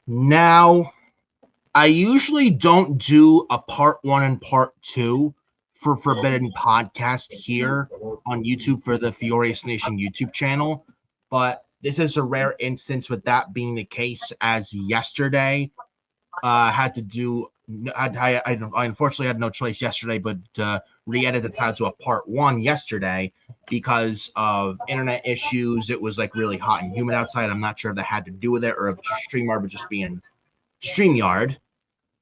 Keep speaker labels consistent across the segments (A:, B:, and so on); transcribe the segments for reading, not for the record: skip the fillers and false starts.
A: Now, I usually don't do a part 1 and part 2 for Forbidden Podcast here on YouTube for the FioriousNation YouTube channel, but this is a rare instance with that being the case, as yesterday I unfortunately had no choice yesterday but re-edit the title to a part 1 yesterday because of internet issues. It was like really hot and humid outside. I'm not sure if that had to do with it or if StreamYard was just being StreamYard,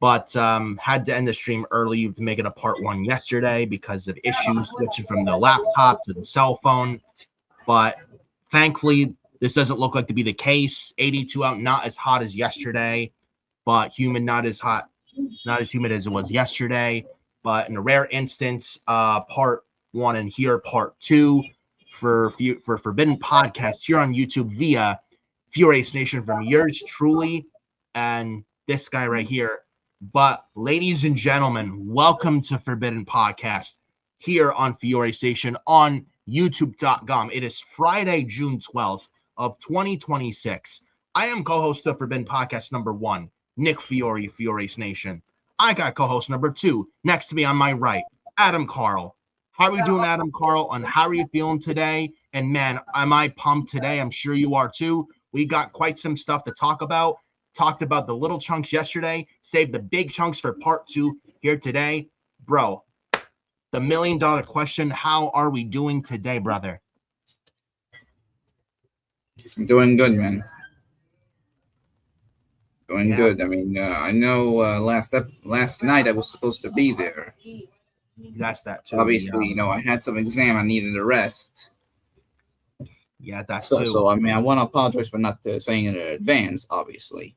A: but had to end the stream early to make it a part 1 yesterday because of issues switching from the laptop to the cell phone. But thankfully, this doesn't look like to be the case. 82 out, not as hot as yesterday, but humid, not as hot, not as humid as it was yesterday. But in a rare instance, part 1 and here part 2 for Forbidden Podcast here on YouTube via FioriousNation from yours truly and this guy right here. But ladies and gentlemen, welcome to Forbidden Podcast here on FioriousNation on YouTube.com. It is Friday, June 12th of 2026. I am co-host of Forbidden Podcast number 1, Nick Fiore, FioriousNation. I got co-host number 2 next to me on my right, Adam Carl. How are we doing, Adam Carl? And how are you feeling today? And man, am I pumped today? I'm sure you are too. We got quite some stuff to talk about. Talked about the little chunks yesterday. Saved the big chunks for part 2 here today. Bro, the $1 million question, how are we doing today, brother?
B: I'm doing good, man. Doing good. I mean, I know last night I was supposed to be there.
A: That's that too.
B: Obviously, you know, I had some exam. I needed a rest.
A: Yeah, that's
B: so.
A: too.
B: So, I mean, I want to apologize for not saying it in advance, obviously.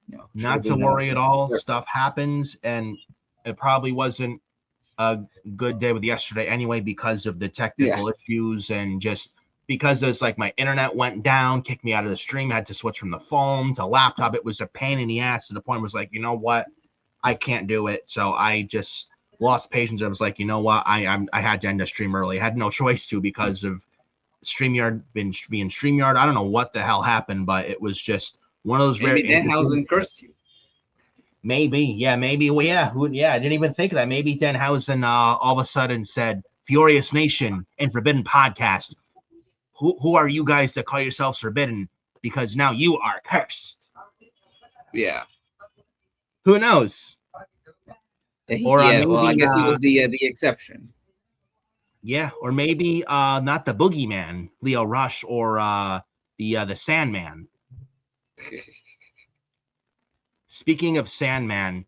B: You know,
A: not to worry at all. Stuff happens, and it probably wasn't a good day with yesterday anyway because of the technical issues and just because it's like my internet went down, kicked me out of the stream. I had to switch from the phone to laptop. It was a pain in the ass to the point where it was like, you know what, I can't do it. So I just lost patience. I was like, you know what, I had to end the stream early. I had no choice to because of StreamYard being StreamYard. I don't know what the hell happened, but it was just one of those
B: maybe
A: rare.
B: Danhausen cursed you.
A: Maybe, yeah, maybe. Well, yeah, I didn't even think of that. Maybe Danhausen all of a sudden said, FioriousNation and Forbidden Podcast. Who are you guys to call yourselves forbidden? Because now you are cursed.
B: Yeah.
A: Who knows?
B: Or maybe, well, I guess he was the exception.
A: Yeah, or maybe not the Boogeyman, Leo Rush, or the Sandman. Speaking of Sandman,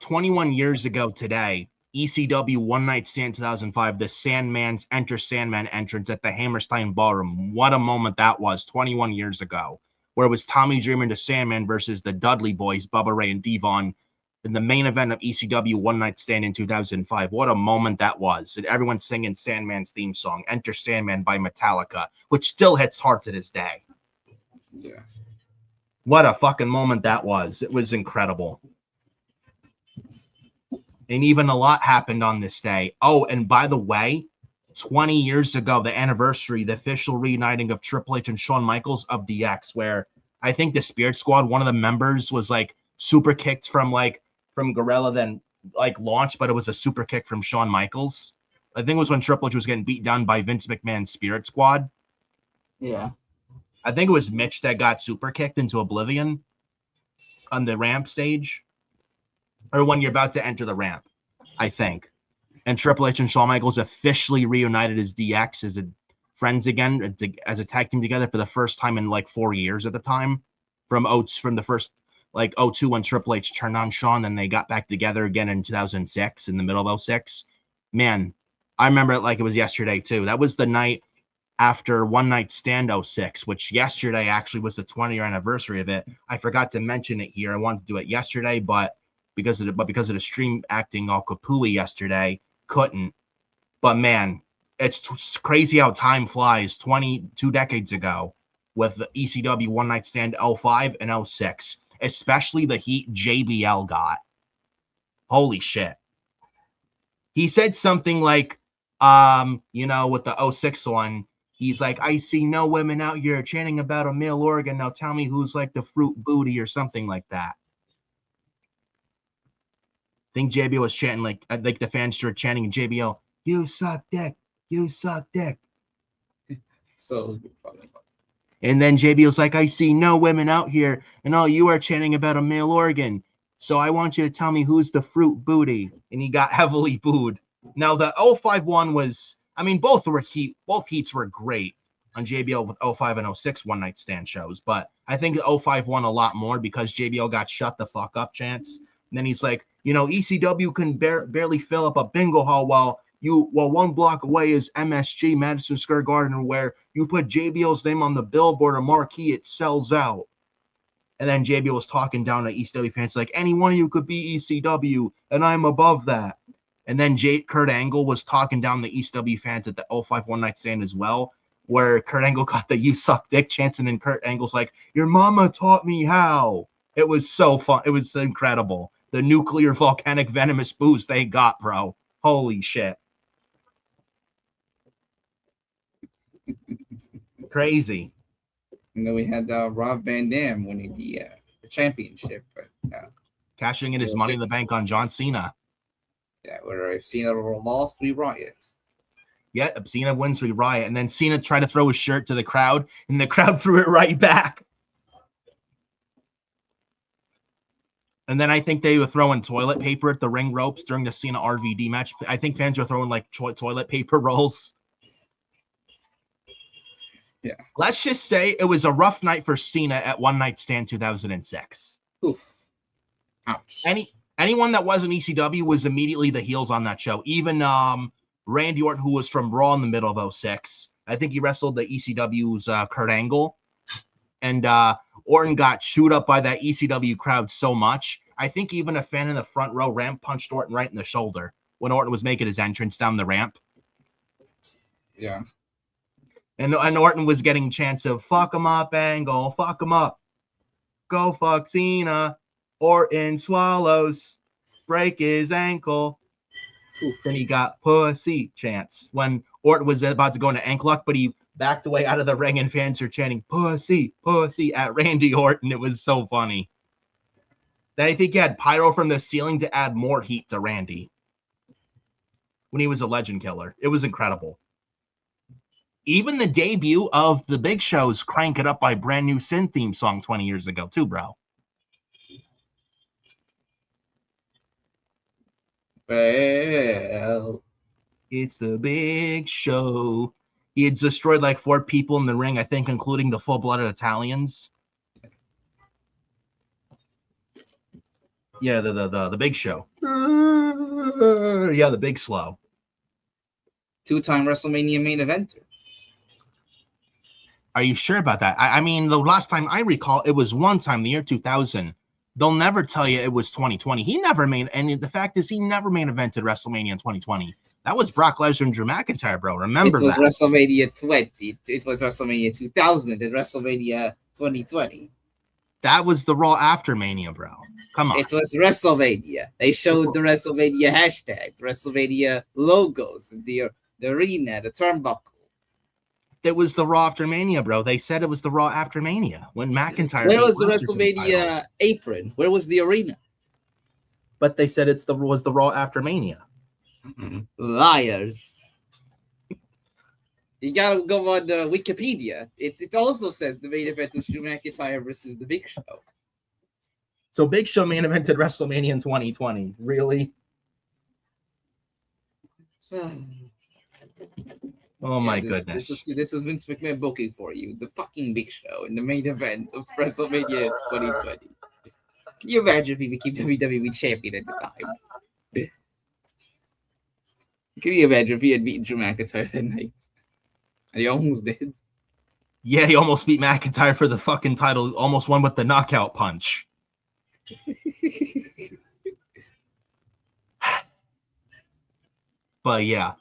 A: 21 years ago today, ECW One Night Stand 2005, the Enter Sandman entrance at the Hammerstein Ballroom. What a moment that was 21 years ago, where it was Tommy Dreamer and the Sandman versus the Dudley Boys, Bubba Ray and Devon, in the main event of ECW One Night Stand in 2005. What a moment that was. And everyone singing Sandman's theme song, Enter Sandman by Metallica, which still hits hard to this day.
B: Yeah. What
A: a fucking moment that was. It was incredible. And even a lot happened on this day. Oh, and by the way, 20 years ago, the anniversary, the official reuniting of Triple H and Shawn Michaels of DX, where I think the Spirit Squad, one of the members was like super kicked from Gorilla, then like launched, but it was a super kick from Shawn Michaels. I think it was when Triple H was getting beat down by Vince McMahon's Spirit Squad.
B: Yeah.
A: I think it was Mitch that got super kicked into oblivion on the ramp stage, or when you're about to enter the ramp, I think. And Triple H and Shawn Michaels officially reunited as DX, as friends again, as a tag team together for the first time in like 4 years at the time. From the first like 02 when Triple H turned on Shawn, then they got back together again in 2006, in the middle of 06. Man, I remember it like it was yesterday too. That was the night after One Night Stand 06, which yesterday actually was the 20-year anniversary of it. I forgot to mention it here. I wanted to do it yesterday, but because of the stream acting all kapooey yesterday, couldn't. But man, it's crazy how time flies. 22 decades ago with the ECW One Night Stand 05 and 06, especially the heat JBL got. Holy shit. He said something like, with the 06 one, he's like, I see no women out here chanting about a male organ. Now tell me who's like the fruit booty or something like that. I think JBL was chanting like the fans started chanting and JBL, you suck dick, you suck dick.
B: So funny.
A: And then JBL's like, I see no women out here, and all you are chanting about a male organ. So I want you to tell me who's the fruit booty. And he got heavily booed. Now the 05 one was, I mean, both heats were great on JBL with 05 and 06 One Night Stand shows, but I think 05 won a lot more because JBL got shut the fuck up chance. And then he's like, ECW can barely fill up a bingo hall while 1 block away is MSG, Madison Square Garden, where you put JBL's name on the billboard or marquee, it sells out. And then JBL was talking down to ECW fans like, any one of you could be ECW, and I'm above that. And then Kurt Angle was talking down the ECW fans at the 05 One Night Stand as well, where Kurt Angle got the you suck dick chance, and then Kurt Angle's like, your mama taught me how. It was so fun. It was incredible. The nuclear volcanic venomous boost they got, bro. Holy shit. Crazy.
B: And then we had Rob Van Dam winning the championship.
A: Cashing in his Money in the Bank on John Cena.
B: Yeah, where if Cena lost, we riot.
A: Yeah, Cena wins, we riot. And then Cena tried to throw his shirt to the crowd, and the crowd threw it right back. And then I think they were throwing toilet paper at the ring ropes during the Cena RVD match. I think fans were throwing like toilet paper rolls.
B: Yeah.
A: Let's just say it was a rough night for Cena at One Night Stand 2006.
B: Oof. Ouch.
A: Anyone that wasn't ECW was immediately the heels on that show. Even Randy Orton, who was from Raw in the middle of 06. I think he wrestled the ECW's Kurt Angle. And Orton got chewed up by that ECW crowd so much. I think even a fan in the front row ramp punched Orton right in the shoulder when Orton was making his entrance down the ramp.
B: Yeah.
A: And Orton was getting chants of fuck him up, Angle, fuck him up. Go fuck Cena. Orton swallows, break his ankle. Then he got pussy chants when Orton was about to go into ankle lock, but he backed away out of the ring and fans are chanting pussy, pussy at Randy Orton. It was so funny. Then I think he had pyro from the ceiling to add more heat to Randy when he was a legend killer. It was incredible. Even the debut of the Big Show's Crank It Up by Brand New Sin theme song 20 years ago too, bro.
B: Well,
A: it's the Big Show. He had destroyed like 4 people in the ring, I think, including the full-blooded Italians. Yeah, the Big Show. Yeah, the Big Slow.
B: 2-time WrestleMania main eventer.
A: Are you sure about that? I mean, the last time I recall, it was one time, the year 2000. They'll never tell you it was 2020. He never made, and the fact is, he never main evented WrestleMania in 2020. That was Brock Lesnar and Drew McIntyre, bro. Remember that?
B: It was WrestleMania 20. It was WrestleMania 2000 and WrestleMania 2020.
A: That was the Raw after Mania, bro. Come on.
B: It was WrestleMania. They showed the WrestleMania hashtag, WrestleMania logos, the arena, the turnbuckle.
A: It was the Raw after Mania, bro. They said it was the Raw after Mania when McIntyre.
B: Where was the WrestleMania apron? Where was the arena?
A: But they said was the Raw after Mania.
B: Liars. You gotta go on Wikipedia. It also says the main event was Drew McIntyre versus the Big Show.
A: So Big Show main evented WrestleMania in 2020. Really? Oh my goodness.
B: This was Vince McMahon booking for you. The fucking Big Show in the main event of WrestleMania 2020. Can you imagine if he became WWE champion at the time? Can you imagine if he had beaten Drew McIntyre that night? And he almost did.
A: Yeah, he almost beat McIntyre for the fucking title. Almost won with the knockout punch. But yeah.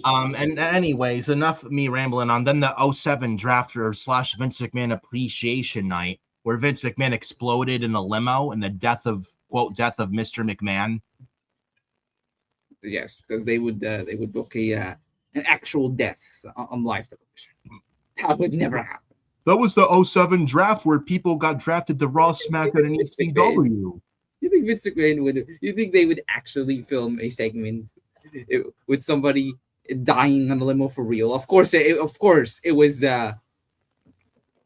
A: And anyways, enough of me rambling on. Then the 07 draft / Vince McMahon appreciation night, where Vince McMahon exploded in a limo and the death of Mr. McMahon.
B: Yes, because they would book an actual death on live television. That would never happen.
A: That was the 07 draft where people got drafted to Raw, SmackDown, and ECW.
B: You think Vince McMahon would? You think they would actually film a segment with somebody dying on a limo for real? Of course, it was.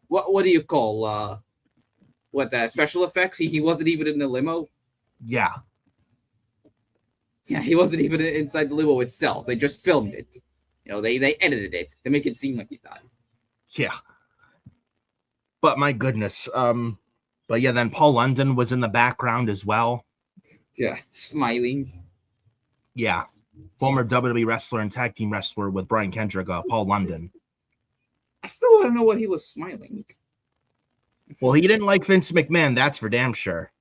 B: What do you call special effects? He wasn't even in the limo.
A: Yeah.
B: Yeah, he wasn't even inside the limo itself. They just filmed it. You know, they edited it to make it seem like he died.
A: Yeah. But my goodness. But yeah, then Paul London was in the background as well.
B: Yeah, smiling.
A: Yeah. Former WWE wrestler and tag team wrestler with Brian Kendrick, Paul London.
B: I still want to know what he was smiling.
A: Well, he didn't like Vince McMahon, that's for damn sure.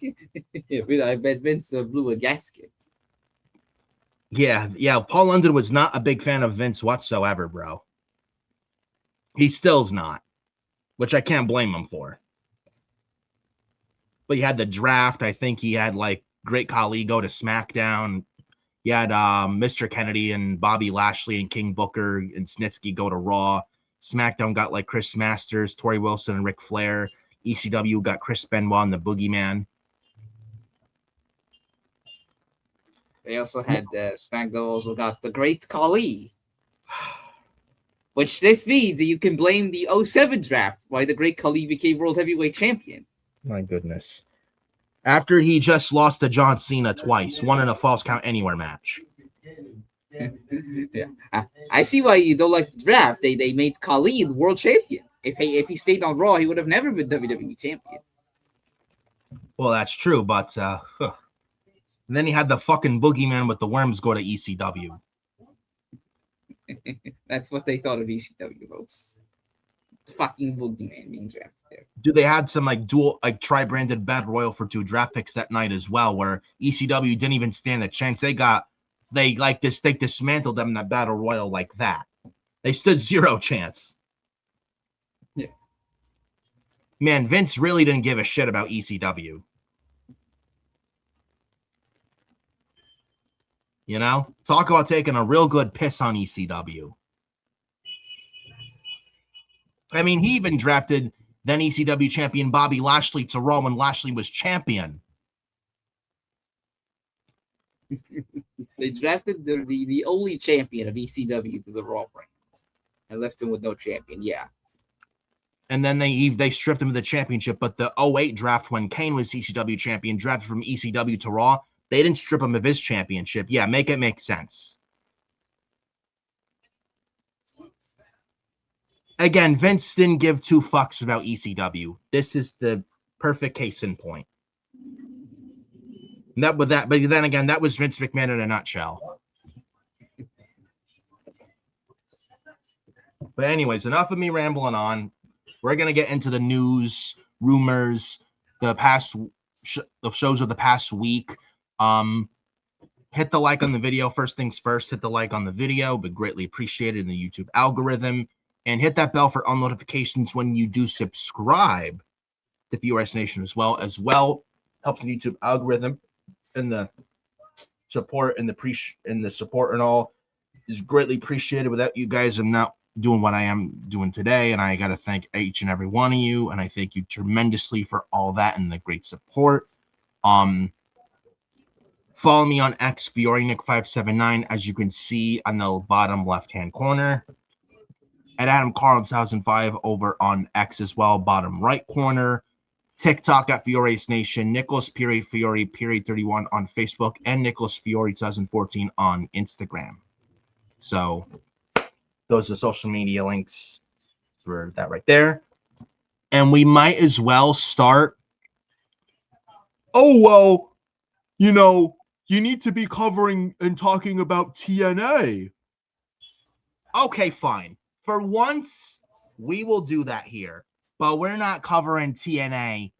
B: I bet Vince blew a gasket.
A: Yeah, Paul London was not a big fan of Vince whatsoever, bro. He still's not, which I can't blame him for. But he had the draft. I think he had like Great Khali go to SmackDown. He had Mr. Kennedy and Bobby Lashley and King Booker and Snitsky go to Raw. SmackDown got like Chris Masters, Tori Wilson, and Ric Flair. ECW got Chris Benoit and the Boogeyman.
B: They also had SmackDown also got the Great Khali. Which this means that you can blame the 07 draft why the Great Khali became World Heavyweight Champion.
A: My goodness. After he just lost to John Cena twice, won in a Falls Count Anywhere match.
B: Yeah, I see why you don't like the draft. They made Khali the world champion. If he stayed on Raw, he would have never been WWE champion.
A: Well, that's true, but then he had the fucking Boogeyman with the worms go to ECW.
B: That's what they thought of ECW, folks. The fucking Boogeyman being drafted there.
A: Dude, they had some like dual, like tri-branded Battle Royal for 2 draft picks that night as well, where ECW didn't even stand a chance. They dismantled them in that Battle Royal like that. They stood 0 chance.
B: Yeah.
A: Man, Vince really didn't give a shit about ECW. You know? Talk about taking a real good piss on ECW. I mean, he even drafted then ECW champion Bobby Lashley to Raw when Lashley was champion.
B: They drafted the only champion of ECW to the Raw brand and left him with no champion. Yeah.
A: And then they stripped him of the championship. But the 08 draft, when Kane was ECW champion, drafted from ECW to Raw, they didn't strip him of his championship. Yeah, make it make sense. Again, Vince didn't give 2 fucks about ECW. This is the perfect case in point. But then again, that was Vince McMahon in a nutshell. But anyways, enough of me rambling on. We're gonna get into the news, rumors, the shows of the past week. Hit the like on the video. First things first, hit the like on the video, but greatly appreciated in the YouTube algorithm. And hit that bell for all notifications when you do subscribe to the FioriousNation as well. Helps the YouTube algorithm and the support and the support and all is greatly appreciated. Without you guys, I'm not doing what I am doing today, and I got to thank each and every one of you, and I thank you tremendously for all that and the great support. Follow me on X, FioriNick579, as you can see on the bottom left-hand corner. At Adam Carl 2005 over on X as well, bottom right corner. TikTok at FioriousNation, Nicholas Fiore 31 on Facebook, and Nicholas Fiore 2014 on Instagram. So those are social media links for that right there. And we might as well start. Oh, well, you know, you need to be covering and talking about TNA. Okay, fine. For once, we will do that here. But we're not covering TNA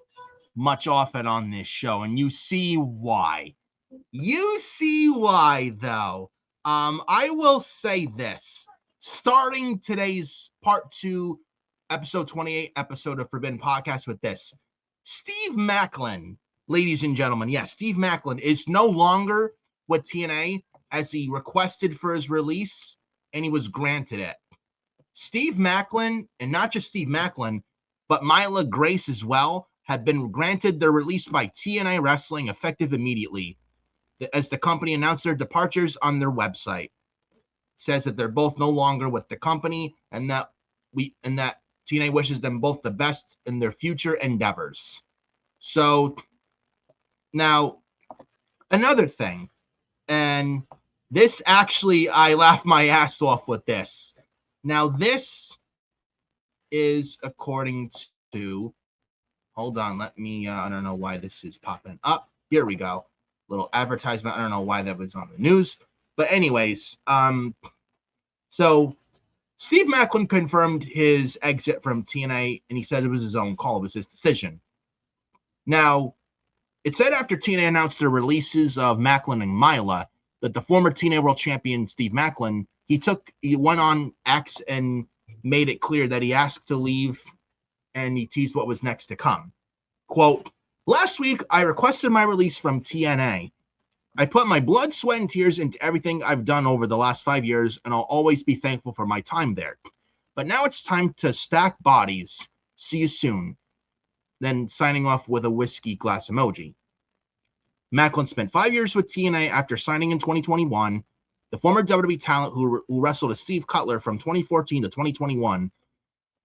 A: much often on this show. And you see why. You see why, though. I will say this. Starting today's part 2, episode 28, episode of Forbidden Podcast with this. Steve Maclin, ladies and gentlemen, yes, Steve Maclin is no longer with TNA as he requested for his release, and he was granted it. Steve Maclin, and not just Steve Maclin, but Myla Grace as well, have been granted their release by TNA Wrestling effective immediately, as the company announced their departures on their website. It says that they're both no longer with the company, and that TNA wishes them both the best in their future endeavors. So now, another thing, and this actually, I laughed my ass off with this. Now, this is according to, hold on, let me, I don't know why this is popping up. Here we go. Little advertisement. I don't know why that was on the news. But anyways, so Steve Maclin confirmed his exit from TNA, and he said it was his own call. It was his decision. Now, it said after TNA announced their releases of Maclin and Myla that the former TNA World Champion Steve Maclin, he went on X and made it clear that he asked to leave, and he teased what was next to come. Quote, "Last week, I requested my release from TNA. I put my blood, sweat, and tears into everything I've done over the last 5 years, and I'll always be thankful for my time there. But now it's time to stack bodies. See you soon." Then signing off with a whiskey glass emoji. Maclin spent 5 years with TNA after signing in 2021. The former WWE talent who wrestled as Steve Cutler from 2014 to 2021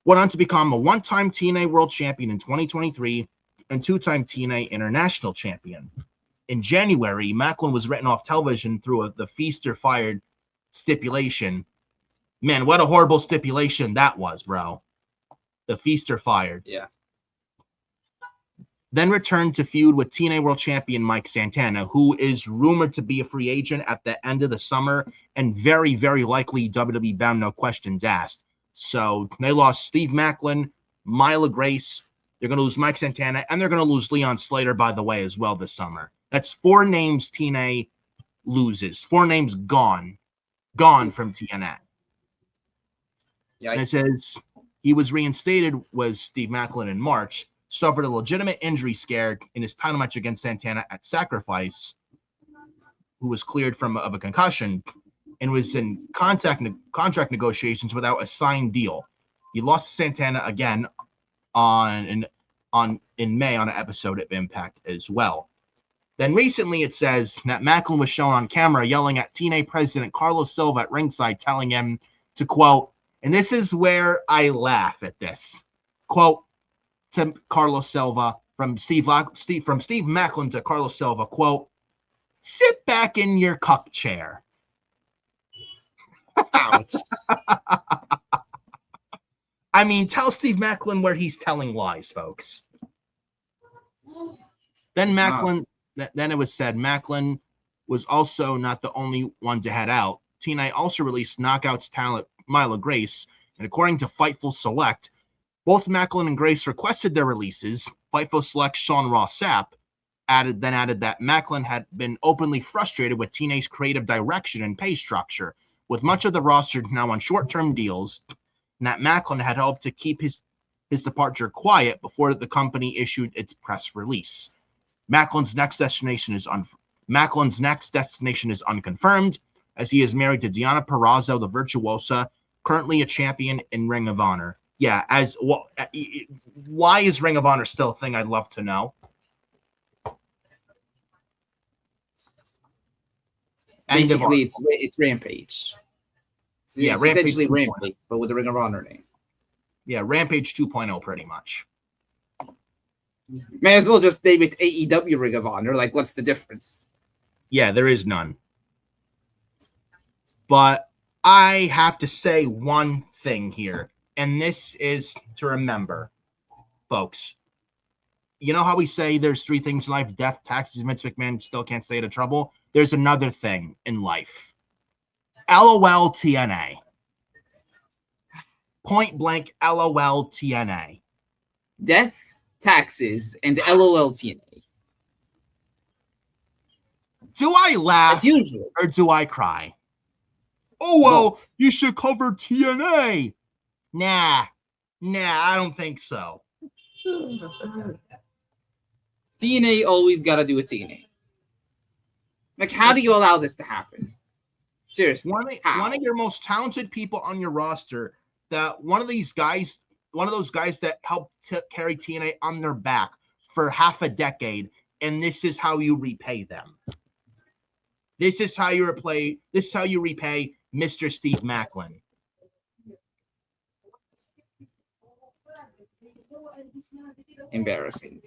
A: went on to become a one-time TNA World Champion in 2023 and two-time TNA International Champion. In January, Maclin was written off television through the Feast or Fired stipulation. Man, what a horrible stipulation that was, bro. The Feast or Fired.
B: Yeah.
A: Then returned to feud with TNA World Champion Mike Santana, who is rumored to be a free agent at the end of the summer and very, very likely WWE bound, no questions asked. So they lost Steve Maclin, Myla Grace. They're going to lose Mike Santana, and they're going to lose Leon Slater, by the way, as well this summer. That's 4 names TNA loses. 4 names gone from TNA.
B: Yeah.
A: And it says he was reinstated was Steve Maclin in March, suffered a legitimate injury scare in his title match against Santana at Sacrifice, who was cleared of a concussion, and was in contract negotiations without a signed deal. He lost to Santana again in May on an episode of Impact as well. Then recently it says that Maclin was shown on camera yelling at TNA president Carlos Silva at ringside, telling him to, quote, and this is where I laugh at this, quote, to Carlos Silva from Steve Maclin to Carlos Silva, quote, sit back in your cuck chair.
B: Ouch.
A: I mean, tell Steve Maclin where he's telling lies, folks. Then Maclin, then it was said Maclin was also not the only one to head out. TNA also released Knockouts talent Myla Grace, and according to Fightful Select, both Maclin and Grace requested their releases. Fightful Select Sean Ross Sapp added that Maclin had been openly frustrated with TNA's creative direction and pay structure, with much of the roster now on short-term deals, and that Maclin had hoped to keep his his departure quiet before the company issued its press release. Maclin's next destination is unconfirmed, as he is married to Deonna Purrazzo, the Virtuosa, currently a champion in Ring of Honor. Yeah, why is Ring of Honor still a thing? I'd love to know.
B: Basically, it's Rampage. It's essentially Rampage, but with the Ring of Honor name.
A: Yeah, Rampage 2.0, pretty much.
B: May as well just name it AEW Ring of Honor. Like, what's the difference?
A: Yeah, there is none. But I have to say one thing here, and this is to remember, folks. You know how we say there's 3 things in life: death, taxes, Vince McMahon still can't stay out of trouble? There's another thing in life. LOL TNA. Point blank, LOL TNA.
B: Death, taxes, and LOL TNA.
A: Do I laugh
B: as usual,
A: or do I cry? Oh, well, you should cover TNA. Nah, I don't think so.
B: TNA always got to do a TNA. Like, how do you allow this to happen? Seriously,
A: one of your most talented people on your roster, that one of those guys that helped carry TNA on their back for half a decade, and this is how you repay them. This is how you repay Mr. Steve Maclin.
B: Embarrassing.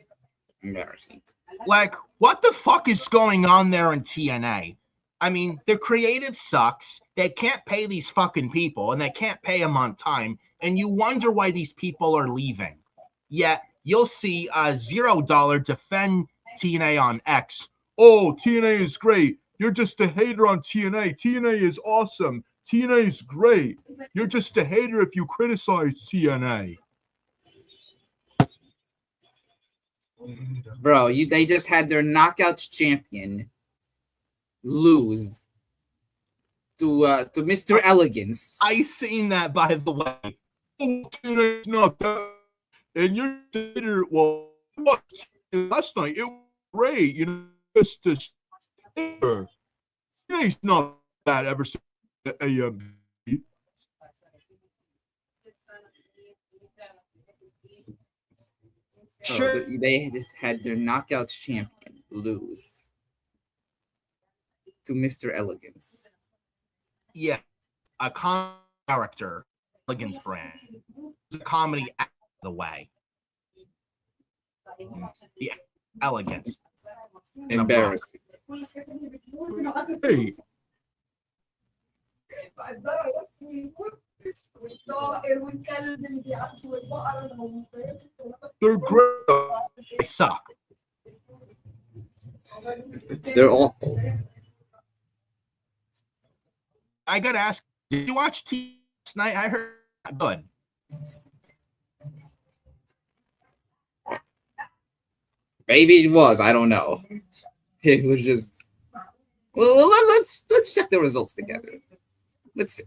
A: Like, what the fuck is going on there in TNA? I mean, the creative sucks. They can't pay these fucking people, and they can't pay them on time. And you wonder why these people are leaving. Yet, you'll see $0 defend TNA on X. Oh, TNA is great. You're just a hater on TNA. TNA is awesome. TNA is great. You're just a hater if you criticize TNA.
B: Bro, they just had their knockout champion lose to Mr. Elegance.
A: I seen that, by the way. Oh, TNA's not that. And you're a hater. Well, last night it was great. You know, just TNA's not that ever since AEW.
B: Sure. They just had their knockout champion lose to Mr. Elegance.
A: Yeah, a character, Elegance brand. It's a comedy out of the way. The Elegance.
B: Embarrassing.
A: Hey. They're great. They suck.
B: They're awful.
A: I gotta ask, did you watch TV last night? I heard good.
B: Maybe it was. I don't know. It was just. Well, let's check the results together. Let's see.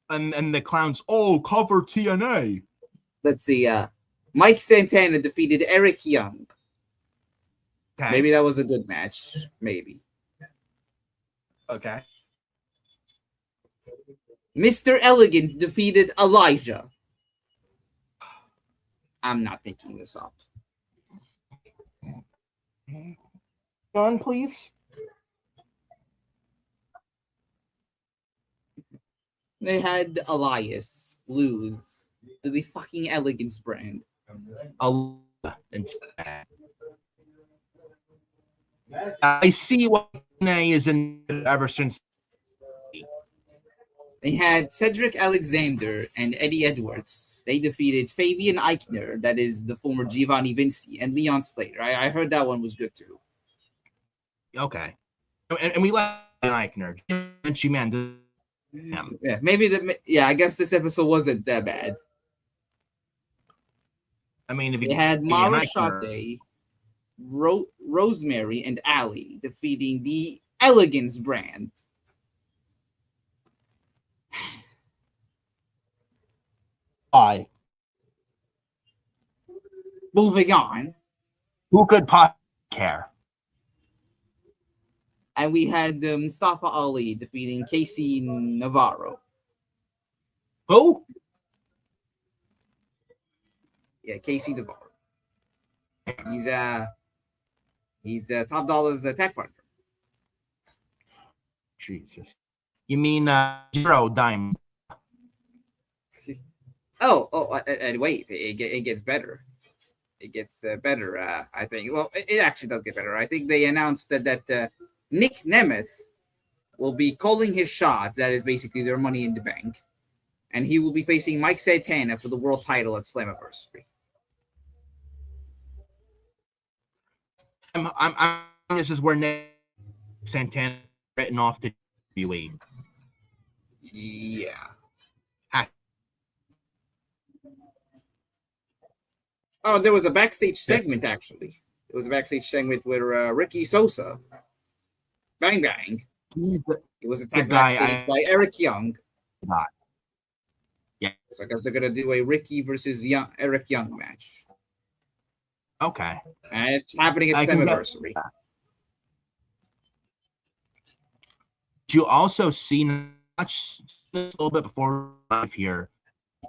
A: And the clowns cover TNA.
B: Let's see. Mike Santana defeated Eric Young. Okay. Maybe that was a good match. Maybe.
A: Okay.
B: Mr. Elegance defeated Elijah. I'm not making this up.
A: On, please.
B: They had Elias lose to the fucking Elegance brand.
A: I see what TNA is in ever since.
B: They had Cedric Alexander and Eddie Edwards. They defeated Fabian Eichner, that is the former Giovanni Vinci, and Leon Slater. I heard that one was good too.
A: Okay. And we like Eichner. Vinci, man.
B: Yeah, maybe I guess this episode wasn't that bad.
A: I mean, if
B: they had Mara Shade, Rosemary, and Ali defeating the Elegance brand.
A: Why?
B: Moving on.
A: Who could possibly care?
B: And we had Mustafa Ali defeating Casey Navarro.
A: Who?
B: Yeah, Casey Navarro. He's Top Dollar's tech partner.
A: Jesus. You mean Zero Diamond?
B: And wait, it gets better. It gets better, I think. Well, it actually does get better. I think they announced that Nick Nemeth will be calling his shot. That is basically their Money in the Bank. And he will be facing Mike Santana for the world title at Slammiversary.
A: This is where Nick Santana written off the WWE.
B: Yeah. Oh, there was a backstage segment, actually. There was a backstage segment where Ricky Sosa, Bang Bang, he was attacked backstage by Eric Young.
A: Yeah.
B: So I guess they're going to do a Ricky versus Eric Young match.
A: Okay.
B: And it's happening at Slammiversary.
A: You also seen a little bit before live here.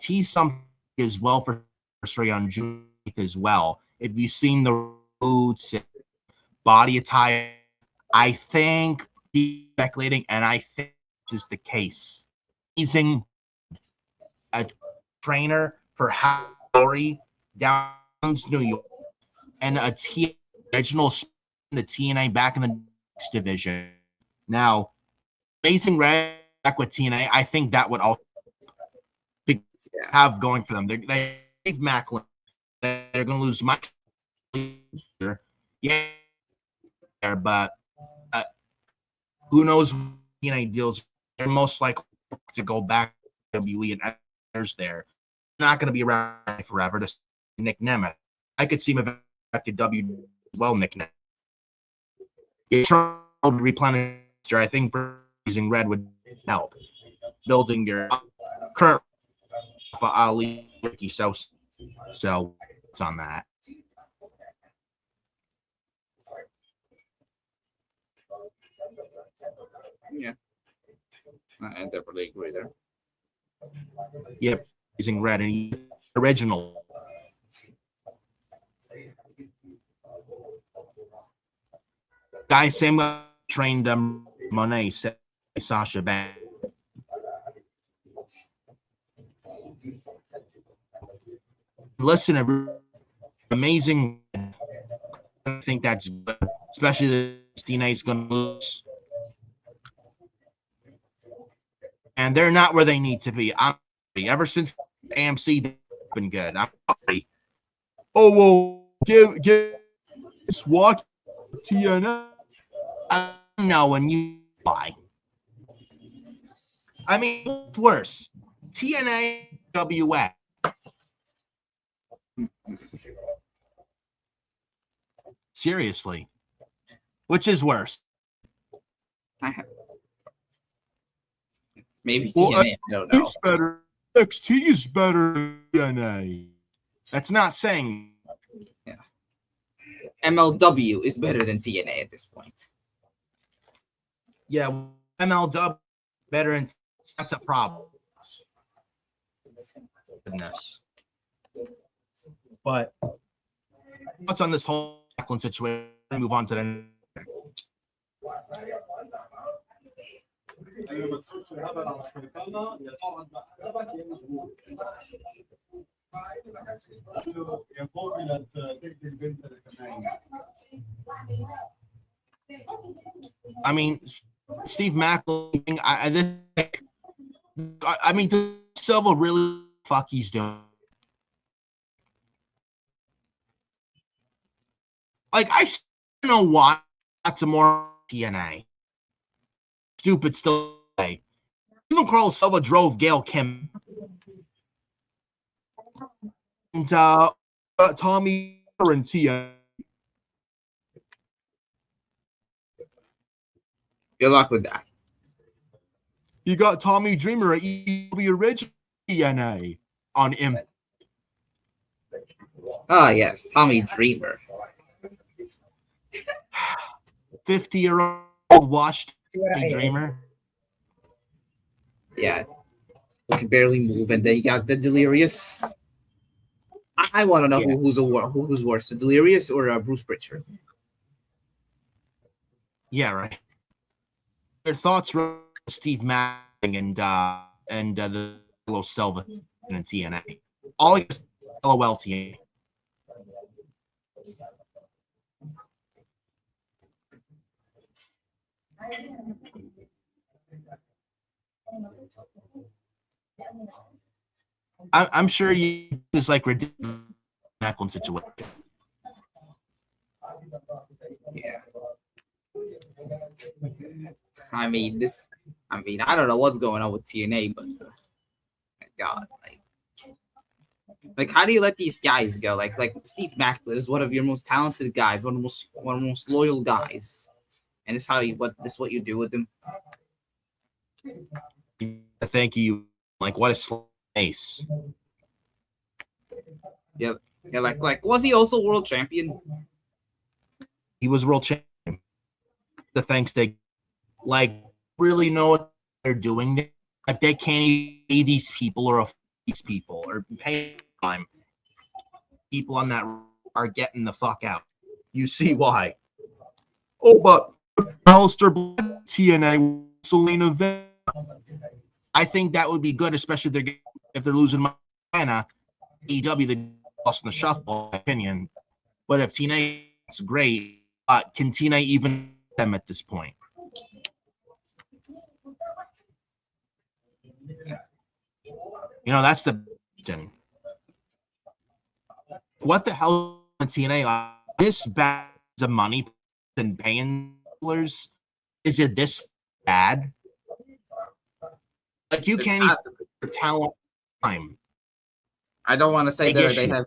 A: Tease something as well for anniversary on June 8th as well. If you've seen the boots, body attire, I think he's speculating, and I think this is the case. Using a trainer for Howie Downs, New York, and a original the TNA back in the next division. Now, Amazing Red back with TNA, I think that would also have going for them. They gave Maclin. They're going to lose much. Yeah, but who knows? TNA deals. They're most likely to go back to WWE and others there. Not going to be around forever. To Nick Nemeth, I could see him back to W as well. Nick Nemeth. You're trying to replenish. I think using Red would help building your current Ali Ricky Sosa. So it's on that.
B: Yeah, I definitely agree there.
A: Yep, using Red and original. Guy Sam trained Monet, Sasha Banks. Listen, amazing. I think that's good, especially the TNA is going to lose. And they're not where they need to be. Ever since AMC, they've been good. I'm sorry. Oh, well, give watch TNA. I know when you buy. I mean, what's worse? TNA, WA. Seriously. Which is worse?
B: Maybe TNA, I don't know.
A: Better. NXT is better than TNA. That's not saying.
B: Yeah. MLW is better than TNA at this point.
A: Yeah, MLW better, and that's a problem. Goodness. But what's on this whole Maclin situation? Move on to the. I mean, Steve Maclin. I mean, does Silva really fuck he's doing? Like, I don't know why not some more TNA. Stupid still. Even Carl Silva drove Gail Kim. And Tommy and TNA.
B: Good luck with that.
A: You got Tommy Dreamer at EW Original TNA. on him.
B: Ah, yes, Tommy Dreamer.
A: 50-year-old washed Dreamer.
B: Yeah, who can barely move, and then you got the Delirious. I want to know who's worse, the Delirious or Bruce Pritchard.
A: Yeah, right. Your thoughts, Steve Maclin and the Carlos Silva in TNA. All I guess LOL TNA. I'm sure you is like ridiculous Maclin situation.
B: Yeah. I mean, I don't know what's going on with TNA, but my God, like, how do you let these guys go? Like Steve Maclin is one of your most talented guys, one of the most loyal guys, and this is what you do with him.
A: Thank you. Like, what a ace.
B: Yeah, like was he also world champion?
A: He was world champion. The thanks they really know what they're doing. Like, they can't pay these people or these people or pay time. People on that are getting the fuck out. You see why? Oh, but Alistair Black, TNA, Selena Vega. I think that would be good, especially if they're losing Montana. AEW, they lost in the shuffle, in my opinion. But if TNA, it's great. Can TNA even them at this point? That's the question. What the hell is TNA? This bad of money than paying wrestlers? Is it this bad? Like, you can't even for talent time.
B: I don't want to say they have.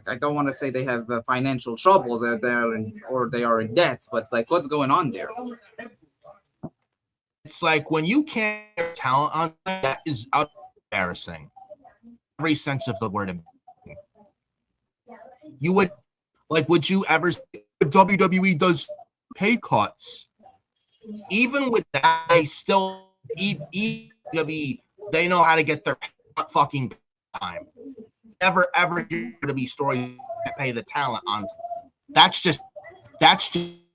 B: I don't want to say they have financial troubles out there or they are in debt, but it's like, what's going on there?
A: It's like when you can't get talent on that is embarrassing. Every sense of the word. You would you ever say WWE does pay cuts? Even with that, they still WWE, they know how to get their fucking time. Never ever going to be stories that pay the talent on. That's just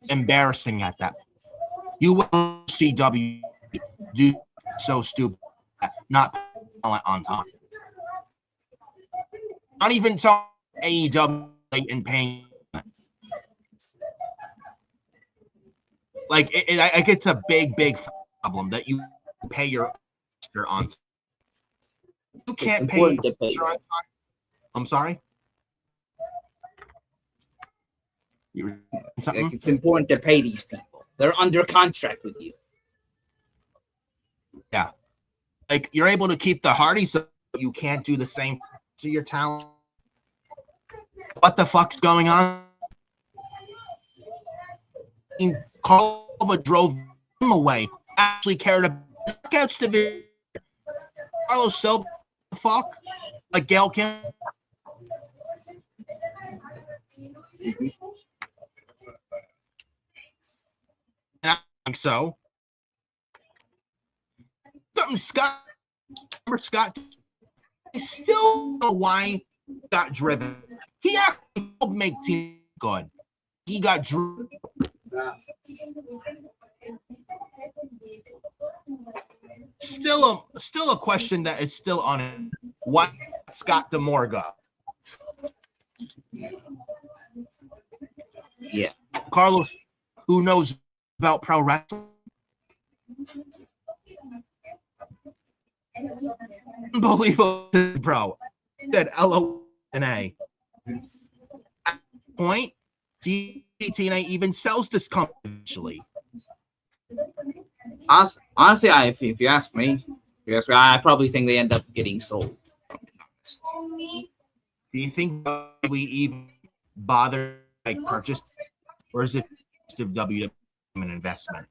A: embarrassing at that. You will see WWE do so stupid, not talent on time. Not even talking AEW and paying. Like, it's a big problem that you pay your on time. You can't pay on time. I'm sorry?
B: It's important to pay these people. They're under contract with you.
A: Yeah. Like, you're able to keep the Hardys, so you can't do the same to your talent. What the fuck's going on? Carl drove him away. Actually cared about knockouts division. Carlos Silva, fuck? Like Gail Kim? And I think so. Scott, I still know why he got driven. He actually helped make team good. He got driven. Still a question that is still on it. Why Scott DeMorga?
B: Yeah.
A: Carlos, who knows about pro wrestling? Unbelievable, bro. Said LONA. At point, TNA even sells this company eventually.
B: Honestly, if you ask me, I probably think they end up getting sold.
A: Do you think we even bother purchase, or is it just a WWE an investment?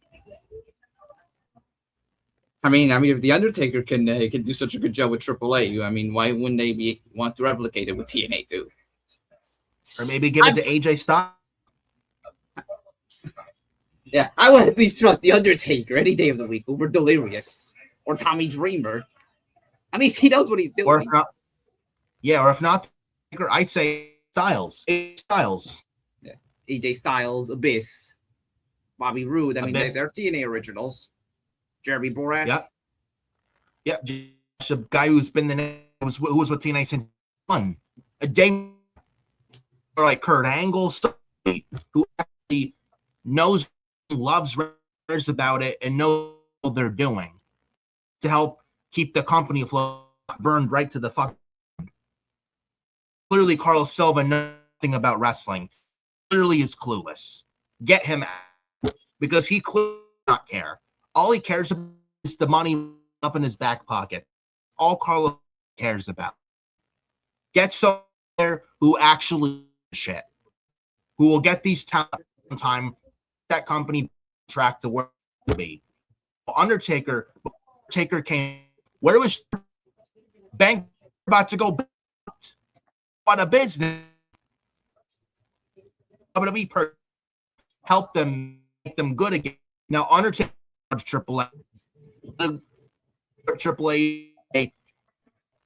B: I mean, if the Undertaker can do such a good job with AAA, I mean, why wouldn't they want to replicate it with TNA too?
A: Or maybe give it to AJ Styles.
B: Yeah, I would at least trust the Undertaker any day of the week over Delirious or Tommy Dreamer. At least he knows what he's doing.
A: Or if not, I'd say Styles. AJ Styles.
B: Yeah, AJ Styles, Abyss, Bobby Roode. I mean, they're TNA originals. Jeremy Borash.
A: Yep. Just a guy who's been who was with TNA since one. A day or like Kurt Angle, who actually knows, loves, cares about it, and knows what they're doing to help keep the company afloat, burned right to the fuck. Clearly, Carlos Silva knows nothing about wrestling. Clearly is clueless. Get him out because he clearly does not care. All he cares about is the money up in his back pocket. All Carlos cares about. Get someone there who actually shit, who will get these talent time, that company track to where it will be. Undertaker came. Where was Bank about to go? What a business. WWE help them make them good again. Now Undertaker AAA. AAA,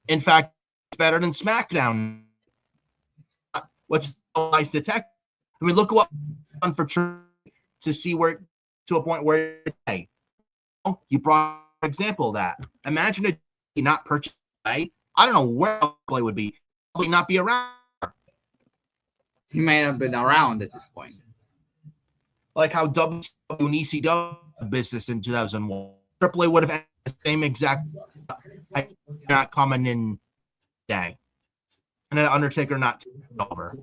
A: in fact, it's better than SmackDown. What's nice to tech? I mean, look at what done for to see where to a point where hey, you brought an example of that. Imagine it not purchased. I don't know where AAA would be. Probably not be around.
B: He may have been around at this point.
A: Like how WCW and ECW business in 2001. AAA would have had the same exact not coming in day. And then Undertaker not taking over.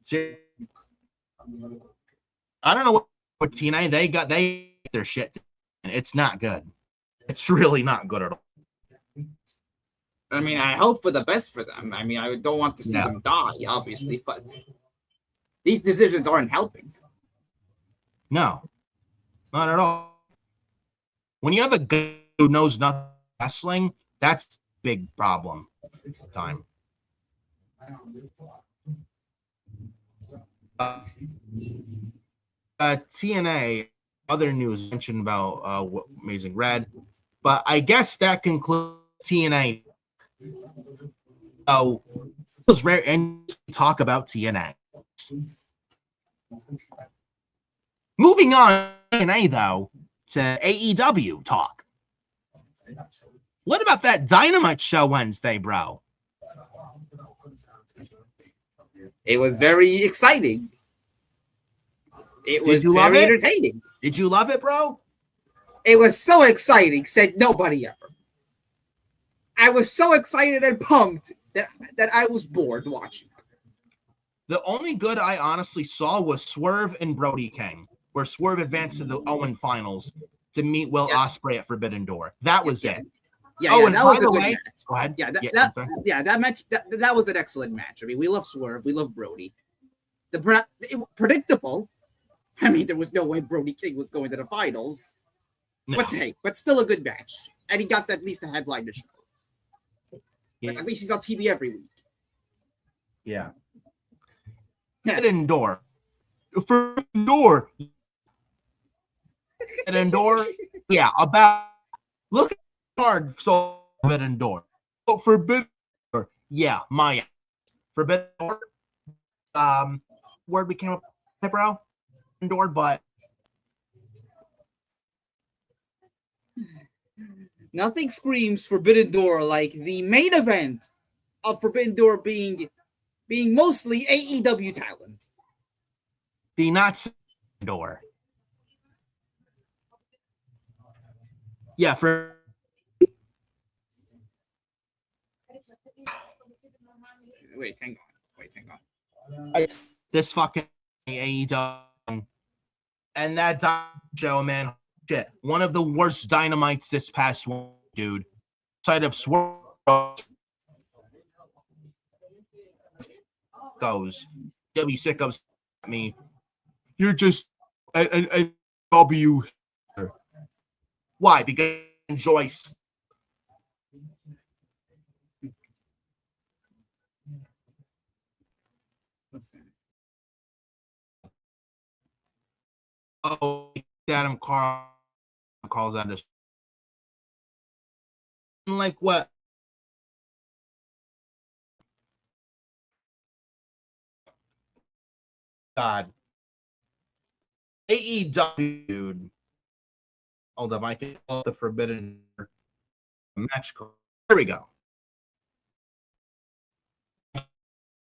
A: See, I don't know what TNA they got their shit. And it's not good. It's really not good at all.
B: I mean, I hope for the best for them. I mean, I don't want to see them die, obviously, but these decisions aren't helping.
A: No, not at all. When you have a guy who knows nothing about wrestling, that's a big problem. Time. TNA, other news mentioned about Amazing Red, but I guess that concludes TNA. So it was rare and talk about TNA. Moving on TNA though to AEW talk. What about that Dynamite show Wednesday, bro?
B: It was very exciting. It was very entertaining.
A: Did you love it, bro?
B: It was so exciting, said nobody ever. I was so excited and pumped that I was bored watching.
A: The only good I honestly saw was Swerve and Brody King, where Swerve advanced to the Owen finals to meet Will Ospreay at Forbidden Door. That was it.
B: Yeah, and that was a good match.
A: Go ahead.
B: That match that was an excellent match. I mean, we love Swerve, we love Brody. Predictable. I mean, there was no way Brody King was going to the finals. No. But still a good match. And he got at least a headline to show. Like, at least he's on TV every week.
A: Yeah. Forbidden Door. Forbidden Door. Forbidden Door. Yeah, about look at the card. So Forbidden Door. Oh, Forbidden Door. Yeah, Maya. Forbidden Door. Word we came up with, bro. Forbidden Door, but
B: nothing screams Forbidden Door like the main event of Forbidden Door being mostly AEW talent.
A: The not Door. Yeah, for
B: wait, hang on.
A: This fucking AEW and that show, man. Shit, one of the worst Dynamites this past one, dude. Side of Swerve goes. W sickos me. You're just a W. Why? Because I enjoy. Oh, Adam Carl calls out this. Like what? God. AEW, dude. Hold up, I can pull up the Forbidden match card. Here we go.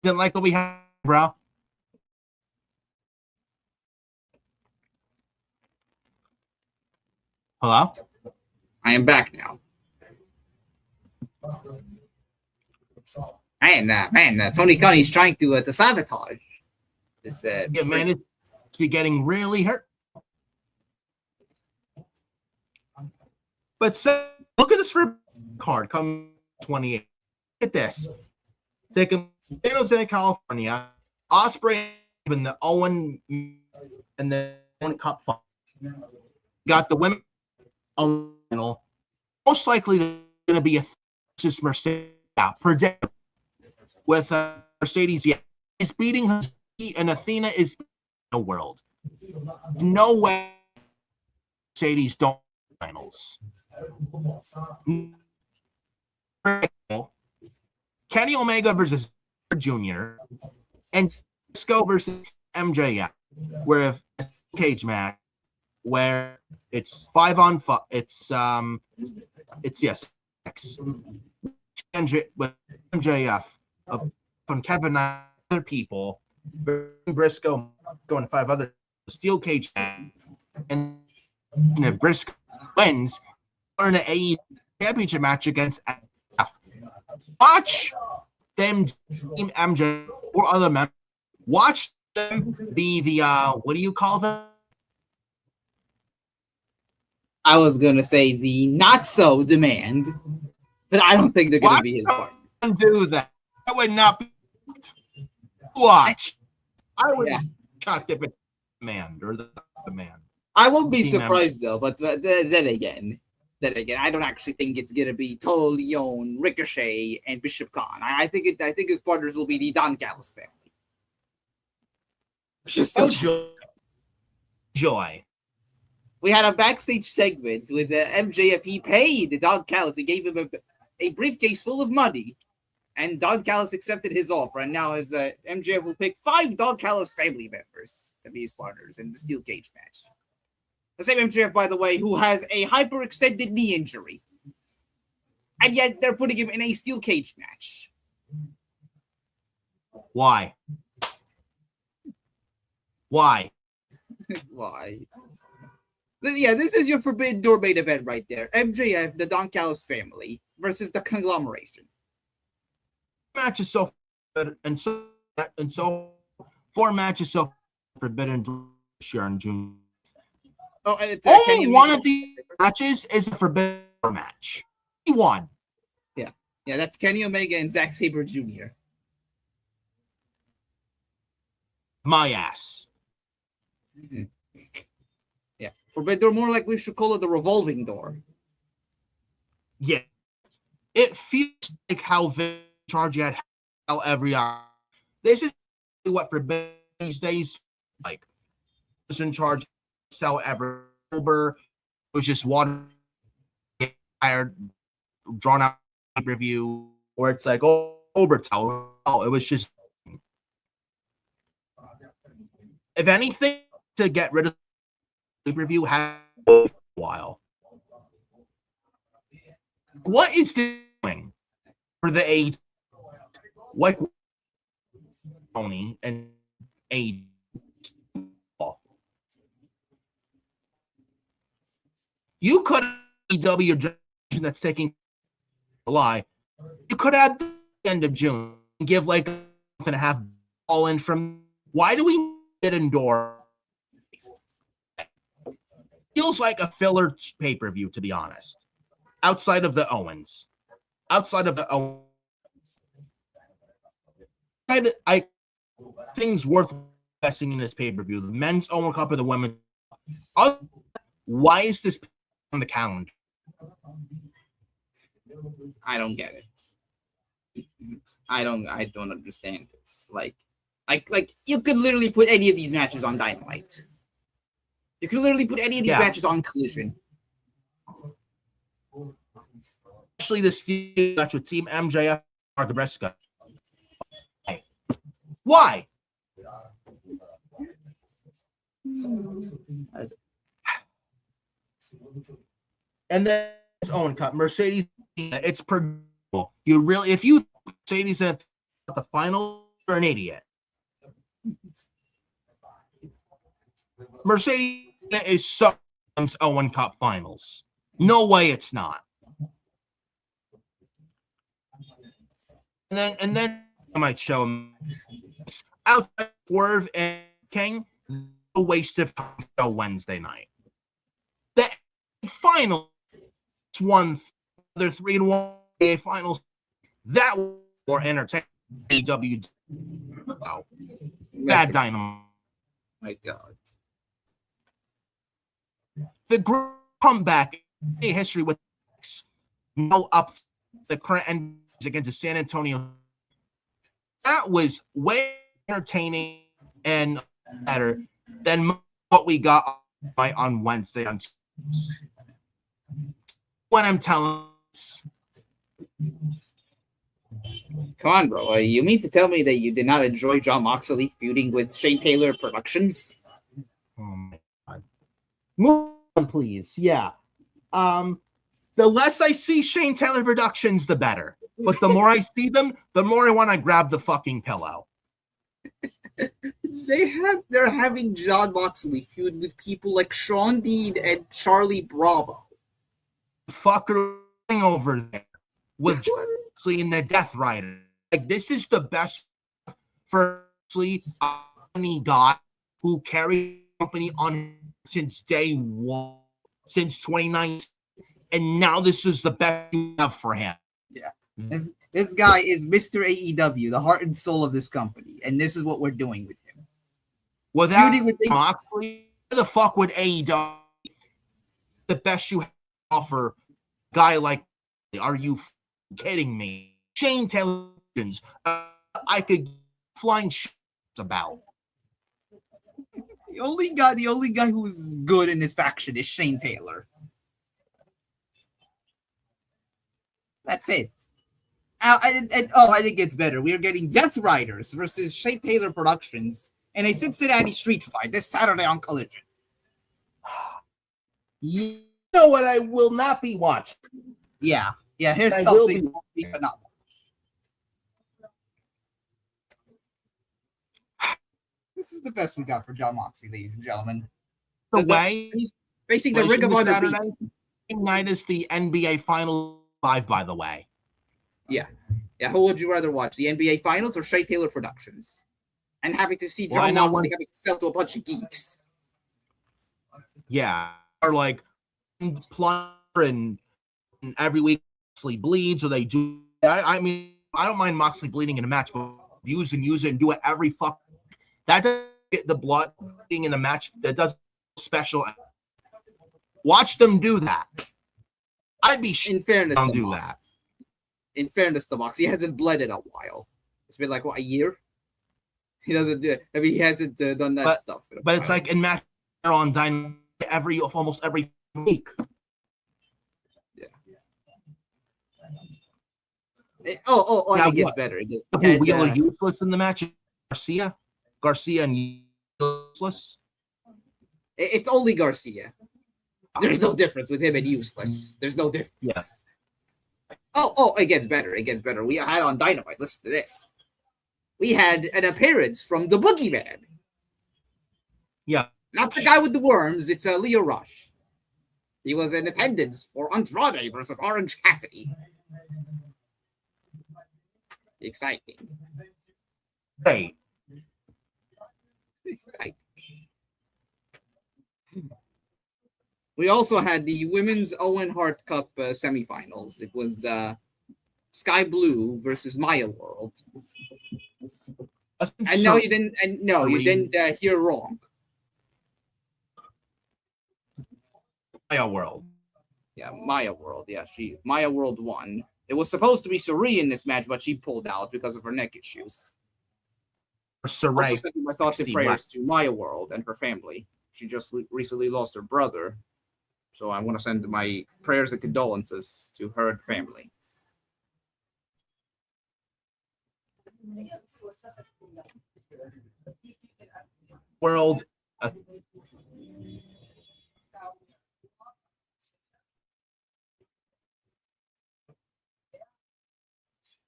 A: Didn't like what we had, bro. Hello?
B: I am back now. Man, Tony Khan's trying to sabotage this.
A: Yeah, man, it's be getting really hurt. But so, look at this card come 28. Look at this. Take him San Jose, California. Osprey in the Owen and the Cup final. Got the women final. Most likely going to be a Mercedes predict with Mercedes. Yeah, is beating her, and Athena is in the world. No way Mercedes don't finals. Kenny Omega versus Jr. and Disco versus MJF, where a cage match where it's 5-on-5. It's yes, with MJF from Kevin and other people, Briscoe going 5 other steel cage match, and if Briscoe wins, in an AEW championship match against MJF. Watch them team MJ or other members. Watch them be the what do you call them?
B: I was gonna say the not so demand, but I don't think they're gonna be his partner.
A: Do that. That would not be. Watch. I would be shocked if it's demand or the man.
B: I won't be surprised though, but then again, I don't actually think it's gonna be Total Leon, Ricochet, and Bishop Khan. I think his partners will be the Don Callis family.
A: Joy.
B: We had a backstage segment with MJF. He paid Don Callis. He gave him a briefcase full of money, and Don Callis accepted his offer. And now his MJF will pick 5 Don Callis family members to be his partners in the steel cage match. The same MJF, by the way, who has a hyperextended knee injury. And yet they're putting him in a steel cage match.
A: Why? Why?
B: Why? Yeah, this is your Forbidden Door main event right there. MJF, the Don Callis family, versus the conglomeration.
A: Match is so good, and so 4 matches so Forbidden Door Sharon Jr.
B: Oh, and it's
A: only one of these matches is a Forbidden Door match. He won.
B: Yeah, that's Kenny Omega and Zack Sabre Jr.
A: My ass.
B: Mm-hmm. Yeah, Forbidden Door, more like we should call it the revolving door.
A: Yeah, it feels like how Vince charge you had how every hour. This is what Forbidden these days like. Was in charge, sell ever. It was just one tired, drawn out review, or it's like Obertel. Oh, it was just. If anything, to get rid of the review had a while. What is doing for the eight? Like Tony and eight. You could AEW that's taking July. You could add the end of June and give like a month and a half all in from. Why do we get indoor? Feels like a filler pay-per-view, to be honest. Outside of the Owens. I things worth investing in this pay-per-view. The men's Owen Cup or the women's. Why is this on the calendar.
B: I don't get it. I don't understand this. Like you could literally put any of these matches on Dynamite. You could literally put any of these matches on Collision.
A: Especially this match with Team MJF and Levesque. Why? And then it's Owen Cup. Mercedes, it's predictable. You really, if you Mercedes at the final, you're an idiot. Mercedes is so Owen Cup finals. No way it's not. And then I might show him outside Swerve and King, a waste of time until Wednesday night. The final won their 3-1 finals. That was more entertaining. AEW. Oh, bad Dynamite.
B: My God.
A: The great comeback in history with no up the current end against the San Antonio. That was way entertaining and better than what we got on Wednesday. When I'm telling us.
B: Come on, bro. You mean to tell me that you did not enjoy Jon Moxley feuding with Shane Taylor Productions?
A: Oh my God. Move on, please. Yeah. The less I see Shane Taylor Productions, the better. But the more I see them, the more I want to grab the fucking pillow.
B: They're having Jon Moxley feud with people like Sean Dean and Charlie Bravo.
A: Fucker over there with Moxley and the Death Rider. Like, this is the best for any guy who carried the company on since day one, since 2019, and now this is the best you have for him.
B: Yeah. This guy is Mr. AEW, the heart and soul of this company, and this is what we're doing with him.
A: Without Moxley, where the fuck would AEW the best you have to offer a guy like? Are you kidding me? Shane Taylor, I could flying shit about.
B: The only guy who is good in this faction is Shane Taylor. That's it. And it gets better. We are getting Death Riders versus Shane Taylor Productions in a Cincinnati street fight this Saturday on Collision.
A: You know what I will not be watching?
B: Yeah. Here's something you could not watch. This is the best we got for Jon Moxley, ladies and gentlemen.
A: The way
B: he's facing the Ring of Honor
A: Saturday night is the NBA Final 5, by the way.
B: Yeah. Who would you rather watch, the NBA Finals or Shea Taylor Productions? And having to see Jon Moxley having to sell to a bunch of geeks.
A: Yeah, or like Plumber and every week Moxley bleeds, or they do. I mean, I don't mind Moxley bleeding in a match, but use it and do it every fuck. That doesn't get the blood bleeding in a match. That does special. Watch them do that. I'd be
B: in fairness
A: to do that.
B: In fairness to Mox, he hasn't bled in a while. It's been like, what, a year? He doesn't do it. I mean, he hasn't done that stuff.
A: But it's like in match on Dynamite almost every week.
B: Yeah. And it gets better.
A: Wheeler useless in the match. Garcia and useless.
B: It's only Garcia. There's no difference with him and useless. There's no difference.
A: Yeah.
B: It gets better. It gets better. We had on Dynamite. Listen to this. We had an appearance from the Boogeyman.
A: Yeah.
B: Not the guy with the worms. It's Leo Rush. He was in attendance for Andrade versus Orange Cassidy. Exciting.
A: Hey.
B: Exciting. We also had the Women's Owen Hart Cup semifinals. It was Sky Blue versus Maya World. And no, you didn't. And no, you didn't hear wrong.
A: Maya World.
B: Yeah, Maya World. Yeah, Maya World won. It was supposed to be Sarai in this match, but she pulled out because of her neck issues.
A: Sarai.
B: Also sending my thoughts and prayers to Maya World and her family. She just recently lost her brother, so I want to send my prayers and condolences to her and family.
A: World.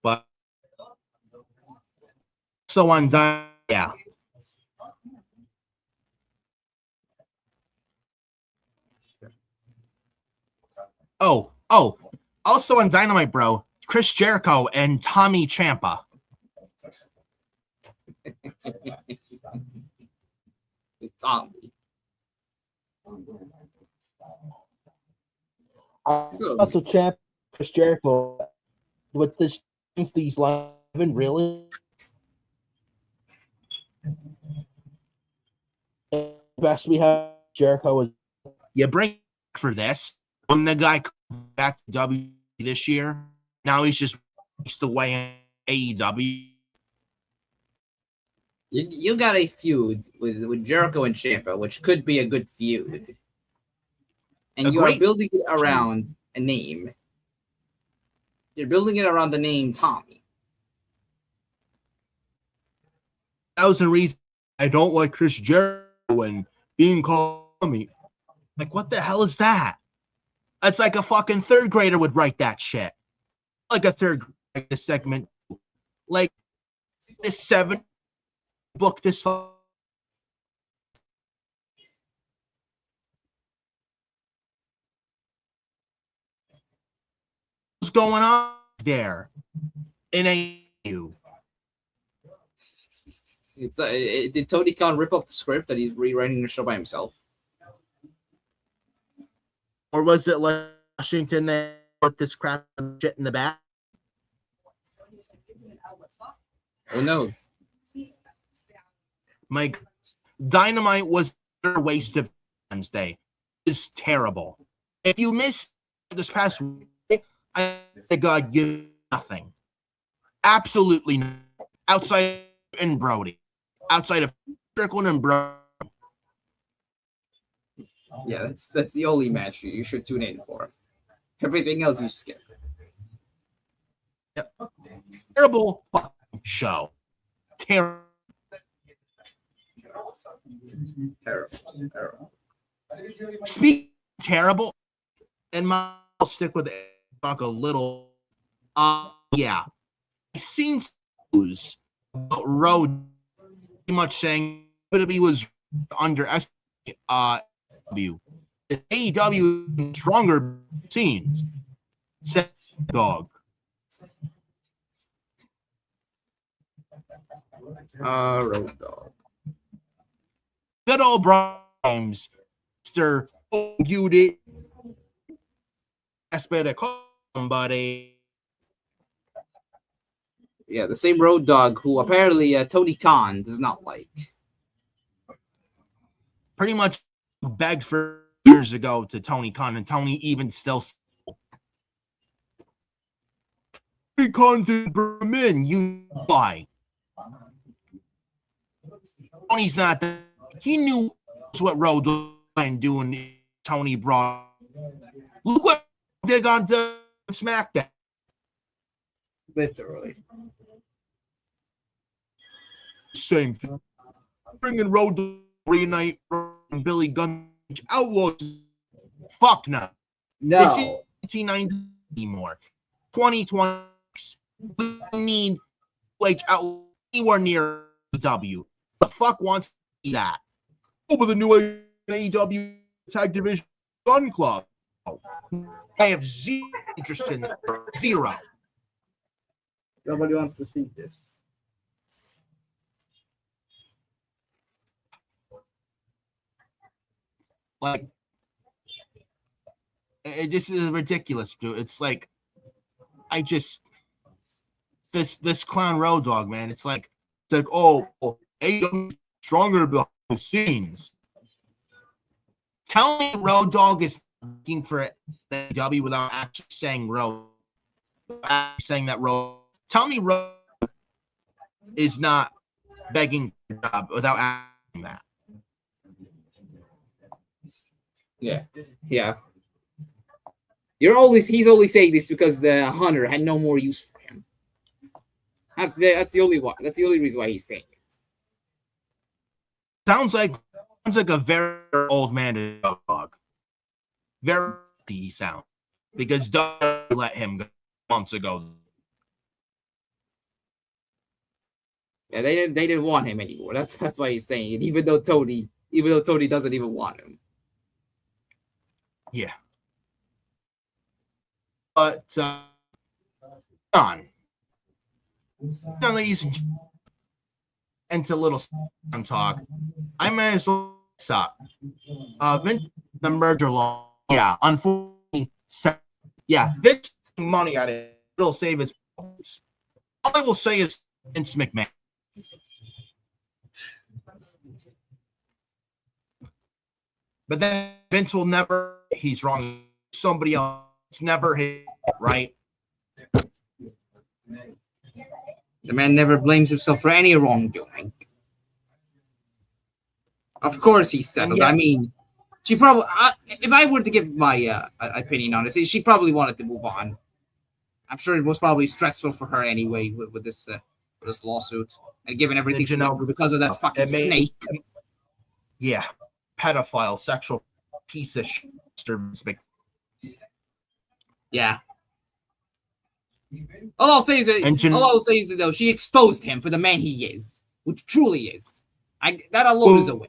A: But so on, yeah. Oh, also on Dynamite, bro, Chris Jericho and Tommy Ciampa.
B: Tommy.
A: Also, Chris Jericho with these live and really. Best we have Jericho is you bring for this when the guy comes back to W this year. Now he's just the way in AEW.
B: You got a feud with Jericho and Ciampa, which could be a good feud, and you are building it around a name. You're building it around the name Tommy.
A: 1,000 reasons I don't like Chris Jericho and being called Tommy. Like, what the hell is that? That's like a fucking third grader would write that shit. Like a third grade segment. Like this 7 book this. What's going on there in AEW?
B: Did Tony Khan rip up the script that he's rewriting the show by himself?
A: Or was it like Washington that put this crap shit in the back?
B: Who knows?
A: Mike, Dynamite was a waste of Wednesday. It's terrible. If you missed this past week, I think God give nothing. Absolutely nothing. Outside of Brody. Outside of Strickland and Brody.
B: Yeah, that's the only match you should tune in for. Everything else you skip.
A: Yep. Terrible fucking show. Terrible.
B: Terrible.
A: Speak terrible, and I'll stick with it. Talk a little. Yeah. I've seen news about Road pretty much saying WWE was underestimated. AEW stronger scenes. Said Dogg.
B: Road Dogg.
A: Good old Brimes. Mr. You did. That's better call somebody.
B: Yeah, the same Road Dogg who apparently Tony Khan does not like.
A: Pretty much begged for years ago to Tony Khan, and Tony even still. Tony Khan didn't bring him in. You why? Tony's not. He knew what Road was doing. Tony brought. Look what they did on the SmackDown.
B: Literally.
A: Same thing. Bringing Road to reunite Billy Gunn. Outlaws. Fuck no.
B: No.
A: This is 1990 anymore. 2020. We need Outlaws anywhere near W. The fuck wants to see that? Over the new AEW Tag Division Gun Club. I have zero interest in that. Zero.
B: Nobody wants to speak this.
A: Like, this is ridiculous, dude. It's like, this clown Road Dogg, man. It's like, oh, AEW stronger behind the scenes. Tell me Road Dogg is looking for AEW without actually saying Rogue. Saying that Rogue. Tell me Rogue is not begging for a job without asking that.
B: Yeah. He's only saying this because Hunter had no more use for him. That's the only one. That's the only reason why he's saying it.
A: Sounds like a very old man to Dogg. Very he sounds because Dogg let him go months ago.
B: Yeah, they didn't want him anymore. That's why he's saying it. Even though Tony doesn't even want him.
A: Yeah. But on, ladies and gentlemen, into little talk. I might as well stop. Vince the merger law. Yeah, unfortunately, yeah, Vince money out of it. It'll save his problems. All I will say is Vince McMahon. But then Vince will never. He's wrong. Somebody else. It's never his, right?
B: The man never blames himself for any wrongdoing. Of course he's settled.
A: Yeah.
B: I mean, she probably, if I were to give my opinion on this, she probably wanted to move on. I'm sure it was probably stressful for her anyway with this lawsuit and given everything she went through because of that fucking snake.
A: Yeah, pedophile, sexual piece of shit.
B: Yeah. All I'll say is that though she exposed him for the man he is, which truly is. That alone is a win.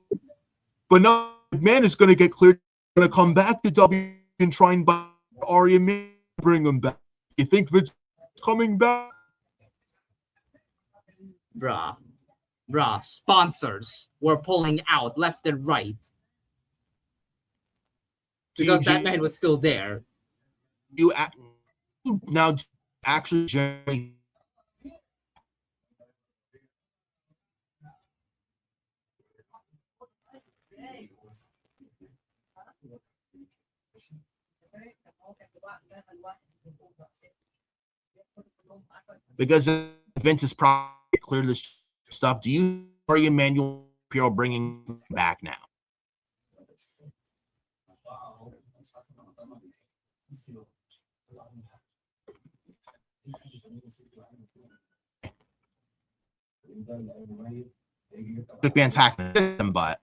A: But now McMahon is going to get cleared. Going to come back to W and try and buy Arya and bring him back. You think Vince is coming back?
B: Bruh, sponsors were pulling out left and right because that man was still there.
A: You now actually generally because Vince is probably clear this stuff. Do you or Emmanuel Puro bringing him back now? McMahon's hacking the system, but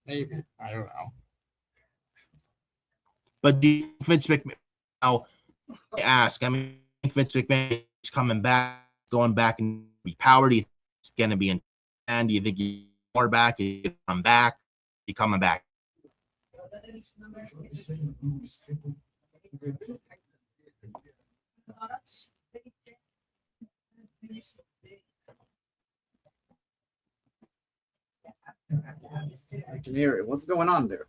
B: maybe I don't know.
A: But do you think Vince McMahon? Now, I ask. I mean, Vince McMahon is coming back, going back and be powered. Do you think it's going to be in? And do you think he's more back? He come back? He coming back?
B: I can hear it. What's going on there?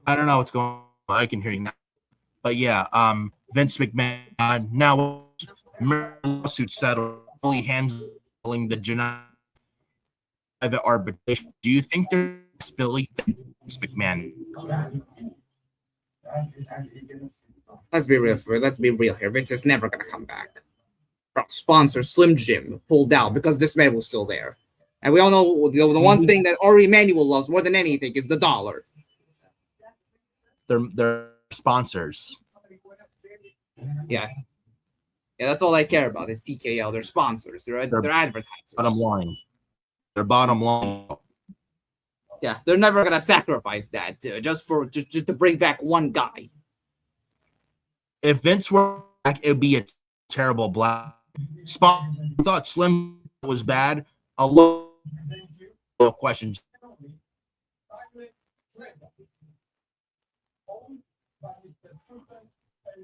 A: I don't know what's going on. I can hear you now. But yeah, Vince McMahon now lawsuit settled, fully handling the genetic private arbitration. Do you think there's Billy Vince McMahon?
B: Let's be real here. Vince is never gonna come back. Sponsor Slim Jim pulled out because this man was still there. And we all know the one thing that Ari Emanuel loves more than anything is the dollar.
A: They're sponsors.
B: Yeah, that's all I care about is TKL. They're sponsors. They're advertisers.
A: Bottom line. Their bottom line.
B: Yeah, they're never gonna sacrifice that just to bring back one guy.
A: If Vince were back, it would be a terrible black spot. I thought Slim was bad. A little questions.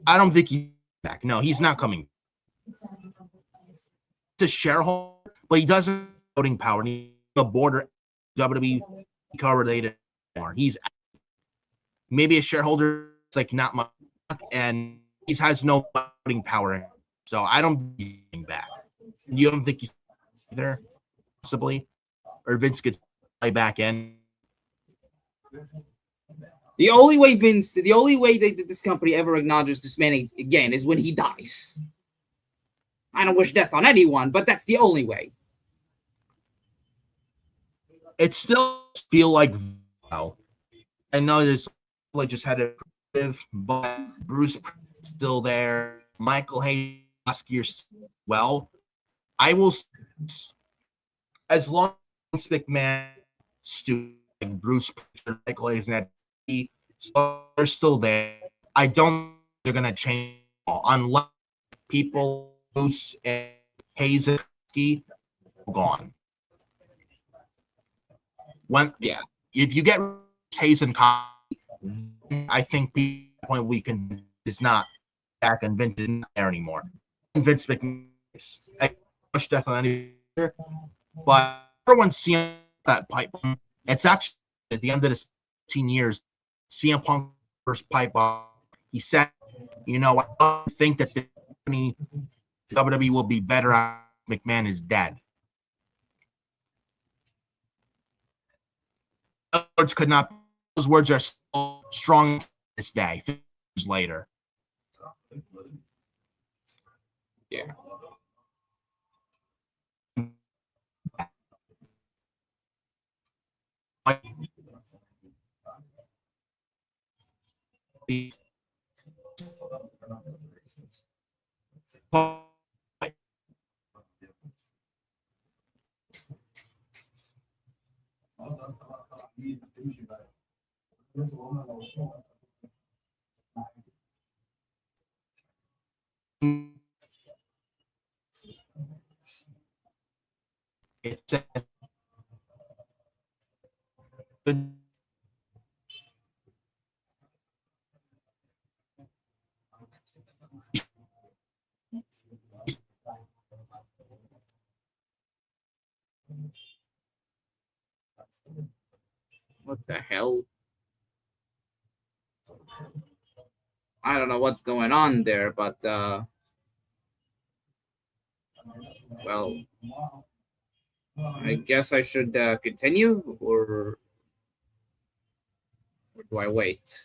A: I don't think he's back. No, he's not coming. It's a shareholder, but he doesn't have voting power. He's a border WWE cover they anymore. He's maybe a shareholder. It's like not much, and he has no voting power. So I don't think he's coming back. You don't think he's there, possibly, or Vince gets play back in?
B: The only way that this company ever acknowledges this man again is when he dies. I don't wish death on anyone, but that's the only way.
A: It still feel like, well, I know this like just had it, but Bruce still there. Michael Hayes last year, well, I will, as long as McMahon, Stu, like Bruce, Michael Hayes, and that they're still there. I don't think they're gonna change unless people Bruce and Hayes and Ski gone. If you get Hayes and Ski, I think the point we can is not back and Vince isn't there anymore. Vince McMahon, I push death on any, but everyone's seeing that pipe. It's actually at the end of the 15 years, CM Punk first pipe bomb. He said, "You know, I don't think that the company WWE will be better after McMahon is dead." Those words could not. Those words are still strong to this day, 50 years later.
B: Yeah.
A: It says
B: What the hell? I don't know what's going on there, but well, I guess I should continue, or do I wait?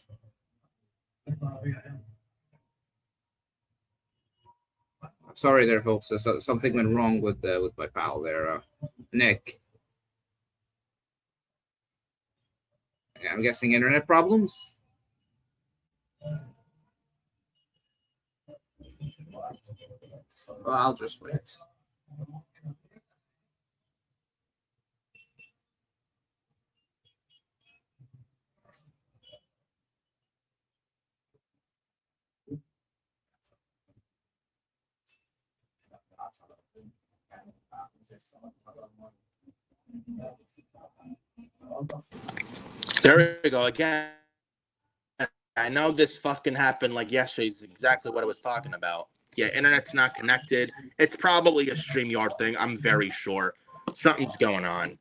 B: Sorry there, folks. Something went wrong with my pal there, Nick. I'm guessing internet problems. Well, I'll just wait.
C: There we go again. I know this fucking happened like yesterday. Is exactly what I was talking about. Yeah, internet's not connected. It's probably a StreamYard thing. I'm very sure something's going on.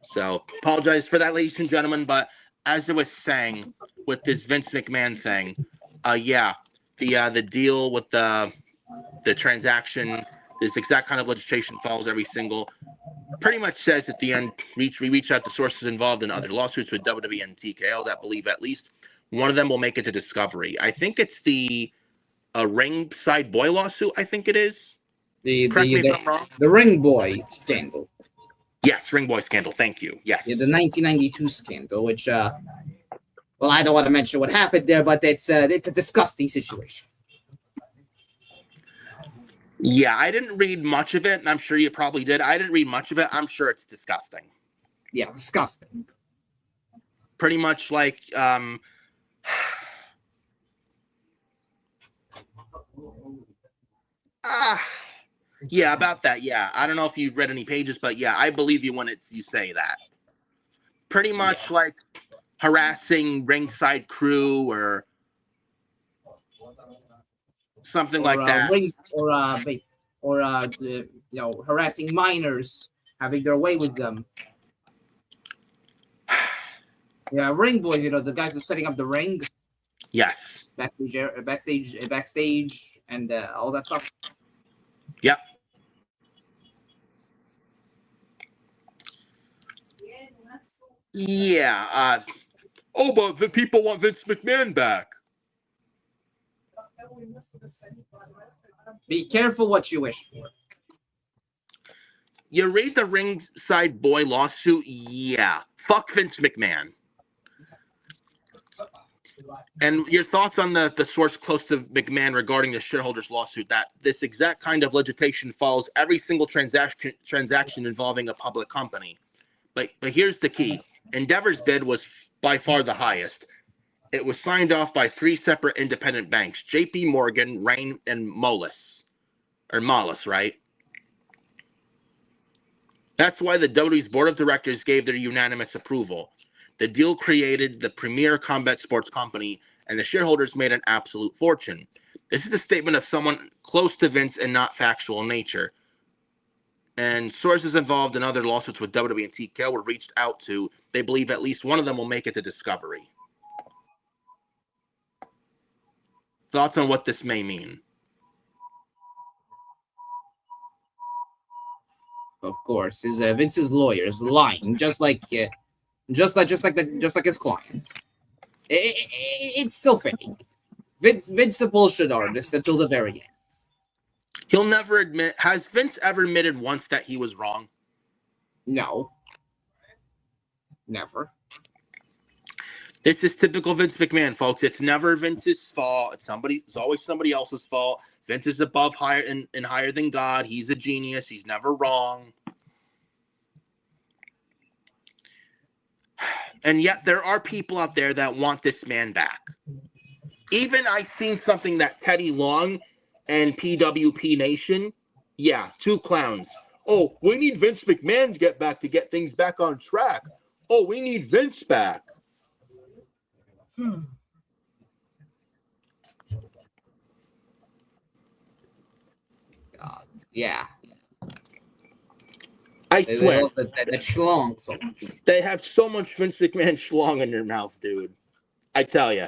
C: So apologize for that, ladies and gentlemen. But as I was saying with this Vince McMahon thing, yeah, the deal with the transaction, this exact kind of legislation follows every single. Pretty much says at the end, we reached out to sources involved in other lawsuits with WWE and TKO that believe at least one of them will make it to discovery. I think it's the ringside boy lawsuit. I think it is. Correct me if I'm wrong.
B: The Ring Boy scandal.
C: Yes, Ring Boy scandal. Thank you. Yes.
B: Yeah, the 1992 scandal, which well, I don't want to mention what happened there, but it's a disgusting situation.
C: Yeah, I didn't read much of it, and I'm sure you probably did. I didn't read much of it. I'm sure it's disgusting.
B: Yeah, disgusting.
C: Pretty much like yeah, about that. Yeah, I don't know if you've read any pages, but yeah, I believe you when you say that. Pretty much like harassing ringside crew or something like that.
B: Harassing minors, having their way with them. Yeah, Ring Boy, the guys who are setting up the ring.
C: Yes.
B: Backstage, and all that stuff.
C: Yep. Yeah. Oh, but the people want Vince McMahon back.
B: Be careful what you wish for.
C: You read the Ringside Boy lawsuit? Yeah. Fuck Vince McMahon. And your thoughts on the source close to McMahon regarding the shareholders lawsuit, that this exact kind of legislation follows every single transaction involving a public company. But here's the key. Endeavor's bid was by far the highest. It was signed off by 3 separate independent banks, JP Morgan, Rain, and Moelis. Or Moelis, right? That's why the WWE's board of directors gave their unanimous approval. The deal created the premier combat sports company, and the shareholders made an absolute fortune. This is a statement of someone close to Vince and not factual in nature. And sources involved in other lawsuits with WWE and TKO were reached out to. They believe at least one of them will make it to discovery. Thoughts on what this may mean?
B: Of course, Vince's lawyer is lying, just like his client. It's so fitting. Vince the bullshit artist until the very end.
C: He'll never admit. Has Vince ever admitted once that he was wrong?
B: No. Never.
C: This is typical Vince McMahon, folks. It's never Vince's fault. It's always somebody else's fault. Vince is above higher and higher than God. He's a genius. He's never wrong. And yet there are people out there that want this man back. Even I've seen something that Teddy Long and PWP Nation, 2 clowns. Oh, we need Vince McMahon to get things back on track. Oh, we need Vince back.
B: God, yeah.
C: I swear.
B: The schlong so much.
C: They have so much Vince McMahon schlong in their mouth, dude. I tell you.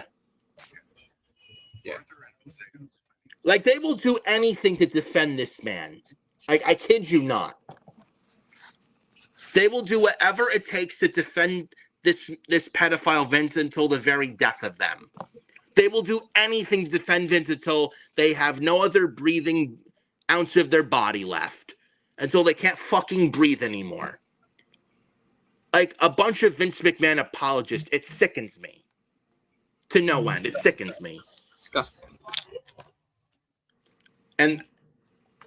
B: Yeah.
C: Like, they will do anything to defend this man. I kid you not. They will do whatever it takes to defend this pedophile Vince until the very death of them. They will do anything to defend Vince until they have no other breathing ounce of their body left. Until they can't fucking breathe anymore. Like, a bunch of Vince McMahon apologists, it sickens me. To no end, it sickens me.
B: Disgusting.
C: And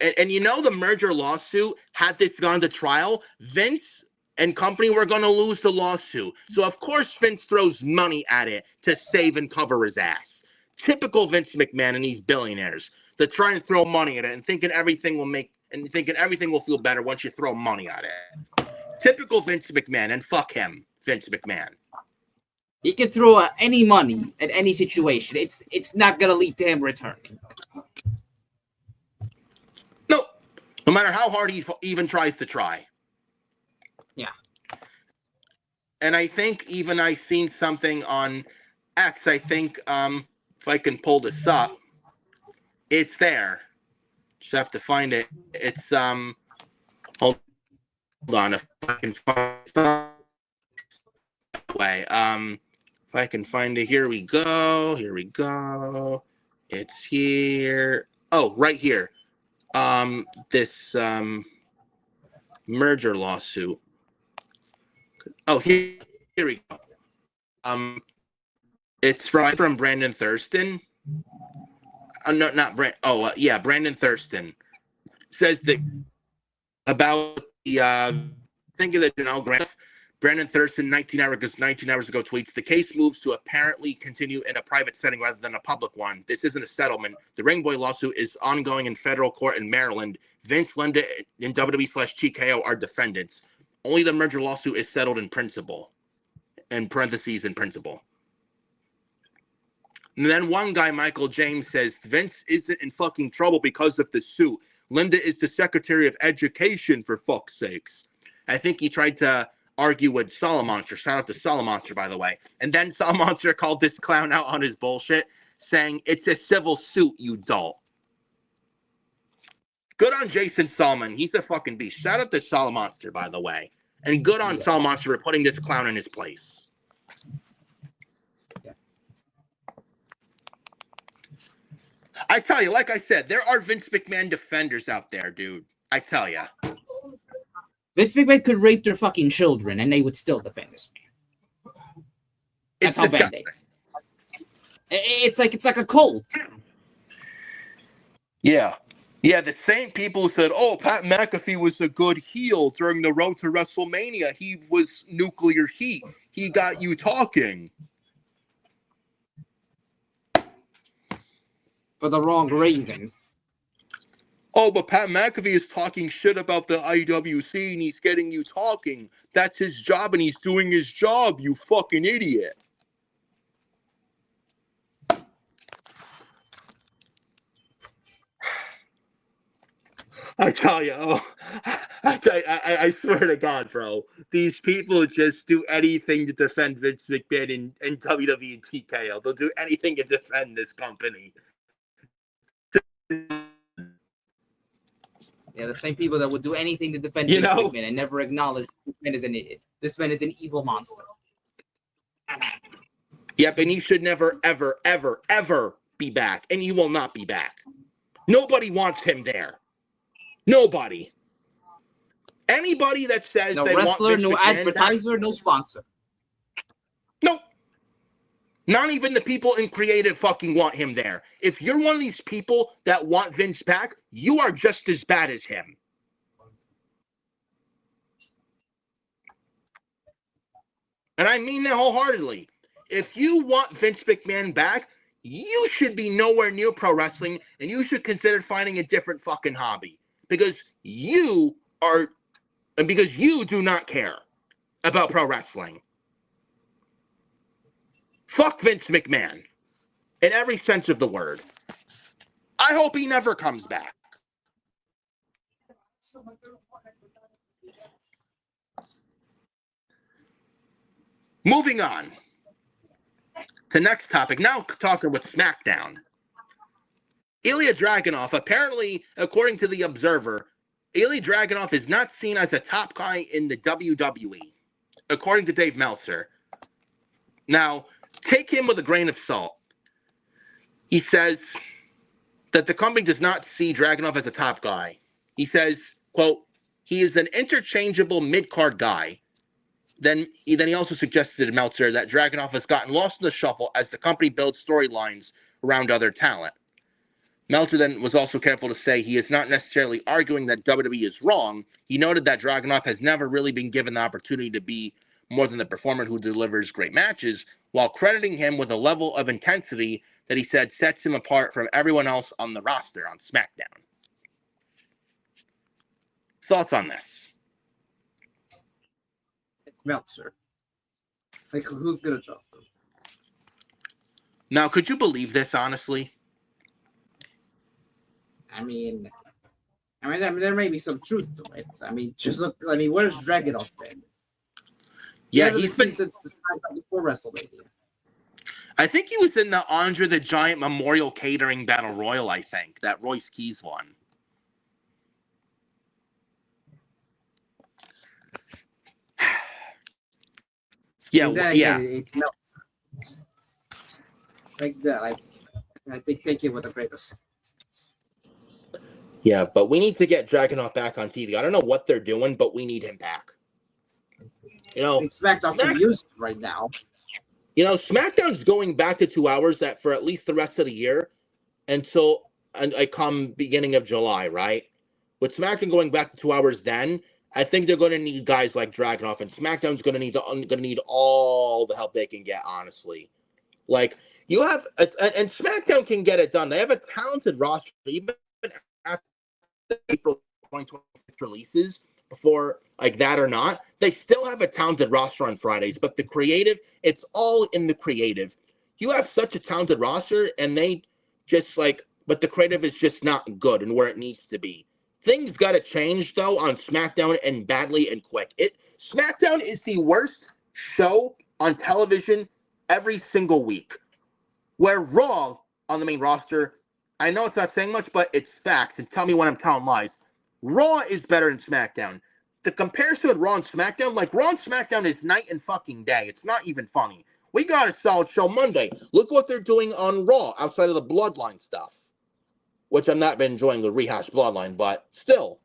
C: you know, the merger lawsuit, had this gone to trial, Vince and company were going to lose the lawsuit. So, of course, Vince throws money at it to save and cover his ass. Typical Vince McMahon and these billionaires. To try and throw money at it and thinking everything will feel better once you throw money at it. Typical Vince McMahon, and fuck him, Vince McMahon.
B: He can throw any money at any situation. It's not going to lead to him returning.
C: No matter how hard he even tries to try.
B: Yeah.
C: And I think even I've seen something on X. I think if I can pull this up, it's there. Just have to find it. It's hold on, if I can find it. If I can find it, here we go. It's here. Oh, right here. This merger lawsuit. Oh, here we go. It's from Brandon Thurston. No, not Brand. Oh, Brandon Thurston says that about the think of the Janelle Grant. Brandon Thurston, 19 hours ago, tweets, the case moves to apparently continue in a private setting rather than a public one. This isn't a settlement. The Ring Boy lawsuit is ongoing in federal court in Maryland. Vince, Linda, and WWE/TKO are defendants. Only the merger lawsuit is settled in principle. In parentheses, in principle. And then one guy, Michael James, says, Vince isn't in fucking trouble because of the suit. Linda is the Secretary of Education, for fuck's sakes. I think he tried to argue with Solomonster. Shout out to Solomonster, by the way. And then Solomonster called this clown out on his bullshit, saying, it's a civil suit, you dolt. Good on Jason Solomon. He's a fucking beast. Shout out to Solomonster, by the way. And good on Solomonster for putting this clown in his place. I tell you, like I said, there are Vince McMahon defenders out there, dude. I tell you.
B: Vince McMahon could rape their fucking children and they would still defend this man. That's how bad they are. It's like a cult.
C: Yeah. Yeah, the same people who said, oh, Pat McAfee was a good heel during the road to WrestleMania. He was nuclear heat. He got you talking.
B: For the wrong reasons.
C: Oh, but Pat McAfee is talking shit about the IWC and he's getting you talking. That's his job and he's doing his job, you fucking idiot. I tell you, I swear to God, bro, these people just do anything to defend Vince McMahon and WWE and TKO. They'll do anything to defend this company.
B: Yeah, the same people that would do anything to defend Vince McMahon and never acknowledge this man is an idiot. This man is an evil monster.
C: Yep, and he should never, ever, ever, ever be back. And he will not be back. Nobody wants him there. Nobody. Anybody that says
B: no
C: they
B: wrestler,
C: want Vince
B: no
C: McMahon
B: advertiser,
C: back,
B: no sponsor.
C: Nope. Not even the people in creative fucking want him there. If you're one of these people that want Vince back, you are just as bad as him. And I mean that wholeheartedly. If you want Vince McMahon back, you should be nowhere near pro wrestling and you should consider finding a different fucking hobby. Because you do not care about pro wrestling. Fuck Vince McMahon. In every sense of the word. I hope he never comes back. Moving on to next topic. Now talking with SmackDown. Ilja Dragunov, apparently, according to The Observer, Ilja Dragunov is not seen as a top guy in the WWE, according to Dave Meltzer. Now, take him with a grain of salt. He says that the company does not see Dragunov as a top guy. He says, quote, he is an interchangeable mid-card guy. Then he also suggested to Meltzer that Dragunov has gotten lost in the shuffle as the company builds storylines around other talent. Meltzer then was also careful to say he is not necessarily arguing that WWE is wrong. He noted that Dragunov has never really been given the opportunity to be more than the performer who delivers great matches, while crediting him with a level of intensity that he said sets him apart from everyone else on the roster on SmackDown. Thoughts on this?
B: It's Meltzer. Like, who's gonna trust him?
C: Now, could you believe this, honestly?
B: I mean, there may be some truth to it. I mean, just look. I mean, where's Dragunov been?
C: Yeah,
B: he's been since the SmackDown before WrestleMania.
C: I think he was in the Andre the Giant Memorial Catering Battle Royal. I think that Royce Keys won. Yeah,
B: yeah. It's Meltzer. Like that. I think take it with a grain of salt.
C: Yeah, but we need to get Dragunov back on TV. I don't know what they're doing, but we need him back. You know,
B: SmackDown can use it right now.
C: You know, SmackDown's going back to 2 hours that for at least the rest of the year until I come beginning of July, right? With SmackDown going back to 2 hours, then I think they're going to need guys like Dragunov, and SmackDown's going to need all the help they can get. Honestly, like you have, and SmackDown can get it done. They have a talented roster, even after April 2026 releases. Before like that or not, they still have a talented roster on Fridays, but the creative, it's all in the creative. You have such a talented roster and they just but the creative is just not good and where it needs to be. Things got to change though on SmackDown and badly and quick. SmackDown is the worst show on television every single week. Where Raw on the main roster, I know it's not saying much, but it's facts, and tell me when I'm telling lies. Raw is better than SmackDown. The comparison with Raw and SmackDown, Raw and SmackDown is night and fucking day. It's not even funny. We got a solid show Monday. Look what they're doing on Raw outside of the Bloodline stuff. which I'm not been enjoying the rehash bloodline, but still.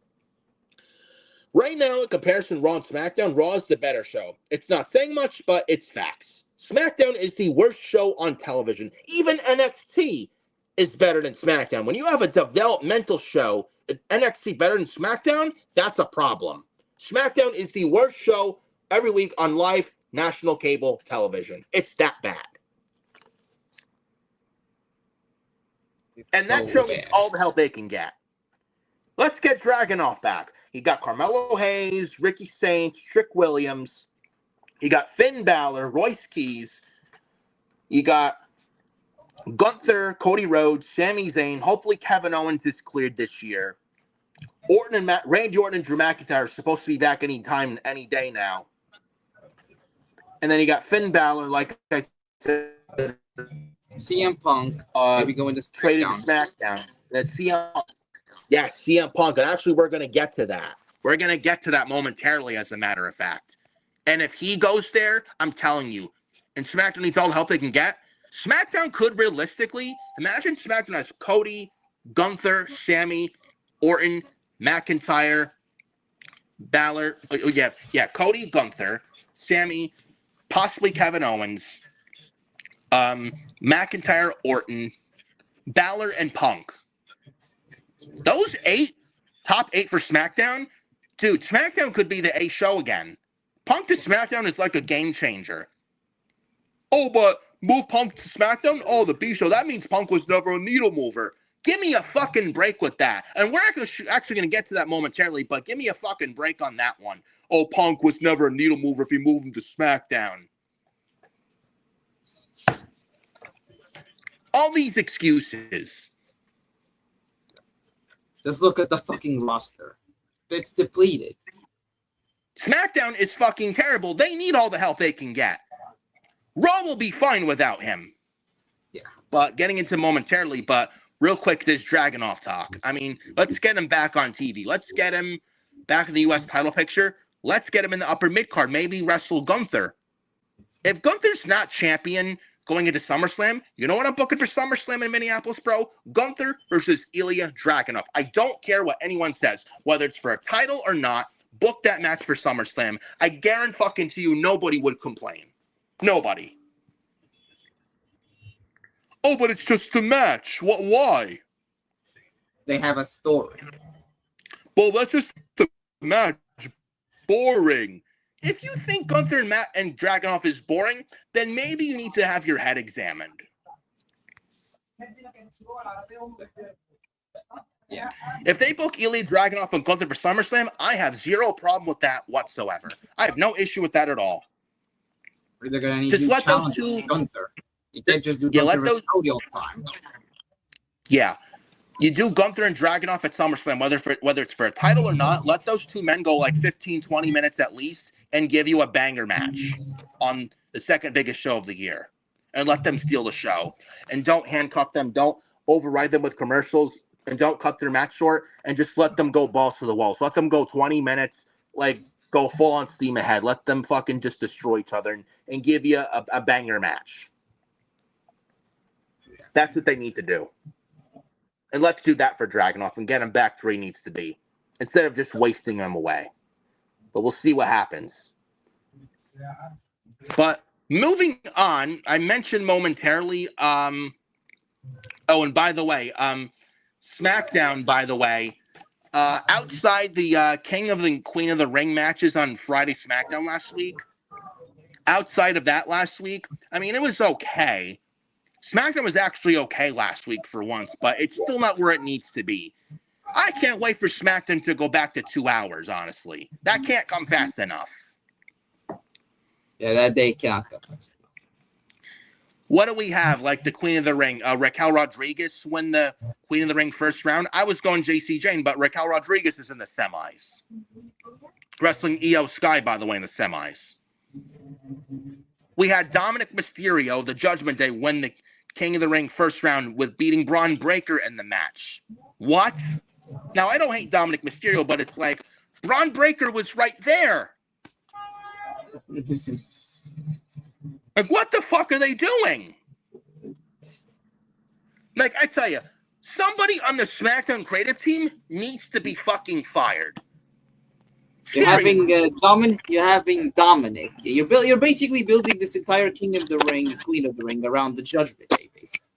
C: Right now, in comparison Raw and SmackDown, Raw is the better show. It's not saying much, but it's facts. SmackDown is the worst show on television. Even NXT is better than SmackDown. When you have a developmental show, NXT better than SmackDown, that's a problem. SmackDown is the worst show every week on live national cable television. It's that bad. And that show needs all the help they can get. Let's get Dragunov back. You got Carmelo Hayes, Ricky Saints, Trick Williams. You got Finn Balor, Royce Keys. You got Gunther, Cody Rhodes, Sami Zayn. Hopefully Kevin Owens is cleared this year. Randy Orton and Drew McIntyre are supposed to be back any time, any day now. And then you got Finn Balor, like I said.
B: CM Punk. Maybe going to
C: traded to SmackDown. And CM Punk. And actually, we're going to get to that. We're going to get to that momentarily, as a matter of fact. And if he goes there, I'm telling you, and SmackDown needs all the help they can get. SmackDown could realistically, imagine SmackDown has Cody, Gunther, Sami, Orton, McIntyre, Balor. Cody, Gunther, Sami, possibly Kevin Owens, McIntyre, Orton, Balor, and Punk. Those top eight for SmackDown, dude, SmackDown could be the A show again. Punk to SmackDown is like a game changer. Oh, but move Punk to SmackDown? Oh, the B show. That means Punk was never a needle mover. Give me a fucking break with that. And we're actually going to get to that momentarily, but give me a fucking break on that one. Oh, Punk was never a needle mover if you move him to SmackDown. All these excuses.
B: Just look at the fucking roster. It's depleted.
C: SmackDown is fucking terrible. They need all the help they can get. Raw will be fine without him.
B: Yeah.
C: But getting into momentarily, but real quick, this Dragunov talk. I mean, let's get him back on TV. Let's get him back in the U.S. title picture. Let's get him in the upper mid-card. Maybe wrestle Gunther. If Gunther's not champion going into SummerSlam, you know what I'm booking for SummerSlam in Minneapolis, bro? Gunther versus Ilja Dragunov. I don't care what anyone says, whether it's for a title or not. Book that match for SummerSlam. I guarantee to you nobody would complain. Nobody. Oh, but it's just a match. Why?
B: They have a story.
C: Well, that's just a match. Boring. If you think Gunther and Dragunov is boring, then maybe you need to have your head examined.
B: Yeah.
C: If they book Ilja Dragunov and Gunther for SummerSlam, I have zero problem with that whatsoever. I have no issue with that at all.
B: They're going to need
C: just
B: you
C: let those
B: two Gunther. You can't just do Gunther versus Cody all the time.
C: Yeah. You do Gunther and Dragunov at SummerSlam, whether it's for a title or not. Let those two men go like 15, 20 minutes at least and give you a banger match on the second biggest show of the year. And let them steal the show. And don't handcuff them. Don't override them with commercials. And don't cut their match short. And just let them go balls to the walls. Let them go 20 minutes, like go full on steam ahead. Let them fucking just destroy each other and give you a banger match. That's what they need to do. And let's do that for Dragunov and get him back to where he needs to be. Instead of just wasting him away. But we'll see what happens. But moving on, I mentioned momentarily, and by the way, SmackDown, by the way, outside the King of the Queen of the Ring matches on Friday SmackDown last week, outside of that last week, I mean, it was okay. SmackDown was actually okay last week for once, but it's still not where it needs to be. I can't wait for SmackDown to go back to 2 hours, honestly. That can't come fast enough.
B: Yeah, that day cannot come fast enough.
C: What do we have? Like the Queen of the Ring, Raquel Rodriguez win the Queen of the Ring first round. I was going JC Jane, but Raquel Rodriguez is in the semis. Wrestling Io Sky, by the way, in the semis. We had Dominic Mysterio, the Judgment Day, win the King of the Ring first round with beating Braun Breaker in the match. What? Now, I don't hate Dominic Mysterio, but it's like, Braun Breaker was right there. Like, what the fuck are they doing? Like, I tell you, Somebody on the SmackDown creative team needs to be fucking fired.
B: You're having Dominic. You're basically building this entire King of the Ring, Queen of the Ring around the Judgment Day, basically.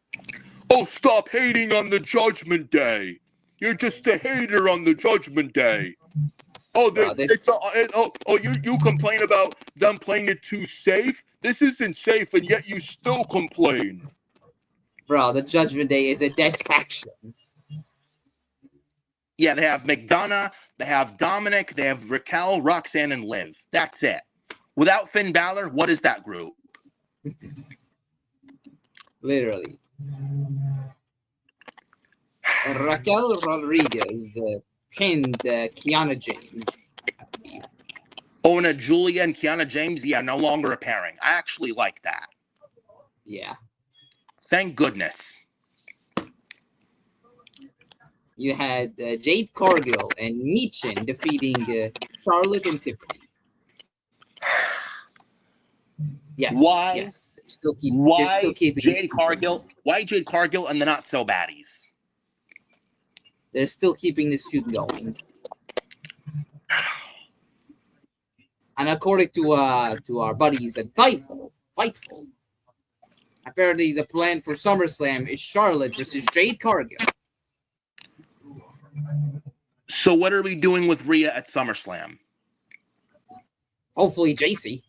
C: Oh, stop hating on the Judgment Day. You're just a hater on the Judgment Day. Oh, you complain about them playing it too safe? This isn't safe, and yet you still complain.
B: Bro, the Judgment Day is a dead faction.
C: Yeah, they have McDonough, they have Dominic, they have Raquel, Roxanne, and Liv. That's it. Without Finn Balor, what is that group?
B: Literally. Raquel Rodriguez pinned Kiana James.
C: Oh, and Julia and Kiana James, yeah, no longer a pairing. I actually like that.
B: Yeah.
C: Thank goodness.
B: You had Jade Cargill and Michin defeating Charlotte and Tiffany. Yes.
C: Why?
B: Yes. They're still keeping
C: Jade Cargill? Why Jade Cargill and the not so baddies?
B: They're still keeping this feud going. And according to our buddies at Fightful, apparently the plan for SummerSlam is Charlotte versus Jade Cargill.
C: So what are we doing with Rhea at SummerSlam?
B: Hopefully JC.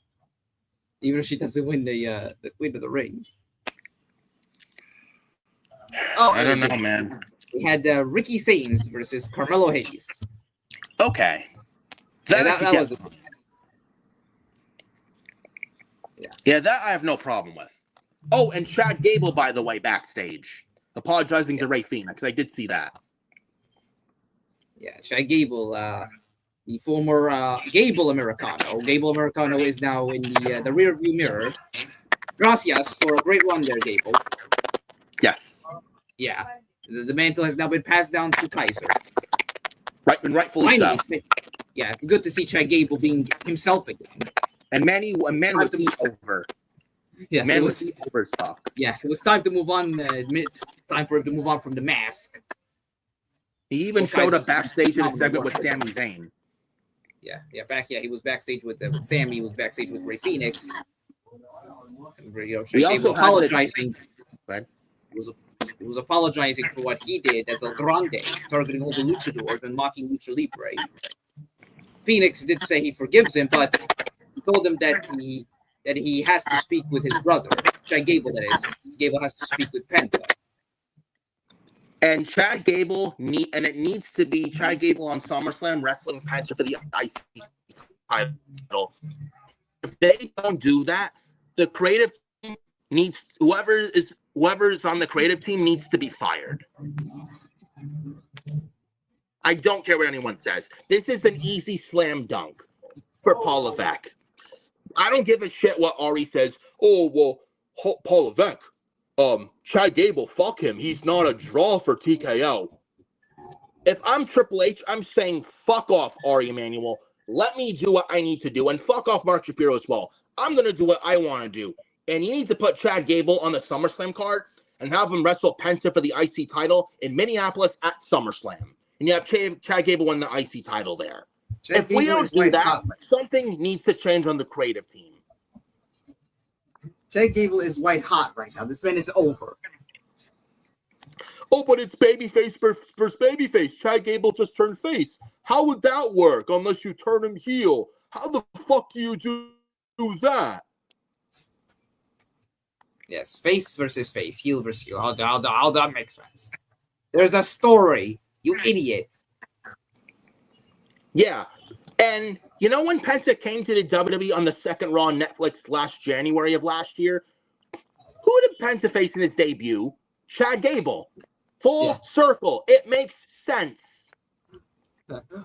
B: Even if she doesn't win the Queen of the Ring. Oh,
C: I don't know, man.
B: We had Ricky Sains versus Carmelo Hayes.
C: Okay.
B: That was a...
C: Yeah, that I have no problem with. Oh, and Chad Gable, by the way, backstage, apologizing to Ray Phoenix. I did see that.
B: Yeah, Chad Gable, the former Gable Americano. Gable Americano is now in the rear view mirror. Gracias for a great run there, Gable.
C: Yes.
B: Yeah, the mantle has now been passed down to Kaiser.
C: Right, and rightfully so.
B: Yeah, it's good to see Chad Gable being himself again.
C: And man was he over.
B: Yeah,
C: man was he over stuff.
B: Yeah, it was time to move on. Time for him to move on from the mask.
C: He even showed up backstage in a segment with Sami Zayn.
B: He was backstage with Sammy. He was backstage with Ray Phoenix.
C: He
B: also apologizing.
C: He
B: was apologizing for what he did as El Grande, targeting all the luchadors and mocking Lucha Libre. Phoenix did say he forgives him, but he told him that he has to speak with his brother, Chad Gable. That is, Gable has to speak with Penta.
C: And Chad Gable it needs to be Chad Gable on SummerSlam wrestling Penta for the IC title. If they don't do that, the creative team needs whoever's on the creative team needs to be fired. I don't care what anyone says. This is an easy slam dunk for Paul Levesque. I don't give a shit what Ari says. Oh, well, Paul Levesque, Chad Gable, fuck him. He's not a draw for TKO. If I'm Triple H, I'm saying fuck off, Ari Emanuel. Let me do what I need to do. And fuck off Mark Shapiro as well. I'm going to do what I want to do. And you need to put Chad Gable on the SummerSlam card and have him wrestle Penta for the IC title in Minneapolis at SummerSlam. And you have Chad Gable win the IC title there. If we don't do that, something needs to change on the creative team.
D: Chad Gable is white hot right now. This man is over.
C: Oh, but it's babyface versus babyface. Chad Gable just turned face. How would that work unless you turn him heel? How the fuck do you do that?
B: Yes, face versus face, heel versus heel. How that makes sense? There's a story, you idiots.
C: Yeah, and you know when Penta came to the WWE on the second Raw on Netflix last January of last year, who did Penta face in his debut? Chad Gable. Full circle. It makes sense.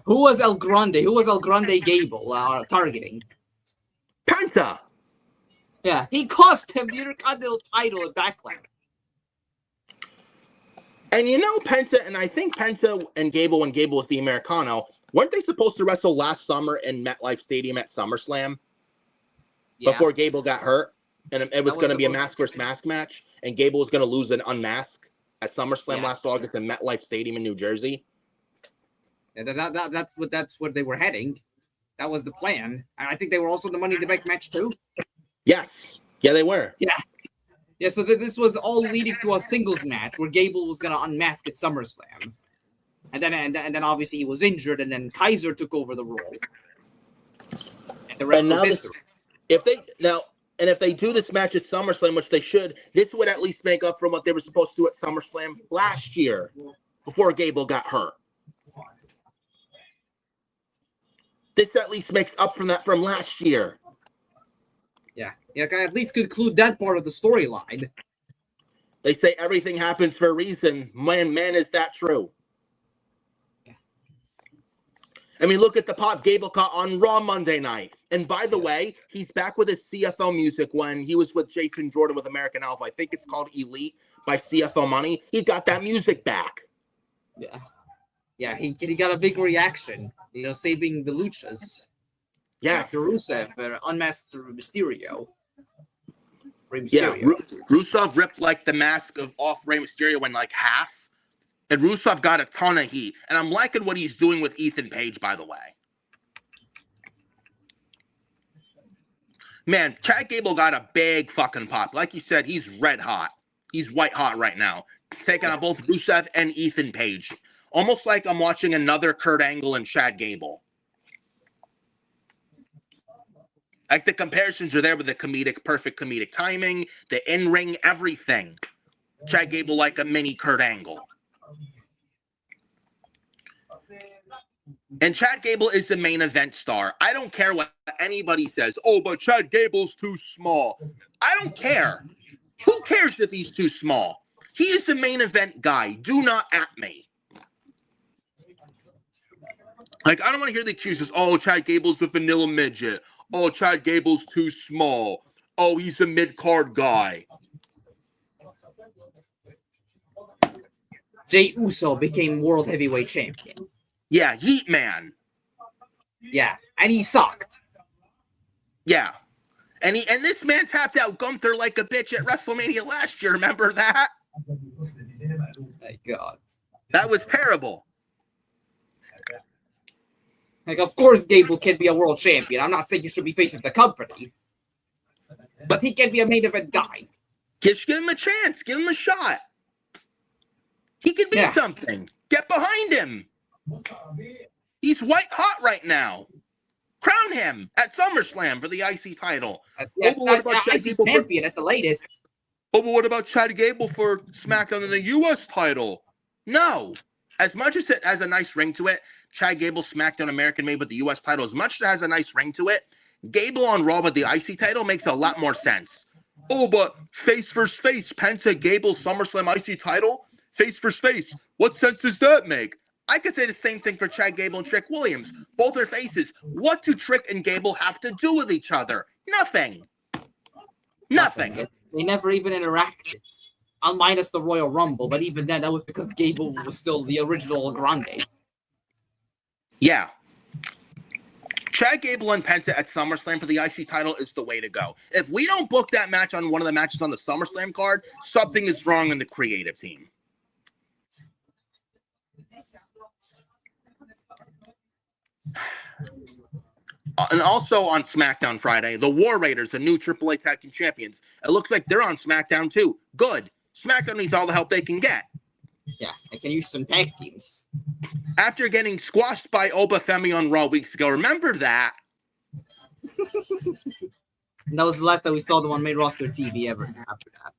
B: Who was El Grande? Who was El Grande Gable targeting?
C: Penta.
B: Yeah, he cost him the Intercontinental title at Backlash.
C: And you know Penta, and I think Penta and Gable, when Gable was the Americano, weren't they supposed to wrestle last summer in MetLife Stadium at SummerSlam? Yeah. Before Gable got hurt? And it was going to be a mask versus mask match, and Gable was going to lose and unmask? at SummerSlam last August in MetLife Stadium in New Jersey.
B: Yeah, that's what they were heading. That was the plan. And I think they were also the Money in the Bank match too.
C: Yes. Yeah, they were.
B: Yeah. Yeah, so this was all leading to a singles match where Gable was going to unmask at SummerSlam. And then obviously he was injured, and then Kaiser took over the role. And the rest was history.
C: If they do this match at SummerSlam, which they should, this would at least make up for what they were supposed to do at SummerSlam last year before Gable got hurt. This at least makes up from that from last year.
B: Yeah, at least conclude that part of the storyline.
C: They say everything happens for a reason. Man, is that true?
B: Yeah.
C: I mean, look at the pop Gable caught on Raw Monday night. And by the way, he's back with his CFL music when he was with Jason Jordan with American Alpha. I think it's called Elite by CFL Money. He got that music back.
B: Yeah. Yeah, he got a big reaction, saving the Luchas.
C: Yeah.
B: After Rusev unmasked Mysterio. Rey Mysterio.
C: Yeah, Rusev ripped like the mask off Rey Mysterio in like half. And Rusev got a ton of heat. And I'm liking what he's doing with Ethan Page, by the way. Man, Chad Gable got a big fucking pop. Like you said, he's red hot. He's white hot right now. Taking on both Rusev and Ethan Page. Almost like I'm watching another Kurt Angle and Chad Gable. Like the comparisons are there with the perfect comedic timing, the in-ring, everything. Chad Gable like a mini Kurt Angle. And Chad Gable is the main event star. I don't care what anybody says. Oh, but Chad Gable's too small. I don't care. Who cares if he's too small? He is the main event guy. Do not at me. Like, I don't want to hear the excuses. Oh, Chad Gable's the vanilla midget. Oh, Chad Gable's too small. Oh, he's a mid-card guy.
B: Jey Uso became World Heavyweight Champion.
C: Yeah, Yeet Man.
B: Yeah, and he sucked.
C: Yeah. And this man tapped out Gunther like a bitch at WrestleMania last year. Remember that?
B: My God.
C: That was terrible.
B: Like, of course Gable can be a world champion. I'm not saying you should be facing the company. But he can be a main event guy.
C: Just give him a chance. Give him a shot. He can be something. Get behind him. He's white hot right now. Crown him at SummerSlam for the IC title.
B: IC champion at the latest.
C: Oh, but what about Chad Gable for SmackDown in the U.S. title? No. As much as it has a nice ring to it, Chad Gable SmackDown American made with the U.S. title, as much as it has a nice ring to it, Gable on Raw with the IC title makes a lot more sense. Oh, but face versus face, Penta Gable SummerSlam IC title? Face versus face. What sense does that make? I could say the same thing for Chad Gable and Trick Williams. Both are faces. What do Trick and Gable have to do with each other? Nothing. Nothing.
B: They never even interacted. Minus the Royal Rumble, but even then, that was because Gable was still the original Grande.
C: Yeah. Chad Gable and Penta at SummerSlam for the IC title is the way to go. If we don't book that match on one of the matches on the SummerSlam card, something is wrong in the creative team. And also on SmackDown Friday, the War Raiders, the new AAA Tag Team Champions. It looks like they're on SmackDown too. Good. SmackDown needs all the help they can get.
B: Yeah, I can use some tag teams.
C: After getting squashed by Oba Femi on Raw weeks ago, remember that?
B: And that was the last time we saw them on main roster TV ever after that.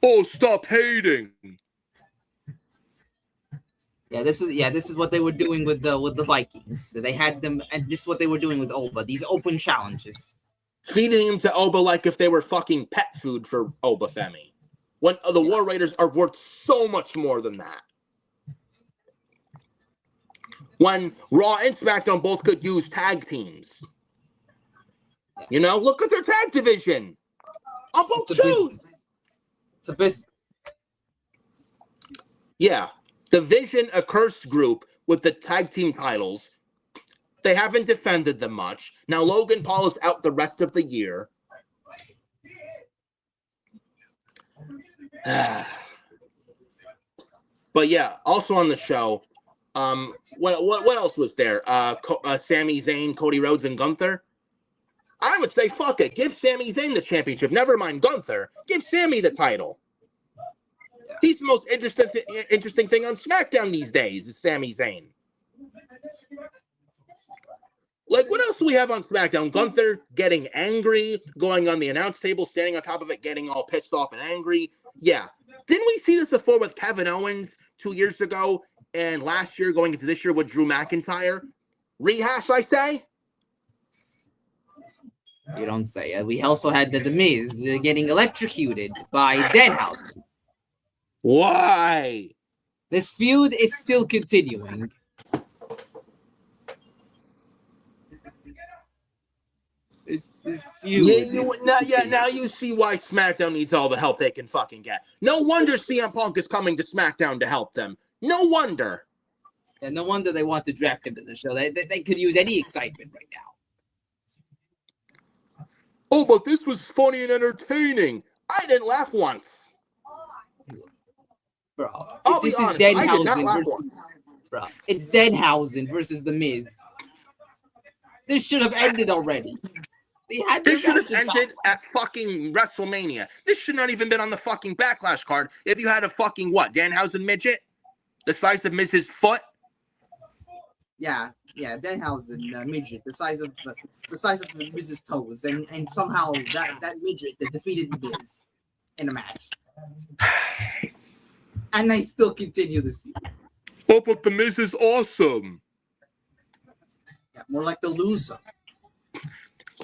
C: Oh, stop hating.
B: Yeah, this is what they were doing with the Vikings. They had them, and this is what they were doing with Oba. These open challenges,
C: feeding them to Oba like if they were fucking pet food for Oba Femi. When the War Raiders are worth so much more than that. When Raw and SmackDown both could use tag teams. You know, look at their tag division. On both shows.
B: It's a business.
C: Yeah. The Vision, a cursed group with the tag team titles. They haven't defended them much. Now Logan Paul is out the rest of the year. But yeah, also on the show, what else was there? Sami Zayn, Cody Rhodes, and Gunther. I would say fuck it, give Sami Zayn the championship. Never mind Gunther. Give Sami the title. He's the most interesting thing on SmackDown these days is Sami Zayn. Like, what else do we have on SmackDown? Gunther getting angry, going on the announce table, standing on top of it, getting all pissed off and angry. Yeah. Didn't we see this before with Kevin Owens 2 years ago and last year going into this year with Drew McIntyre? Rehash, I say?
B: You don't say. We also had the Miz getting electrocuted by Danhausen.
C: Why?
B: This feud is still continuing. This feud.
C: Now you see why SmackDown needs all the help they can fucking get. No wonder CM Punk is coming to SmackDown to help them. No wonder.
B: And no wonder they want to draft him to the show. They could use any excitement right now.
C: Oh, but this was funny and entertaining. I didn't laugh once.
B: Bro,
C: I'll
B: this
C: be
B: is
C: honest, I did not
B: Danhausen
C: laugh
B: versus,
C: once.
B: bro. It's Danhausen versus the Miz. This should have ended already. They had
C: This should have ended at fucking WrestleMania. This should not even been on the fucking Backlash card if you had a fucking what? Danhausen midget? The size of Miz's foot?
D: Yeah, Danhausen midget, the size of Miz's toes, and somehow that midget that defeated Miz in a match, and they still continue this feud.
C: Oh, but the Miz is awesome.
D: Yeah, more like the loser.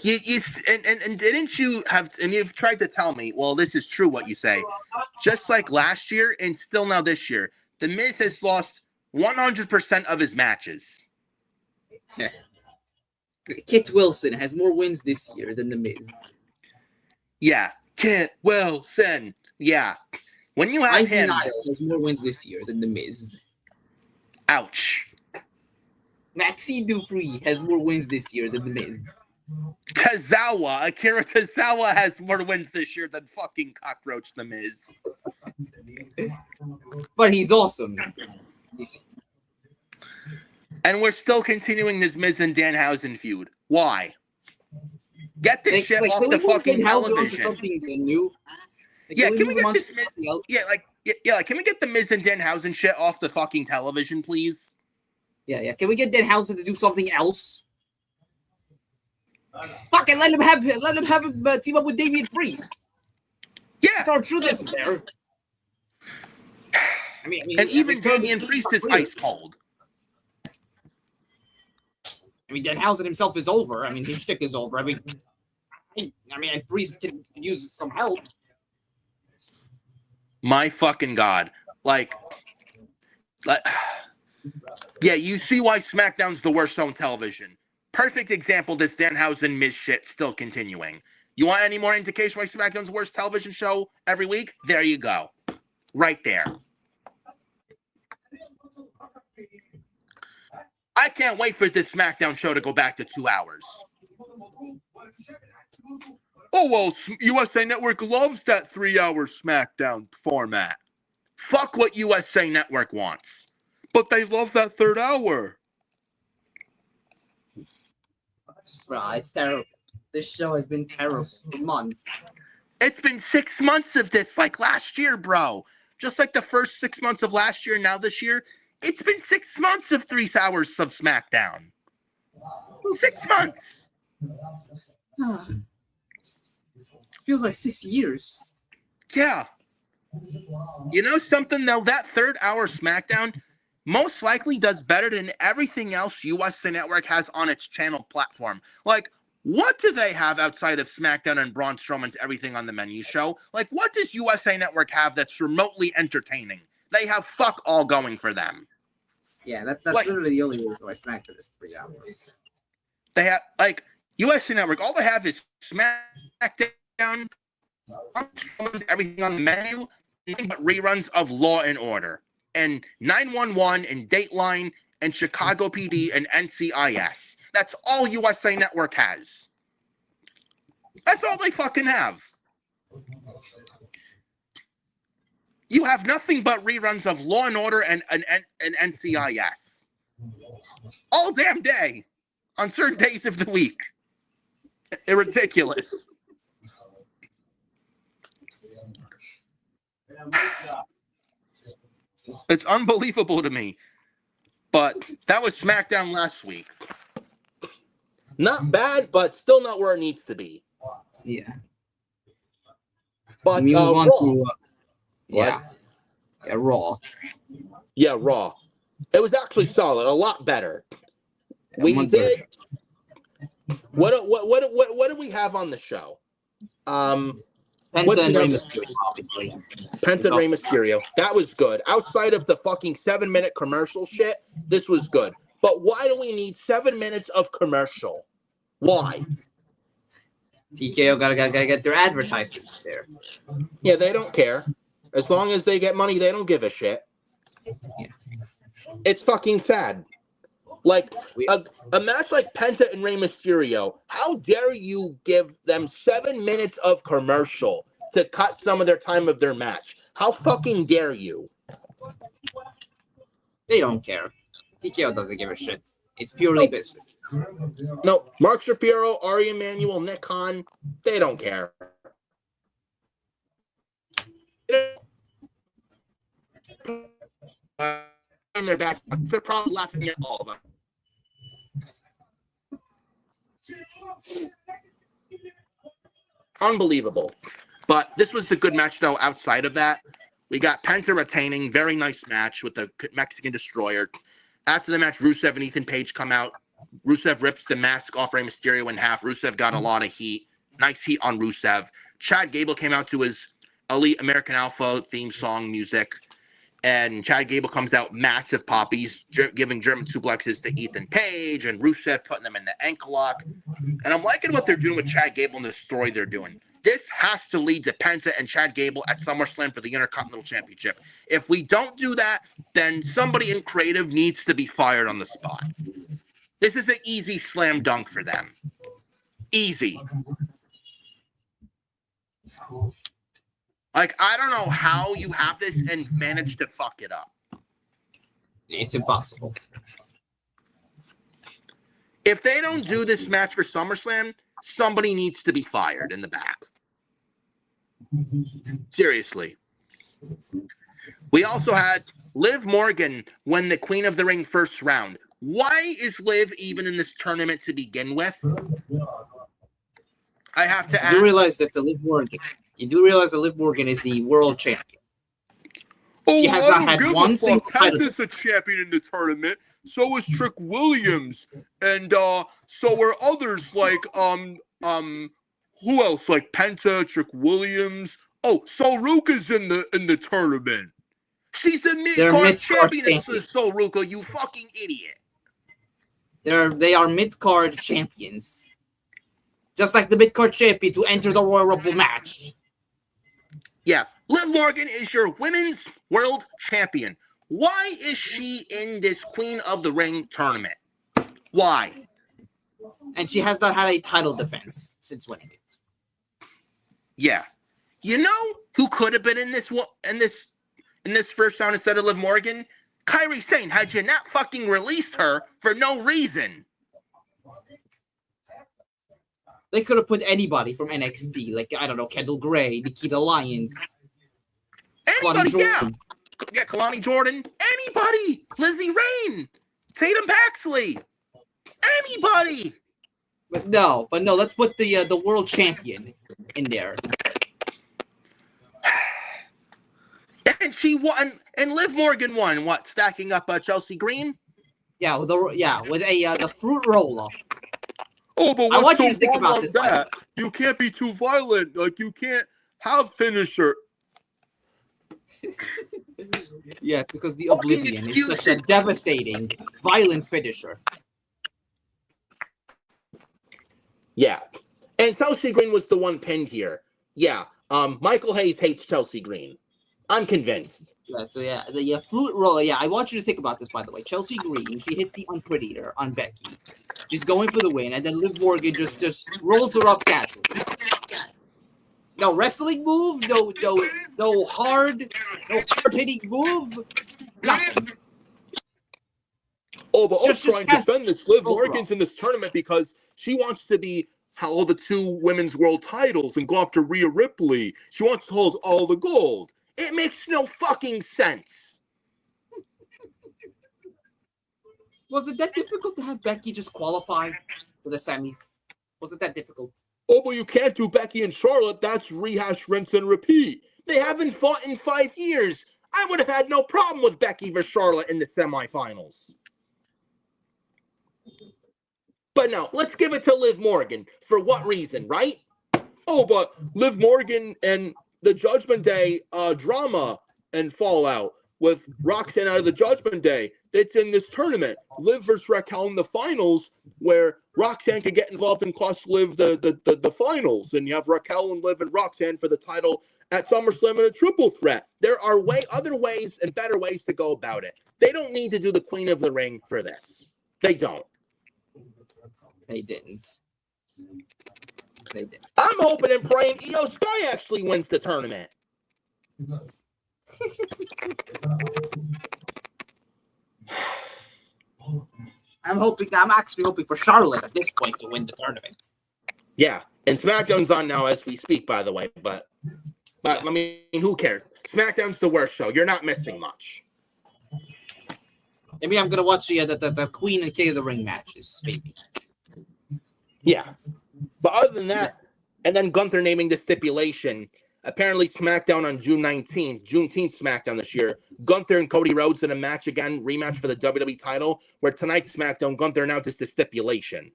C: And didn't you have? And you've tried to tell me. Well, this is true. What you say, just like last year, and still now this year, the Miz has lost 100% of his matches.
B: Kit Wilson has more wins this year than the Miz.
C: Yeah, Kit Wilson. Yeah, when you have him,
B: Nile has more wins this year than the Miz.
C: Ouch.
B: Maxine Dupree has more wins this year than the Miz.
C: Akira Tozawa has more wins this year than fucking Cockroach the Miz.
B: But he's awesome. You see.
C: And we're still continuing this Miz and Danhausen feud. Why? Get this shit off the fucking television.
B: Something new.
C: Yeah, can we get this Miz? Yeah, can we get the Miz and Danhausen shit off the fucking television, please?
B: Yeah. Can we get Danhausen to do something else? Fucking let him have him team up with Damian Priest.
C: Yeah,
B: it's our truth isn't there. I mean,
C: and even Damian Priest is ice cold.
B: I mean, Danhausen himself is over. I mean, his shtick is over. I mean, Priest can use some help.
C: My fucking God. Like, yeah, you see why SmackDown's the worst on television. Perfect example, this Danhausen Miz shit still continuing. You want any more indication why SmackDown's the worst television show every week? There you go. Right there. I can't wait for this SmackDown show to go back to 2 hours. Oh, well, USA Network loves that 3-hour SmackDown format. Fuck what USA Network wants. But they love that third hour.
D: Bro, it's terrible. This show has been terrible for months.
C: It's been 6 months of this, like last year, bro. Just like the first 6 months of last year, now this year. It's been 6 months of 3 hours of SmackDown. 6 months.
D: Feels like 6 years.
C: Yeah. You know something, though? That third hour SmackDown most likely does better than everything else USA Network has on its channel platform. Like, what do they have outside of SmackDown and Braun Strowman's Everything on the Menu show? Like, what does USA Network have that's remotely entertaining? They have fuck all going for them.
D: Yeah, that's like, literally the only reason why SmackDown is 3 hours.
C: They have, like, USA Network, all they have is SmackDown, Everything on the Menu, nothing but reruns of Law and Order, and 911, and Dateline, and Chicago PD, and NCIS. That's all USA Network has. That's all they fucking have. You have nothing but reruns of Law and Order and NCIS all damn day on certain days of the week. Ridiculous. It's unbelievable to me. But that was SmackDown last week. Not bad, but still not where it needs to be.
B: Yeah.
C: But
B: move on
C: Raw.
B: to Raw.
C: Yeah, Raw. It was actually solid, a lot better. We did. What do we have on the show?
B: Penta and Rey Mysterio, obviously.
C: Penta and Rey Mysterio. That was good. Outside of the fucking 7-minute commercial shit, this was good. But why do we need 7 minutes of commercial? Why?
B: TKO gotta get their advertisements there.
C: Yeah, they don't care. As long as they get money, they don't give a shit.
B: Yeah.
C: It's fucking sad. Like, a match like Penta and Rey Mysterio, how dare you give them 7 minutes of commercial to cut some of their time of their match? How fucking dare you?
B: They don't care. TKO doesn't give a shit. It's purely business.
C: No, Mark Shapiro, Ari Emanuel, Nick Khan, they don't care. In their back, they're probably laughing at all of them. Unbelievable. But this was a good match, though, outside of that. We got Penta retaining. Very nice match with the Mexican Destroyer. After the match, Rusev and Ethan Page come out. Rusev rips the mask off Rey Mysterio in half. Rusev got a lot of heat. Nice heat on Rusev. Chad Gable came out to his Elite American Alpha theme song music. And Chad Gable comes out massive poppies, giving German suplexes to Ethan Page and Rusev putting them in the ankle lock. And I'm liking what they're doing with Chad Gable and the story they're doing. This has to lead to Penta and Chad Gable at SummerSlam for the Intercontinental Championship. If we don't do that, then somebody in creative needs to be fired on the spot. This is an easy slam dunk for them. Easy. Like, I don't know how you have this and manage to fuck it up.
B: It's impossible.
C: If they don't do this match for SummerSlam, somebody needs to be fired in the back. Seriously. We also had Liv Morgan win the Queen of the Ring first round. Why is Liv even in this tournament to begin with? I have to ask.
B: You do realize that Liv Morgan is the world champion. She has not had one single title.
C: Penta's a champion in the tournament. So is Trick Williams, and so are others like who else? Like Penta, Trick Williams. Oh, Soruka's in the tournament. She's the mid-card champion, Soruka. You fucking idiot.
B: They are mid-card champions, just like the mid-card champion to enter the Royal Rumble match.
C: Yeah, Liv Morgan is your women's world champion. Why is she in this Queen of the Ring tournament? Why?
B: And she has not had a title defense since winning it.
C: Yeah. You know who could have been in this first round instead of Liv Morgan? Kairi Sane, had you not fucking released her for no reason.
B: They could have put anybody from NXT, like, I don't know, Kendall Gray, Nikita Lyons.
C: Anybody, yeah, Kalani Jordan. Anybody. Lizzie Rain. Tatum Paxley. Anybody.
B: But no, let's put the world champion in there.
C: And she won, and Liv Morgan won. What? Stacking up Chelsea Green?
B: Yeah, with the fruit roll-up.
C: Oh, but
B: I want you to think about this.
C: That? You can't be too violent. Like, you can't have finisher.
B: Yes, because the Oblivion is such a devastating, violent finisher.
C: Yeah. And Chelsea Green was the one pinned here. Yeah. Michael Hayes hates Chelsea Green. I'm convinced.
B: Yeah, so the fruit roll. Yeah, I want you to think about this, by the way. Chelsea Green, she hits the Unprettier on Becky. She's going for the win, and then Liv Morgan just rolls her up casually. No wrestling move. No hard hitting move. Nothing.
C: Oh, but
B: Just
C: trying to defend this. Liv
B: overall.
C: Morgan's in this tournament because she wants to be hold the 2 women's world titles and go after Rhea Ripley. She wants to hold all the gold. It makes no fucking sense.
B: Was it that difficult to have Becky just qualify for the semis? Was it that difficult?
C: Oh, but you can't do Becky and Charlotte. That's rehash, rinse, and repeat. They haven't fought in 5 years. I would have had no problem with Becky versus Charlotte in the semifinals. But no, let's give it to Liv Morgan. For what reason, right? Oh, but Liv Morgan and the Judgment Day drama and fallout with Roxanne out of the Judgment Day. It's in this tournament. Liv versus Raquel in the finals, where Roxanne can get involved and cost Liv the finals. And you have Raquel and Liv and Roxanne for the title at SummerSlam in a triple threat. There are other ways and better ways to go about it. They don't need to do the Queen of the Ring for this. They don't.
B: They didn't.
C: I'm hoping and praying Io Sky actually wins the tournament.
D: I'm actually hoping for Charlotte at this point to win the tournament.
C: Yeah, and SmackDown's on now as we speak, by the way. But I mean, who cares? SmackDown's the worst show. You're not missing much.
B: Maybe I'm gonna watch the Queen and King of the Ring matches, maybe.
C: Yeah, but other than that, and then Gunther naming the stipulation. Apparently, SmackDown on June 19th, Juneteenth SmackDown this year. Gunther and Cody Rhodes in a match again, rematch for the WWE title. Where tonight's SmackDown, Gunther announces the stipulation.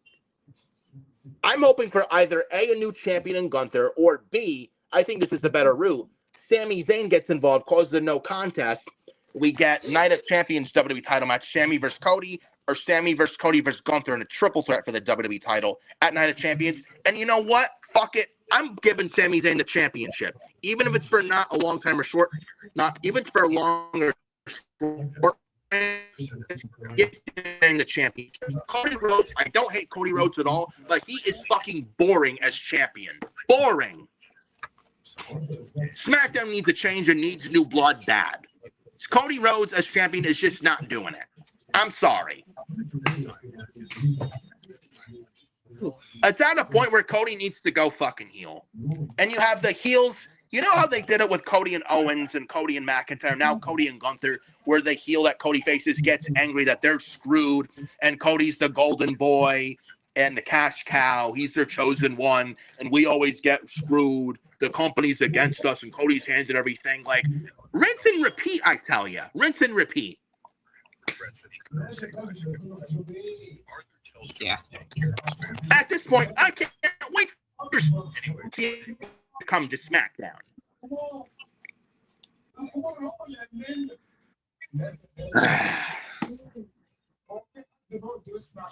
C: I'm hoping for either A, new champion in Gunther, or B, I think this is the better route. Sami Zayn gets involved, causes a no contest. We get Night of Champions WWE title match, Sami versus Cody, or Sami versus Cody versus Gunther in a triple threat for the WWE title at Night of Champions. And you know what? Fuck it. I'm giving Sami Zayn the championship. Even if it's for not a long time or short, not even for a long or short, getting the championship. Cody Rhodes, I don't hate Cody Rhodes at all, but he is fucking boring as champion. Boring. SmackDown needs a change and needs new blood bad. Cody Rhodes as champion is just not doing it. I'm sorry. It's at a point where Cody needs to go fucking heel. And you have the heels. You know how they did it with Cody and Owens and Cody and McIntyre? Now Cody and Gunther, where the heel that Cody faces gets angry that they're screwed, and Cody's the golden boy and the cash cow. He's their chosen one, and we always get screwed. The company's against us, and Cody's handed everything. Like, rinse and repeat, I tell you. Rinse and repeat.
B: Yeah.
C: At this point, I can't wait for to come to SmackDown.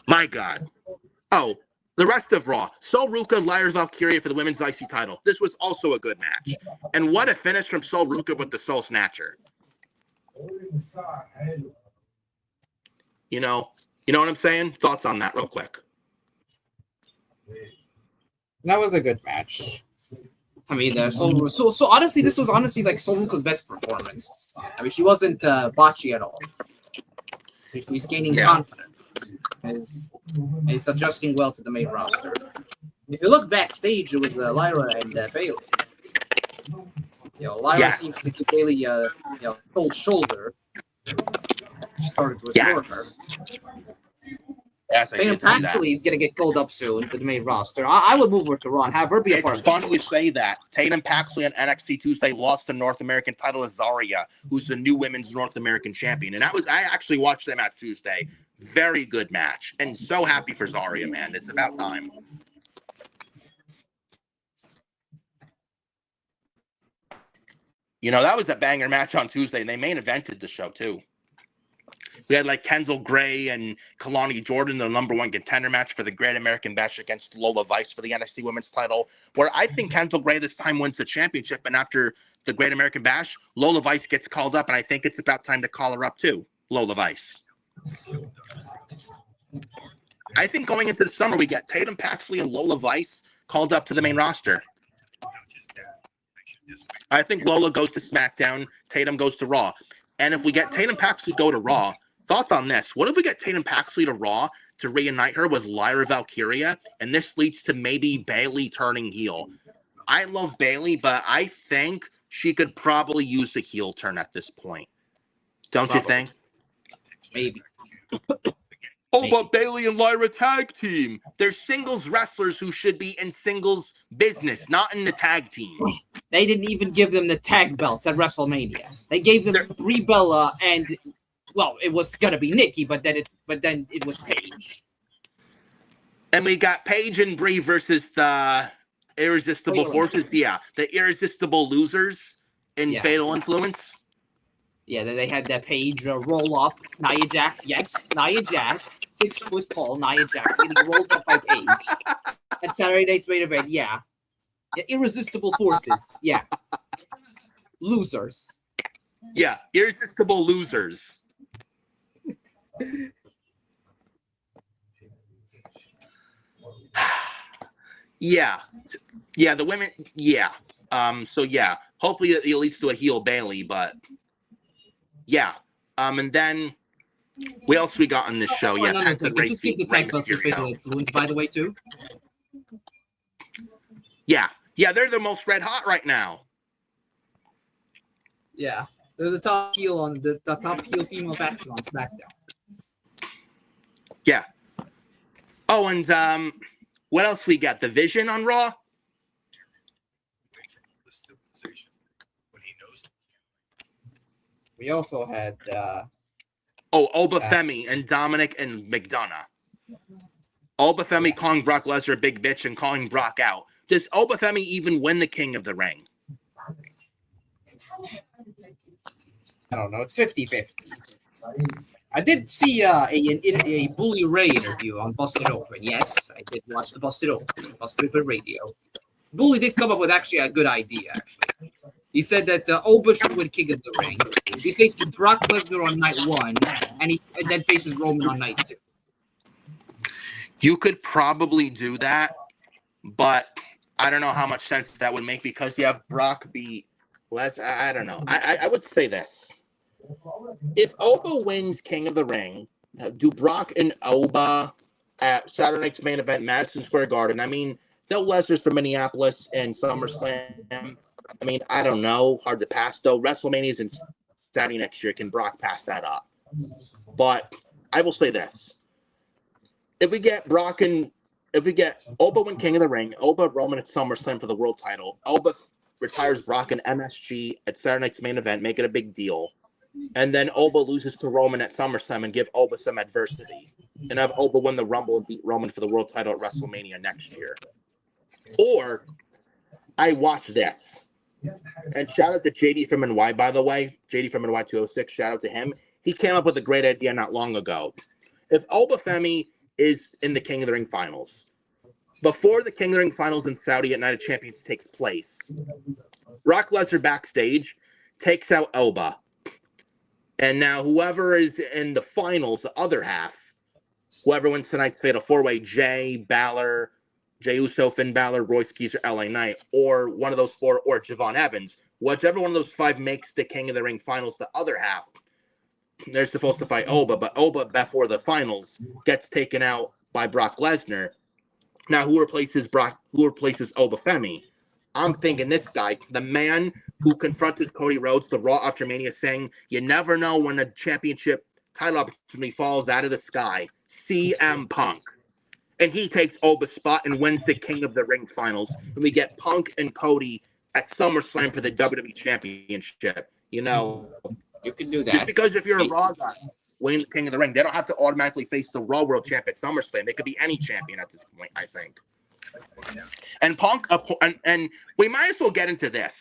C: My God. Oh, the rest of Raw. Sol Ruka, Lyra Valkyria for the women's IC title. This was also a good match. And what a finish from Sol Ruka with the Soul Snatcher. You know what I'm saying? Thoughts on that real quick.
B: That was a good match. I mean, so honestly, this was honestly like Sol Ruka's best performance. I mean, she wasn't botchy at all. She's gaining confidence. He's adjusting well to the main roster. If you look backstage with Lyra and Bayley, Lyra seems to give Bayley cold shoulder. She started to ignore her.
C: Yes,
B: Tatum Paxley is going to get called up soon to the main roster. I would move her to Raw and have her be a part of it.
C: It's funny you say that. Tatum Paxley on NXT Tuesday lost the North American title to Zarya, who's the new women's North American champion. And I actually watched them at Tuesday. Very good match. And so happy for Zarya, man. It's about time. That was a banger match on Tuesday, and they main evented the show, too. We had like Kenzel Gray and Kalani Jordan, the #1 contender match for the Great American Bash against Lola Vice for the NXT Women's title, where I think Kenzel Gray this time wins the championship. And after the Great American Bash, Lola Vice gets called up, and I think it's about time to call her up too, Lola Vice. I think going into the summer, we get Tatum Paxley and Lola Vice called up to the main roster. I think Lola goes to SmackDown, Tatum goes to Raw. And if we get Tatum Paxley go to Raw, thoughts on this? What if we get Tatum Paxley to Raw to reunite her with Lyra Valkyria, and this leads to maybe Bayley turning heel? I love Bayley, but I think she could probably use the heel turn at this point. Don't you think?
B: Maybe.
C: Oh, but Bayley and Lyra tag team. They're singles wrestlers who should be in singles business, not in the tag team.
B: They didn't even give them the tag belts at WrestleMania. They gave them Brie Bella and, well, it was gonna be Nikki, but then it was Paige.
C: And we got Paige and Brie versus the Irresistible Forces. Yeah, the Irresistible Losers in Fatal Influence. Yeah,
B: then they had that Paige roll up. Nia Jax, yes, Nia Jax, 6 foot tall Nia Jax getting rolled up by Paige at Saturday Night's Main Event. Yeah, Irresistible Forces. Yeah, losers.
C: Yeah, Irresistible Losers. Yeah, the women. Yeah, so yeah, hopefully it leads to a heel Bayley, but. Yeah. And then what else we got on this show?
B: Yeah, just give the tag belts to Fatal Influence, by the way, too.
C: Yeah, they're the most red hot right now.
B: Yeah, they're the top heel on the top heel female faction on SmackDown.
C: Yeah. Oh, and what else we got? The Vision on Raw.
B: We also had
C: Oba Femi and Dominic and McDonough. Oba Femi calling Brock Lesnar a big bitch and calling Brock out. Does Oba Femi even win the King of the Ring?
B: I don't know. It's 50-50. I did see a Bully Ray interview on Busted Open. Yes, I did watch the Busted Open radio. Bully did come up with actually a good idea, actually. He said that Oba should win King of the Ring. He faces Brock Lesnar on night 1, and then faces Roman on night 2.
C: You could probably do that, but I don't know how much sense that would make because you have Brock beat Lesnar. I don't know. I would say this. If Oba wins King of the Ring, do Brock and Oba at Saturday Night's Main Event, Madison Square Garden. I mean, no Lesnar's from Minneapolis and SummerSlam. I mean, I don't know. Hard to pass, though. WrestleMania's in Saturday next year. Can Brock pass that up? But I will say this. If we get Oba win King of the Ring, Oba Roman at SummerSlam for the world title, Oba retires Brock in MSG at Saturday Night's Main Event, make it a big deal, and then Oba loses to Roman at SummerSlam and give Oba some adversity, and have Oba win the Rumble and beat Roman for the world title at WrestleMania next year. Or I watch this. And shout out to JD from NY, by the way. JD from NY 206, shout out to him. He came up with a great idea not long ago. If Oba Femi is in the King of the Ring finals, before the King of the Ring finals in Saudi at Night of Champions takes place, Brock Lesnar backstage takes out Oba. And now whoever is in the finals, the other half, whoever wins tonight's Fatal 4-Way, Jay Uso, Finn Balor, Royce Keezer, LA Knight, or one of those 4, or Javon Evans, whichever one of those 5 makes the King of the Ring finals, the other half, they're supposed to fight Oba, but Oba, before the finals, gets taken out by Brock Lesnar. Now, who replaces Oba Femi? I'm thinking this guy, the man who confronted Cody Rhodes, the Raw after Mania, saying, you never know when a championship title opportunity falls out of the sky, CM Punk. And he takes Oba's spot and wins the King of the Ring finals. And we get Punk and Cody at SummerSlam for the WWE Championship. You know,
B: you can do that.
C: Just because if you're a Raw guy winning the King of the Ring, they don't have to automatically face the Raw World Champ at SummerSlam. They could be any champion at this point, I think. And Punk, and we might as well get into this.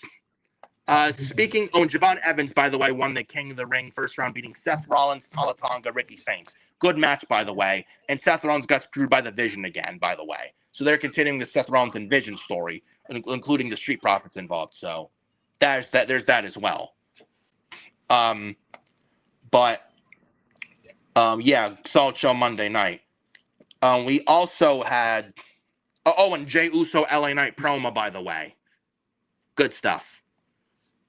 C: Speaking, Javon Evans, by the way, won the King of the Ring first round, beating Seth Rollins, Tala Tonga, Ricky Saints. Good match, by the way. And Seth Rollins got screwed by the Vision again, by the way. So they're continuing the Seth Rollins and Vision story, including the Street Profits involved. So there's that as well. Solid show Monday night. We also had and Jay Uso LA Knight promo, by the way. Good stuff.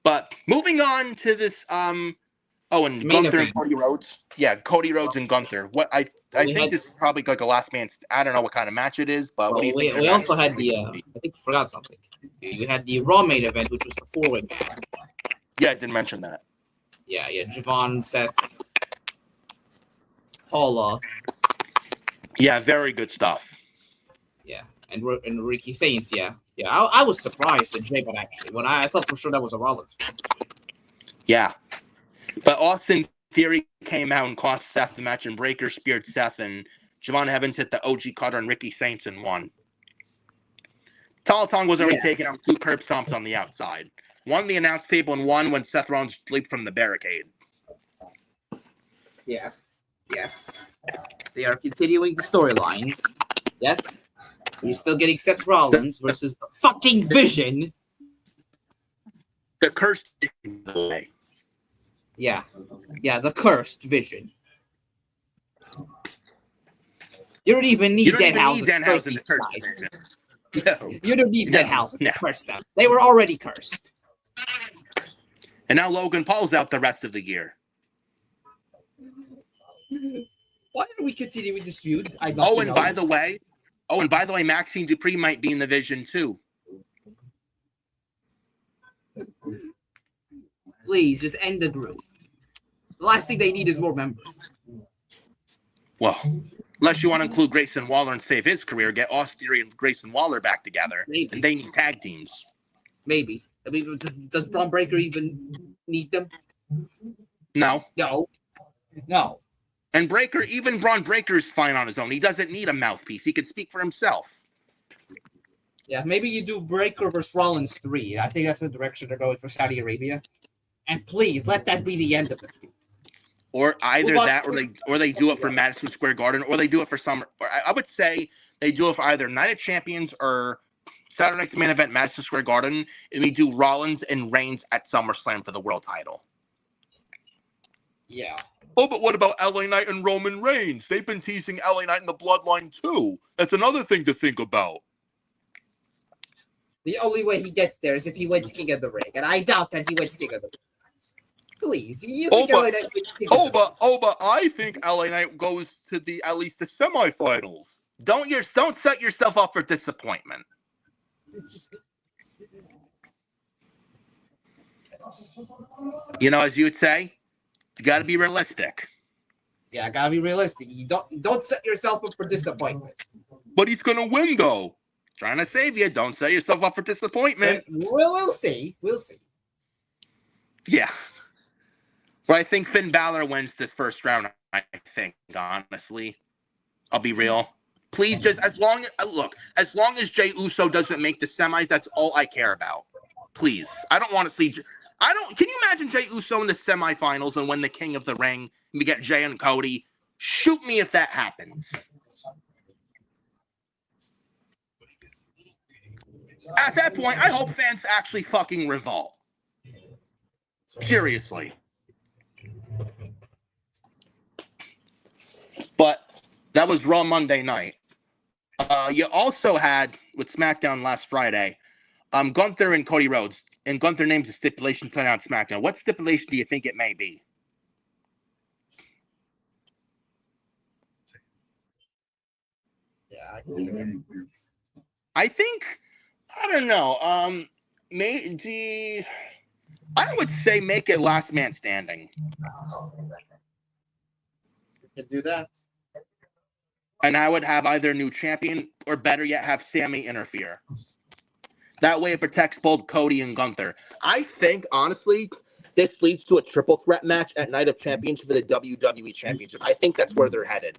C: But moving on to this, and
B: Main
C: Gunther
B: event.
C: and Cody Rhodes. Yeah, Cody Rhodes and Gunther. What I think this is probably like a last man. I don't know what kind of match it is, but what do you think?
B: We also had the. I think I forgot something. You had the Raw main event, which was the 4-way match.
C: Yeah, I didn't mention that.
B: Yeah, Javon, Seth, Paula.
C: Yeah, very good stuff.
B: Yeah, and Ricky Saints. Yeah. I was surprised at Jay, but actually, when I thought for sure that was a Rollins.
C: Yeah, but Austin Theory came out and cost Seth the match, and Breaker speared Seth, and Javon Evans hit the OG cutter on Ricky Saints and won. Talatong was already taking out 2 curb stomps on the outside. One the announce table and one when Seth Rollins leaped from the barricade.
B: Yes. They are continuing the storyline. Yes. You're still getting Seth Rollins versus the fucking Vision.
C: The cursed way.
B: Yeah, the cursed Vision. You don't even need Danhausen to curse these guys.
C: No.
B: You don't need Danhausen to curse them. They were already cursed.
C: And now Logan Paul's out the rest of the year.
B: Why are we continuing this feud?
C: And by the way, Maxine Dupree might be in the Vision too.
B: Please, just end the group. The last thing they need is more members.
C: Well, unless you want to include Grayson Waller and save his career, get Austin Theory and Grayson Waller back together.
B: Maybe.
C: And they need tag teams.
B: Maybe. I mean, does Braun Breaker even need them?
C: No. And Braun Breaker is fine on his own. He doesn't need a mouthpiece. He can speak for himself.
B: Yeah, maybe you do Breaker versus Rollins 3. I think that's the direction they're going for Saudi Arabia. And please, let that be the end of the feud.
C: Or either that, or they do it for Madison Square Garden, or they do it for Summer. I would say they do it for either Night of Champions or Saturday Night's Main Event, Madison Square Garden, and we do Rollins and Reigns at SummerSlam for the world title.
B: Yeah.
C: Oh, but what about LA Knight and Roman Reigns? They've been teasing LA Knight in the Bloodline too. That's another thing to think about.
B: The only way he gets there is if he wins King of the Ring, and I doubt that he wins King of the Ring. Please, you think LA Knight wins King of the Ring?
C: But I think LA Knight goes to at least the semifinals. Don't set yourself up for disappointment. You know, as you would say, you got to be realistic.
B: Yeah, I gotta be realistic. You don't set yourself up for disappointment.
C: But he's gonna win, though. Trying to save you. Don't set yourself up for disappointment.
B: We'll see. Yeah.
C: But I think Finn Balor wins this first round. I think, honestly, I'll be real. Please, just as long as Jey Uso doesn't make the semis, that's all I care about. Please, I don't want to see. Can you imagine Jey Uso in the semifinals and win the King of the Ring? And we get Jey and Cody. Shoot me if that happens. At that point, I hope fans actually fucking revolt. Seriously. But that was Raw Monday night. You also had, with SmackDown last Friday, Gunther and Cody Rhodes. And Gunther names a stipulation tonight on SmackDown. What stipulation do you think it may be?
B: Yeah,
C: I think, I don't know. I would say make it last man standing.
B: you can do that.
C: And I would have either a new champion or better yet, have Sammy interfere. That way it protects both Cody and Gunther. I think, honestly, this leads to a triple threat match at Night of Champions for the WWE Championship. I think that's where they're headed.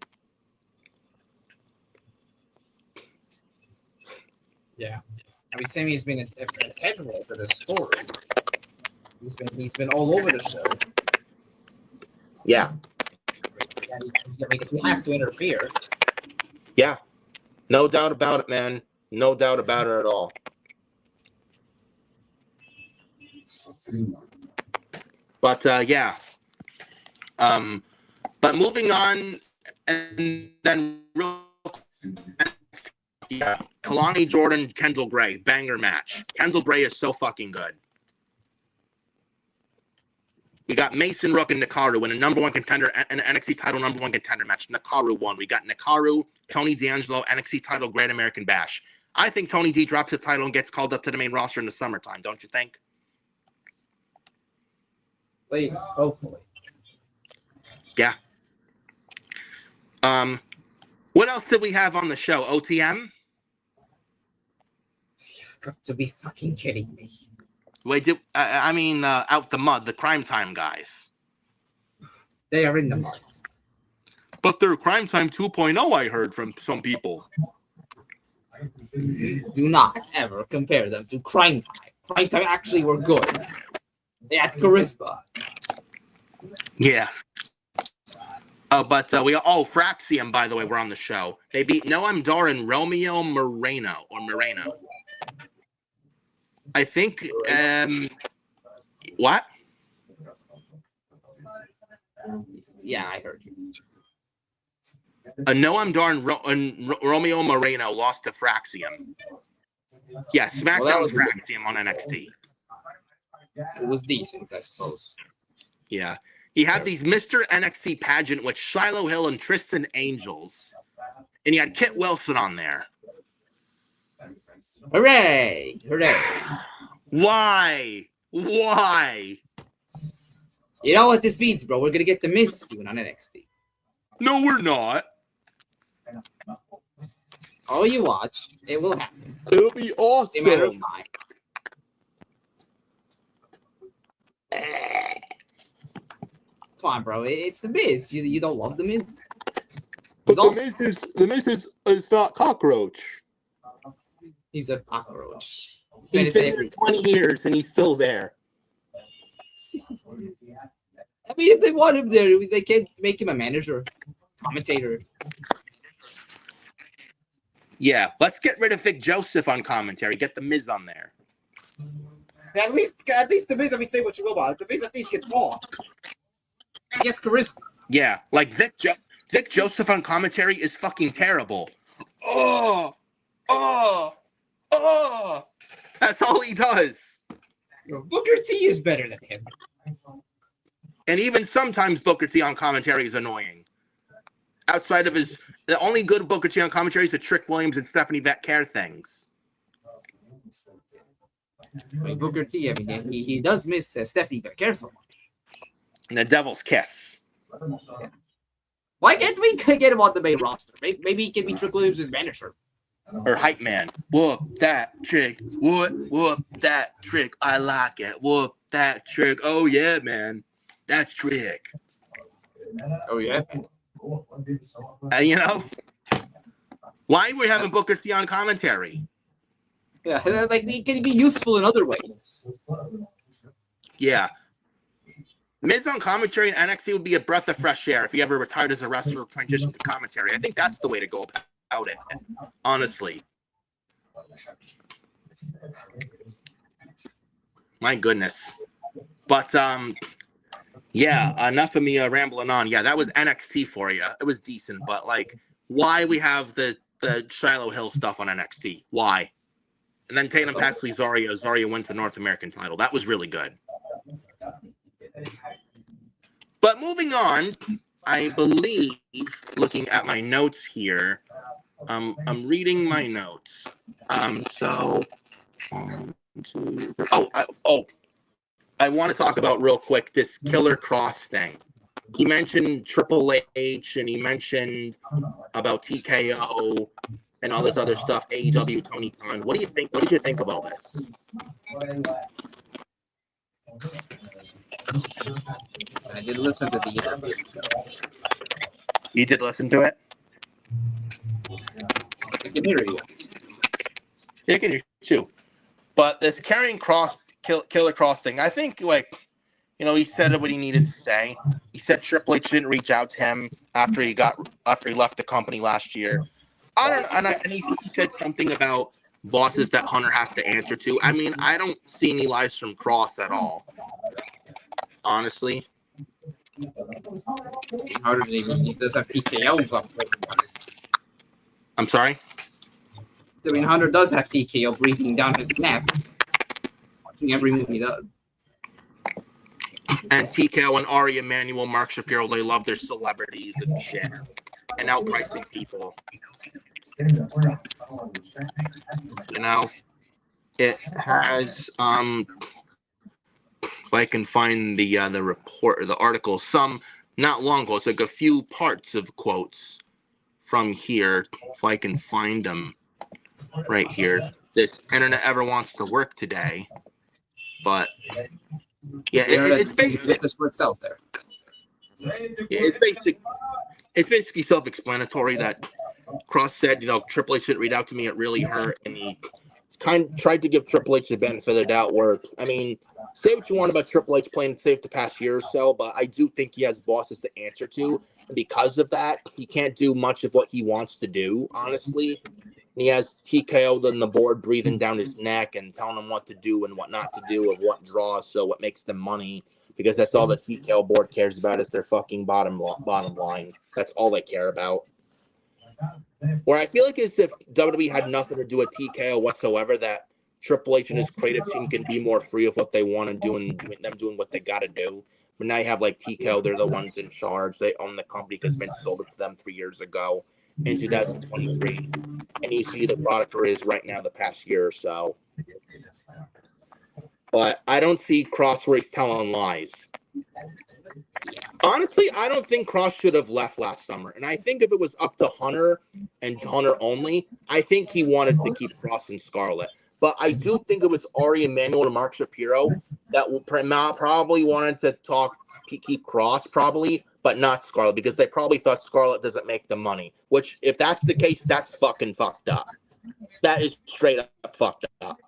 B: Yeah. I mean, Sammy has been integral to the story. He's been all over the show.
C: Yeah.
B: I mean, if he has to interfere.
C: Yeah. No doubt about it, man. No doubt about it at all. But yeah. But moving on, and then real yeah, Kalani Jordan, Kendall Gray, banger match. Kendall Gray is so fucking good. We got Mason Rook and Nakaru in a number one contender, an NXT title number one contender match. Nakaru won. We got Nakaru, Tony D'Angelo, NXT title, Great American Bash. I think Tony D drops his title and gets called up to the main roster in the summertime. Don't you think?
D: Please, hopefully.
C: Yeah. What else did we have on the show? OTM?
B: You've got to be fucking kidding me.
C: Wait, Out the Mud, the Crime Time guys.
B: They are in the mud.
C: But they're Crime Time 2.0, I heard from some people.
B: Do not ever compare them to Crime Time. Crime Time actually were good. They had charisma.
C: Yeah. Fraxium, by the way, were on the show. They beat Noam Dar and Romeo Moreno. I think, what?
B: Yeah, I heard you.
C: Noam Dar and Romeo Moreno lost to Fraxium. Yeah, SmackDown Fraxium on NXT.
B: It was decent, I suppose.
C: Yeah. He had these Mr. NXT pageant with Shiloh Hill and Tristan Angels. And he had Kit Wilson on there.
B: Hooray! Hooray!
C: Why?
B: You know what this means, bro? We're gonna get the Miz soon on NXT.
C: No, we're not.
B: Oh, you watch. It will happen.
C: It'll be awesome.
B: It's a matter of time. Come on, bro. It's the Miz. You don't love the Miz?
C: But the Miz is not cockroach.
B: He's a cockroach.
C: He's been here 20 years and he's still there.
B: I mean, if they want him there, they can't make him a manager, commentator.
C: Yeah, let's get rid of Vic Joseph on commentary. Get the Miz on there.
B: At least the Miz. I mean, say what you will about it. The Miz at least can talk. Yes, charisma.
C: Yeah, like Vic Joseph on commentary is fucking terrible. Oh. That's all he does.
B: Booker T is better than him.
C: And even sometimes Booker T on commentary is annoying. Outside of the only good Booker T on commentary is the Trick Williams and Stephanie Vetcare things.
B: I mean, Booker T, I mean, he does miss Stephanie Vetcare so much.
C: And the Devil's Kiss.
B: Yeah. Why can't we get him on the main roster? Maybe he can be Trick Williams' manager.
C: Or hype man. Whoop that trick. Whoop that trick. I like it. Whoop that trick. Oh yeah, man. That's trick.
B: Oh yeah.
C: And why are we having Booker T on commentary?
B: Yeah, like he can be useful in other ways.
C: Yeah. Miz on commentary in NXT would be a breath of fresh air if he ever retired as a wrestler or transitioned to commentary. I think that's the way to go about it, honestly. My goodness. But, yeah, enough of me rambling on. Yeah, that was NXT for you. It was decent, but, why we have the Shiloh Hill stuff on NXT? Why? And then Tatum Paxley Zarya wins the North American title. That was really good. But moving on, I believe, looking at my notes here, I'm reading my notes. I want to talk about real quick this Killer Kross thing. He mentioned Triple H and he mentioned about TKO and all this other stuff, AEW, Tony Khan. What do you think? What did you think of all this?
B: I did listen to the interview.
C: You did listen to it?
B: I can hear you.
C: Yeah, I can hear you too. But this carrying Kross, Killer Kross thing, I think, he said what he needed to say. He said Triple H didn't reach out to him after he left the company last year. And he said something about bosses that Hunter has to answer to. I mean, I don't see any lies from Kross at all. Honestly.
B: Hunter he does have TKO.
C: I'm sorry?
B: I mean, Hunter does have TKO breathing down his neck. Watching every move he does.
C: And TKO and Ari Emanuel, Mark Shapiro, they love their celebrities and shit. And outpricing people. You know, it has if I can find the report or the article, some not long ago, it's like a few parts of quotes from here. If I can find them right here. This internet ever wants to work today, but yeah, it's basically
B: business for itself there.
C: It's basically self-explanatory that Kross said, Triple H didn't read out to me. It really hurt, and he kind of tried to give Triple H the benefit of the doubt. Where I mean, say what you want about Triple H playing safe the past year or so, but I do think he has bosses to answer to. And because of that, he can't do much of what he wants to do, honestly. And he has TKO on the board breathing down his neck and telling him what to do and what not to do, of what draws, so what makes them money. Because that's all the TKO board cares about is their fucking bottom line. That's all they care about. Where I feel like is if WWE had nothing to do with TKO whatsoever, that Triple H and his creative team can be more free of what they want to do and them doing what they got to do. But now you have like TKO, they're the ones in charge. They own the company because Vince sold it to them 3 years ago in 2023. And you see the product where it is right now the past year or so. But I don't see Kross where he's telling lies. Honestly, I don't think Kross should have left last summer. And I think if it was up to Hunter and Hunter only, I think he wanted to keep Kross and Scarlett. But I do think it was Ari Emanuel and Mark Shapiro that probably wanted to keep Kross, probably, but not Scarlett, because they probably thought Scarlett doesn't make the money. Which, if that's the case, that's fucking fucked up. That is straight up fucked up.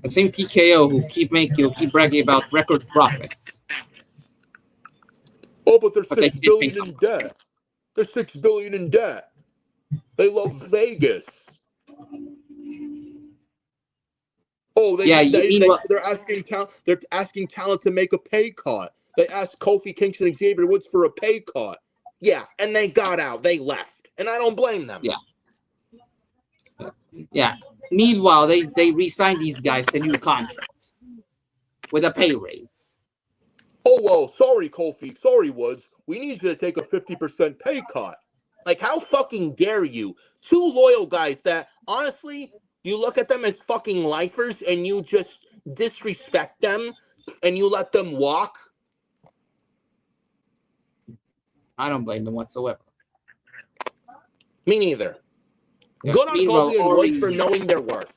B: The same TKO who keep bragging about record profits.
C: Oh, but they're $6 billion in debt. They're $6 billion in debt. They love Vegas. Oh, they're asking talent to make a pay cut. They asked Kofi Kingston and Xavier Woods for a pay cut. Yeah, and they got out. They left, and I don't blame them.
B: Yeah. Meanwhile, they re-signed these guys to new contracts with a pay raise.
C: Oh, well, sorry, Kofi. Sorry, Woods. We need you to take a 50% pay cut. Like, how fucking dare you? Two loyal guys that, honestly, you look at them as fucking lifers and you just disrespect them and you let them walk.
B: I don't blame them whatsoever.
C: Me neither. Good on Kofi and Woods for knowing their worth.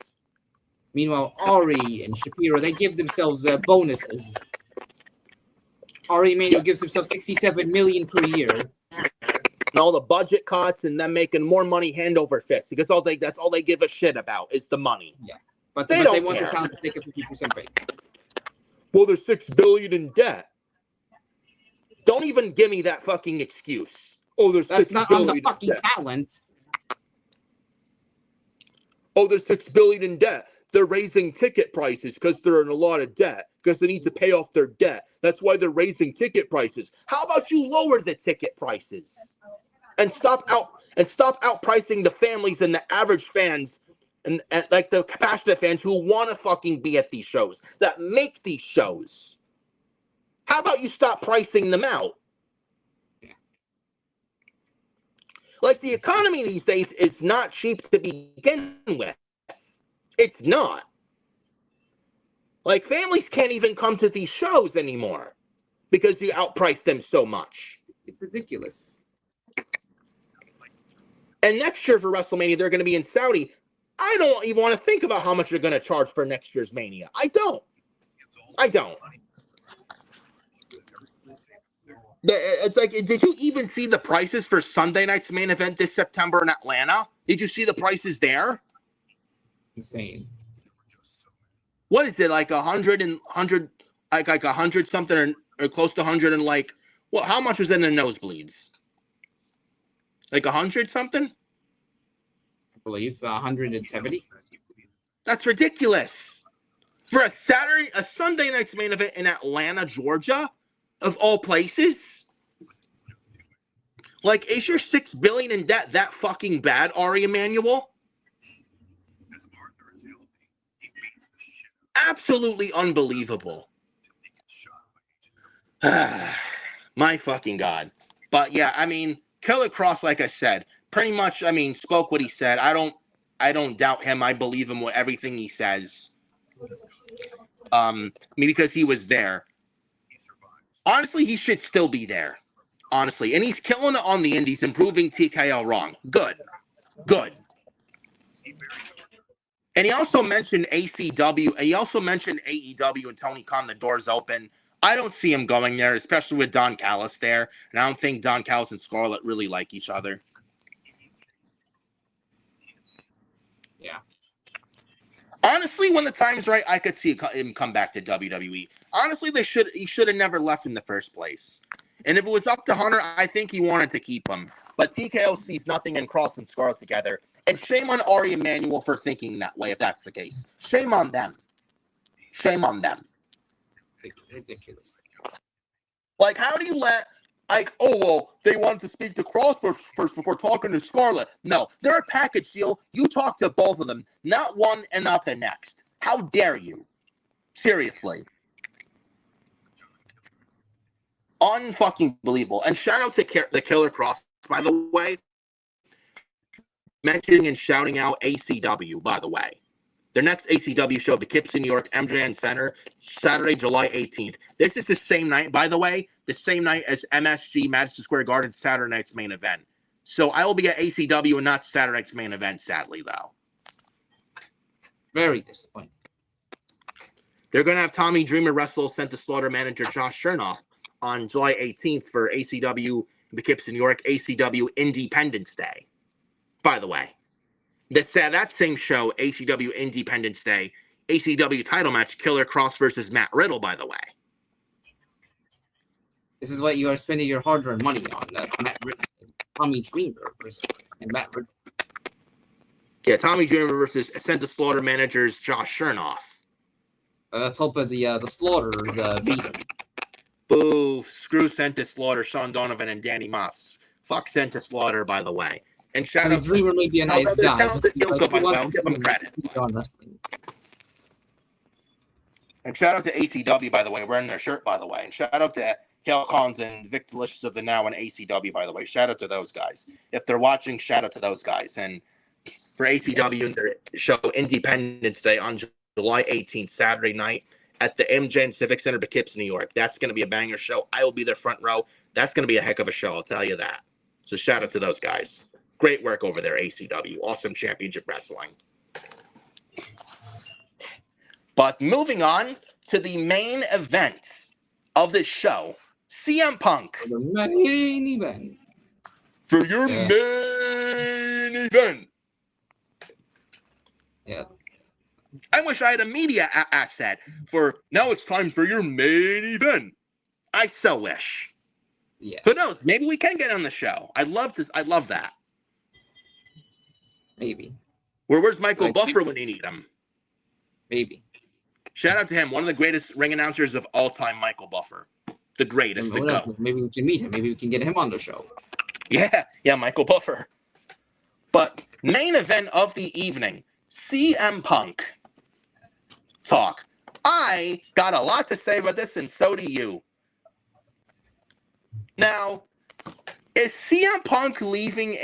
B: Meanwhile, Ari and Shapiro, they give themselves bonuses. Ari Emanuel gives himself $67 million per year.
C: And all the budget cuts and them making more money hand over fist, because that's all they give a shit about is the money.
B: Yeah, but they want the talent to take a 50% pay.
C: Well, there's $6 billion in debt. Don't even give me that fucking excuse. Oh,
B: that's not on the fucking talent.
C: Oh, there's $6 billion in debt. They're raising ticket prices because they're in a lot of debt because they need to pay off their debt. That's why they're raising ticket prices. How about you lower the ticket prices and stop outpricing the families and the average fans and like the passionate fans who want to fucking be at these shows, that make these shows. How about you stop pricing them out? Like, the economy these days is not cheap to begin with. It's not. Like, families can't even come to these shows anymore because you outprice them so much.
B: It's ridiculous.
C: And next year for WrestleMania, they're going to be in Saudi. I don't even want to think about how much they're going to charge for next year's Mania. I don't. It's like, did you even see the prices for Sunday night's main event this September in Atlanta? Did you see the prices there?
B: Insane.
C: What is it, like 100 like 100 something or close to 100 and like, well, how much was in the nosebleeds? Like 100 something?
B: I believe 170.
C: That's ridiculous. For a Sunday night's main event in Atlanta, Georgia, of all places? Like, is your $6 billion in debt that fucking bad, Ari Emanuel? Absolutely unbelievable. My fucking God. But yeah, I mean, Killer Kross, like I said, pretty much, I mean, spoke what he said. I don't doubt him. I believe him with everything he says. I mean, because he was there. Honestly, he should still be there. Honestly. And he's killing it on the indies and proving TKO wrong. Good. And he also mentioned ACW. He also mentioned AEW and Tony Khan, the door's open. I don't see him going there, especially with Don Callis there. And I don't think Don Callis and Scarlett really like each other.
B: Yeah.
C: Honestly, when the time's right, I could see him come back to WWE. Honestly, he should have never left in the first place. And if it was up to Hunter, I think he wanted to keep him. But TKO sees nothing in Kross and Scarlett together. And shame on Ari Emanuel for thinking that way, if that's the case. Shame on them.
B: Ridiculous.
C: Like, how do you let, like, oh, well, they wanted to speak to Kross first before talking to Scarlett. No, they're a package deal. You talk to both of them, not one and not the next. How dare you? Seriously. Unfucking believable. And shout out to the Killer Kross, by the way. Mentioning and shouting out ACW, by the way. Their next ACW show, the Poughkeepsie, New York, MJN Center, Saturday, July 18th. This is the same night, by the way, the same night as MSG, Madison Square Garden, Saturday night's main event. So I will be at ACW and not Saturday night's main event, sadly, though.
B: Very disappointing.
C: They're going to have Tommy Dreamer wrestle Sent to Slaughter manager Josh Chernoff on July 18th for ACW Poughkeepsie, New York, ACW Independence Day. By the way, that same show, ACW Independence Day, ACW title match, Killer Kross versus Matt Riddle, by the way.
B: This is what you are spending your hard-earned money on. Matt Riddle, Tommy Dreamer versus and Matt Riddle.
C: Yeah, Tommy Dreamer versus Sent to Slaughter managers Josh Chernoff.
B: Let's hope the Slaughters beat him.
C: Boo! Screw Sent to Slaughter, Sean Donovan, and Danny Moss. Fuck Sent to Slaughter, by the way. And shout out
B: Dreamer may be a nice guy.
C: Give him credit. And shout out to ACW, by the way, wearing their shirt, by the way. And shout out to Hale Collins and Vic Delicious of the Now and ACW, by the way. Shout out to those guys. If they're watching, shout out to those guys. And for ACW and their show Independence Day on July 18th, Saturday night at the MJN Civic Center, Poughkeepsie, New York. That's going to be a banger show. I will be there front row. That's going to be a heck of a show, I'll tell you that. So shout out to those guys. Great work over there, ACW. Awesome championship wrestling. But moving on to the main event of this show, CM Punk.
B: The main event.
C: For your main event.
B: Yeah.
C: I wish I had a media asset for now it's time for your main event. I so wish.
B: Yeah.
C: Who knows? Maybe we can get on the show. I'd love that.
B: Maybe.
C: Where's Michael Buffer when you need him?
B: Maybe.
C: Shout out to him, one of the greatest ring announcers of all time, Michael Buffer. The greatest.
B: Maybe we can meet him. Maybe we can get him on the show.
C: Yeah, Michael Buffer. But main event of the evening, CM Punk talk. I got a lot to say about this, and so do you. Now, is CM Punk leaving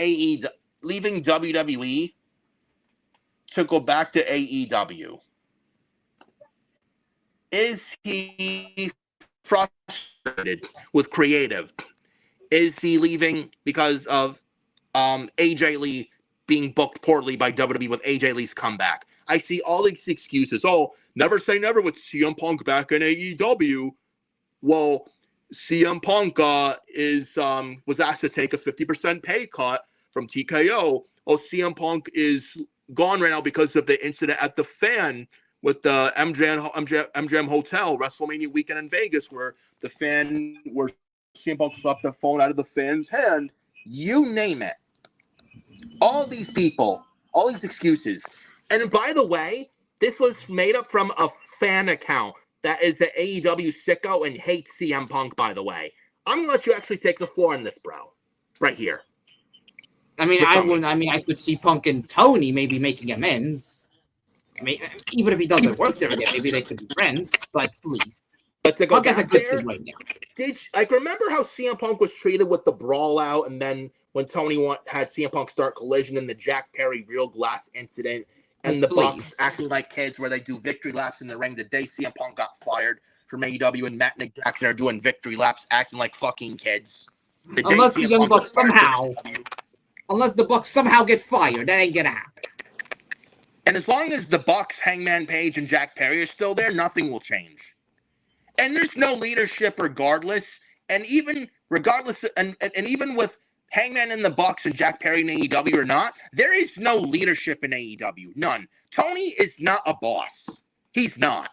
C: WWE to go back to AEW? Is he frustrated with creative? Is he leaving because of AJ Lee being booked poorly by WWE with AJ Lee's comeback? I see all these excuses. Oh, never say never with CM Punk back in AEW. Well, CM Punk was asked to take a 50% pay cut from TKO. Oh, CM Punk is gone right now because of the incident at the Fan with the MGM Hotel WrestleMania weekend in Vegas, where CM Punk slapped the phone out of the fan's hand. You name it. All these people, all these excuses. And by the way, this was made up from a fan account that is the AEW sicko and hates CM Punk, by the way. I'm going to let you actually take the floor on this, bro. Right here.
B: I could see Punk and Tony maybe making amends. I mean, even if he doesn't work there again, maybe they could be friends, but please.
C: But to go
B: Punk has a
C: back
B: good
C: there,
B: thing right now.
C: remember how CM Punk was treated with the brawl out, and then when Tony had CM Punk start Collision in the Jack Perry real glass incident, and the Bucks acting like kids where they do victory laps in the ring the day CM Punk got fired from AEW, and Matt and Nick Jackson are doing victory laps acting like fucking kids.
B: Unless the Young Bucks unless the Bucks somehow get fired, that ain't gonna happen.
C: And as long as the Bucks, Hangman Page, and Jack Perry are still there, nothing will change. And there's no leadership regardless. And even regardless, and even with Hangman in the Bucks and Jack Perry in AEW or not, there is no leadership in AEW. None. Tony is not a boss. He's not.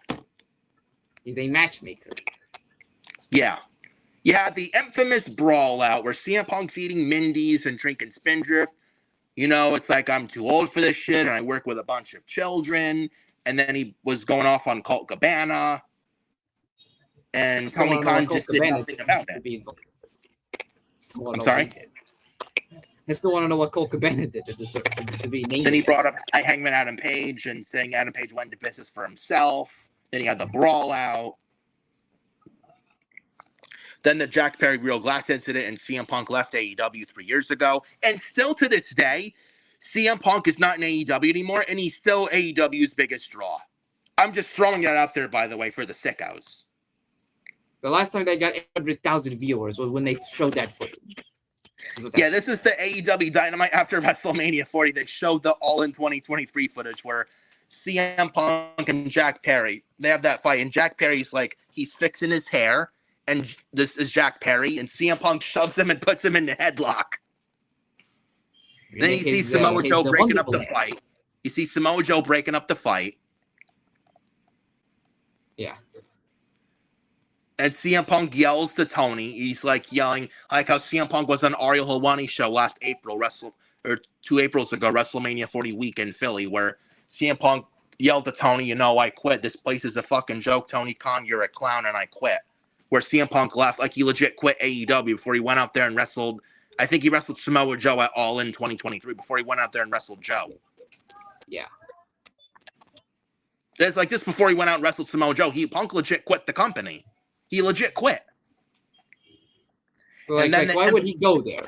B: He's a matchmaker.
C: Yeah. You had the infamous brawl out where CM Punk's eating Mindy's and drinking Spindrift. You know, it's like, I'm too old for this shit, and I work with a bunch of children. And then he was going off on Colt Cabana. And Tony Khan just did nothing about it. I'm sorry?
B: I still want to know what Colt Cabana did to be named.
C: Then he brought up Hangman Adam Page and saying Adam Page went into business for himself. Then he had the brawl out. Then the Jack Perry Real Glass incident, and CM Punk left AEW 3 years ago. And still to this day, CM Punk is not in AEW anymore, and he's still AEW's biggest draw. I'm just throwing that out there, by the way, for the sickos.
B: The last time they got 800,000 viewers was when they showed that footage.
C: Yeah, this is the AEW Dynamite after WrestleMania 40. They showed the All in 2023 footage where CM Punk and Jack Perry, they have that fight, and Jack Perry's like, he's fixing his hair, and this is Jack Perry, and CM Punk shoves him and puts him in the headlock. Then you see Samoa Joe breaking up the fight. You see Samoa Joe breaking up the fight.
B: Yeah.
C: And CM Punk yells to Tony. He's like yelling, like how CM Punk was on Ariel Helwani's show last April, 2 Aprils ago, WrestleMania 40 week in Philly, where CM Punk yelled to Tony, you know, I quit. This place is a fucking joke. Tony Khan, you're a clown, and I quit. Where CM Punk left, like he legit quit AEW before he went out there and wrestled. I think he wrestled Samoa Joe at All In 2023 before he went out there and wrestled Joe.
B: Yeah.
C: It's like this before he went out and wrestled Samoa Joe. Punk legit quit the company. He legit quit.
B: So, like why would he go there?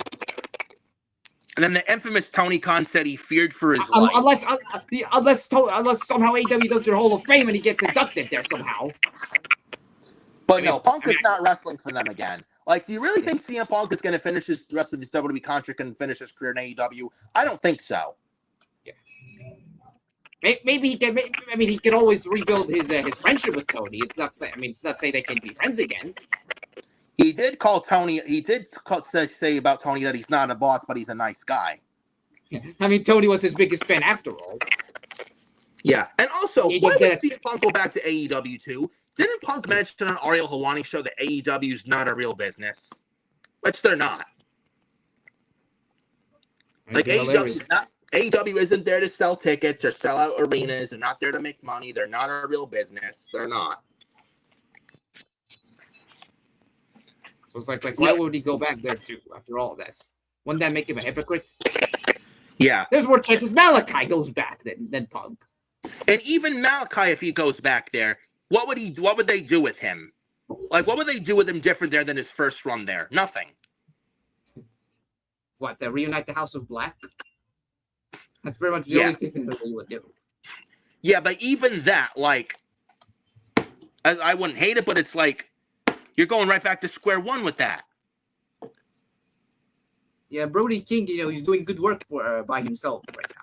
C: And then the infamous Tony Khan said he feared for his life.
B: Unless somehow AEW does their Hall of Fame and he gets inducted there somehow.
C: But no, Punk is not wrestling for them again. Like, do you really think CM Punk is going to finish the rest of his WWE contract and finish his career in AEW? I don't think so.
B: Yeah. Maybe he can. I mean, he can always rebuild his friendship with Tony. It's not say. I mean, it's not say they can be friends again.
C: He did call Tony. He did say about Tony that he's not a boss, but he's a nice guy.
B: Yeah. I mean, Tony was his biggest fan after all.
C: Yeah, and also, why would CM Punk go back to AEW too? Didn't Punk mention on Ariel Helwani's show that AEW is not a real business? Which they're not. Like AEW isn't there to sell tickets or sell out arenas. They're not there to make money. They're not a real business. They're not.
B: So it's like why would he go back there too after all this? Wouldn't that make him a hypocrite?
C: Yeah.
B: There's more chances Malachi goes back than Punk.
C: And even Malachi, if he goes back there, what would they do with him? Like, what would they do with him different there than his first run there? Nothing.
B: What, they reunite the House of Black? That's very much the only thing that we would do.
C: Yeah, but even that, like, I wouldn't hate it, but it's like, you're going right back to square one with that.
B: Yeah, Brody King, he's doing good work by himself right now.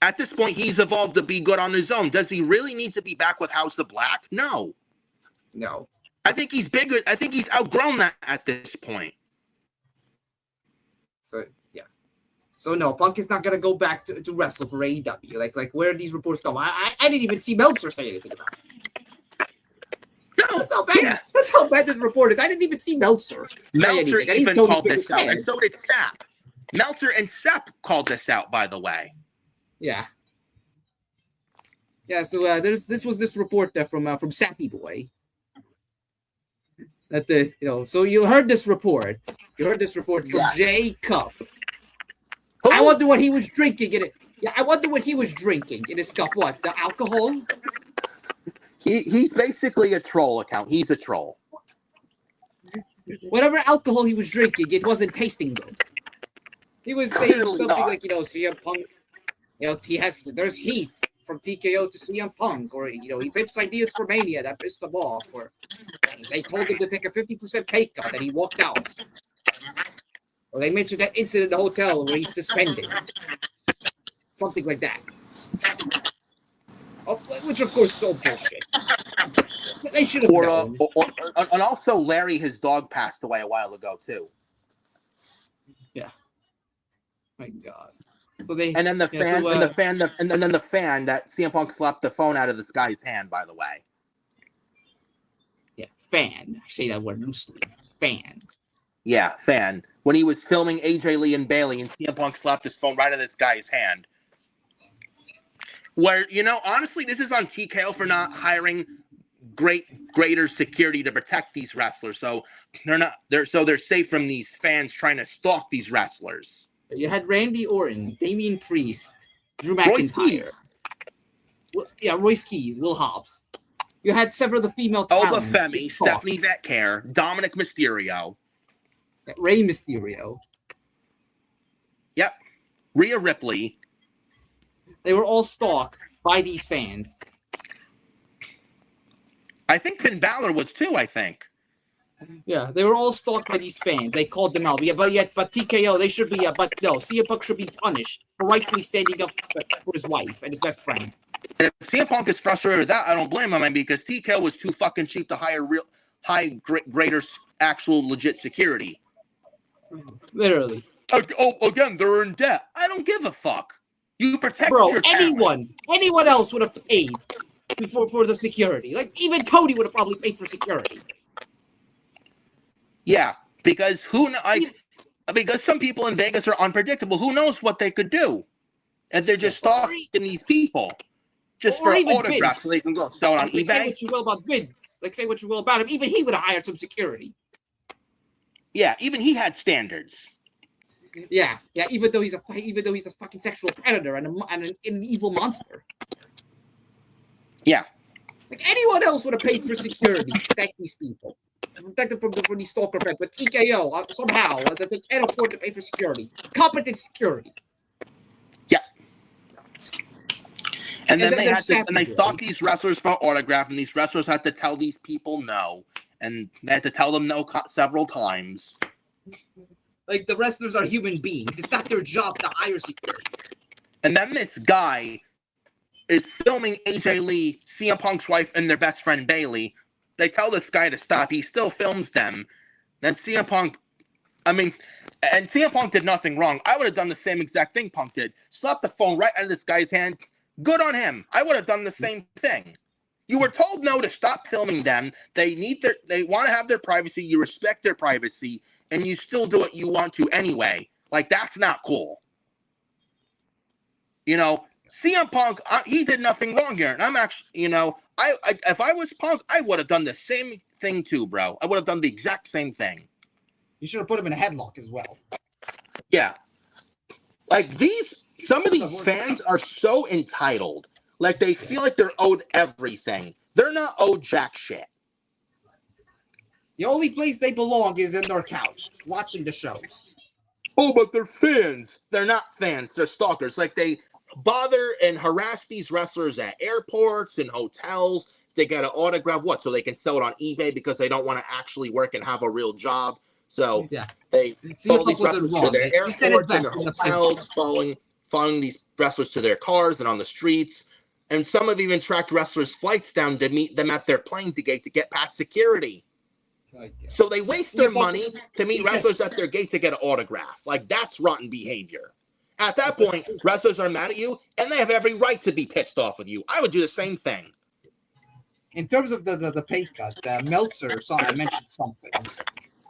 C: At this point, he's evolved to be good on his own. Does he really need to be back with House of Black? No.
B: No.
C: I think he's bigger. I think he's outgrown that at this point.
B: So, yeah. So, no, Punk is not going to go back to wrestle for AEW. Like where are these reports come? I didn't even see Meltzer say anything about it.
C: No.
B: That's how bad. Yeah. That's how bad this report is. I didn't even see Meltzer.
C: Meltzer even called this out, and so did Sapp. Meltzer and Sapp called this out, by the way.
B: Yeah. Yeah, so this was this report from Sappy Boy. That so you heard this report. You heard this report from Jay Cup. Who? I wonder what he was drinking in it. Yeah, I wonder what he was drinking in his cup. What, the alcohol?
C: He's basically a troll account. He's a troll.
B: Whatever alcohol he was drinking, it wasn't tasting good. He was saying
C: Clearly
B: something
C: not.
B: like, CM Punk, there's heat from TKO to CM Punk, or, he pitched ideas for Mania that pissed him off, or they told him to take a 50% pay cut and he walked out. Or they mentioned that incident in the hotel where he's suspended. Something like that. Which, of course, is all bullshit. They should have known.
C: And also, Larry, his dog, passed away a while ago, too.
B: Yeah. My God. So they
C: and then the fan, and then the fan that CM Punk slapped the phone out of this guy's hand. By the way.
B: Yeah, fan. I say that word loosely. Fan.
C: Yeah, fan. When he was filming AJ Lee and Bailey, and CM Punk slapped his phone right out of this guy's hand. Where, honestly, this is on TKO for not hiring greater security to protect these wrestlers. So they're safe from these fans trying to stalk these wrestlers.
B: You had Randy Orton, Damian Priest, Drew McIntyre. Royce Keys, Will Hobbs. You had several of the female talents.
C: Elba Femi, Stephanie Vetcare, Dominic Mysterio.
B: Rey Mysterio.
C: Yep. Rhea Ripley.
B: They were all stalked by these fans.
C: I think Finn Balor was too, I think.
B: Yeah, they were all stalked by these fans. They called them out. Yeah, but TKO, they should be, CM Punk should be punished for rightfully standing up for his wife and his best friend.
C: And if CM Punk is frustrated with that, I don't blame him, because TKO was too fucking cheap to hire greater, actual, legit security.
B: Literally.
C: Again, they're in debt. I don't give a fuck. You protect your
B: anyone else would have paid for the security. Like, even Tony would have probably paid for security.
C: Yeah, because because some people in Vegas are unpredictable. Who knows what they could do? And they're just stalking these people just for autographs so they can go sell it on eBay.
B: Say what you will about Vince. Say what you will about him. Even he would have hired some security.
C: Yeah, even he had standards.
B: Yeah. Even though he's a fucking sexual predator and an evil monster.
C: Yeah.
B: Like, anyone else would have paid for security to protect these people, to protect them from these stalker fans. But TKO somehow that they can't afford to pay for security, competent security.
C: Yeah. And then they stalk these wrestlers for autograph, and these wrestlers have to tell these people no, and they have to tell them no several times.
B: Like, the wrestlers are human beings. It's not their job to hire security.
C: And then this guy is filming AJ Lee, CM Punk's wife, and their best friend Bailey. They tell this guy to stop. He still films them. Then CM Punk, and CM Punk did nothing wrong. I would have done the same exact thing Punk did. Slapped the phone right out of this guy's hand. Good on him. I would have done the same thing. You were told no to stop filming them. They want to have their privacy. You respect their privacy. And you still do what you want to anyway. Like, that's not cool. CM Punk, he did nothing wrong here. And I'm actually, if I was Punk, I would have done the same thing too, bro. I would have done the exact same thing.
D: You should have put him in a headlock as well.
C: Yeah. Like, some of these fans are so entitled. Like, they feel like they're owed everything. They're not owed jack shit.
D: The only place they belong is in their couch, watching the shows.
C: Oh, but they're fans. They're not fans. They're stalkers. Like, they bother and harass these wrestlers at airports and hotels. They got an autograph, so they can sell it on eBay because they don't want to actually work and have a real job. So they follow these wrestlers to their airports and their hotels, following these wrestlers to their cars and on the streets. And some have even tracked wrestlers' flights down to meet them at their plane gate to get past security. So they waste their money to meet wrestlers at their gate to get an autograph. Like, that's rotten behavior. At that point, wrestlers are mad at you, and they have every right to be pissed off with you. I would do the same thing.
D: In terms of the pay cut, Meltzer mentioned something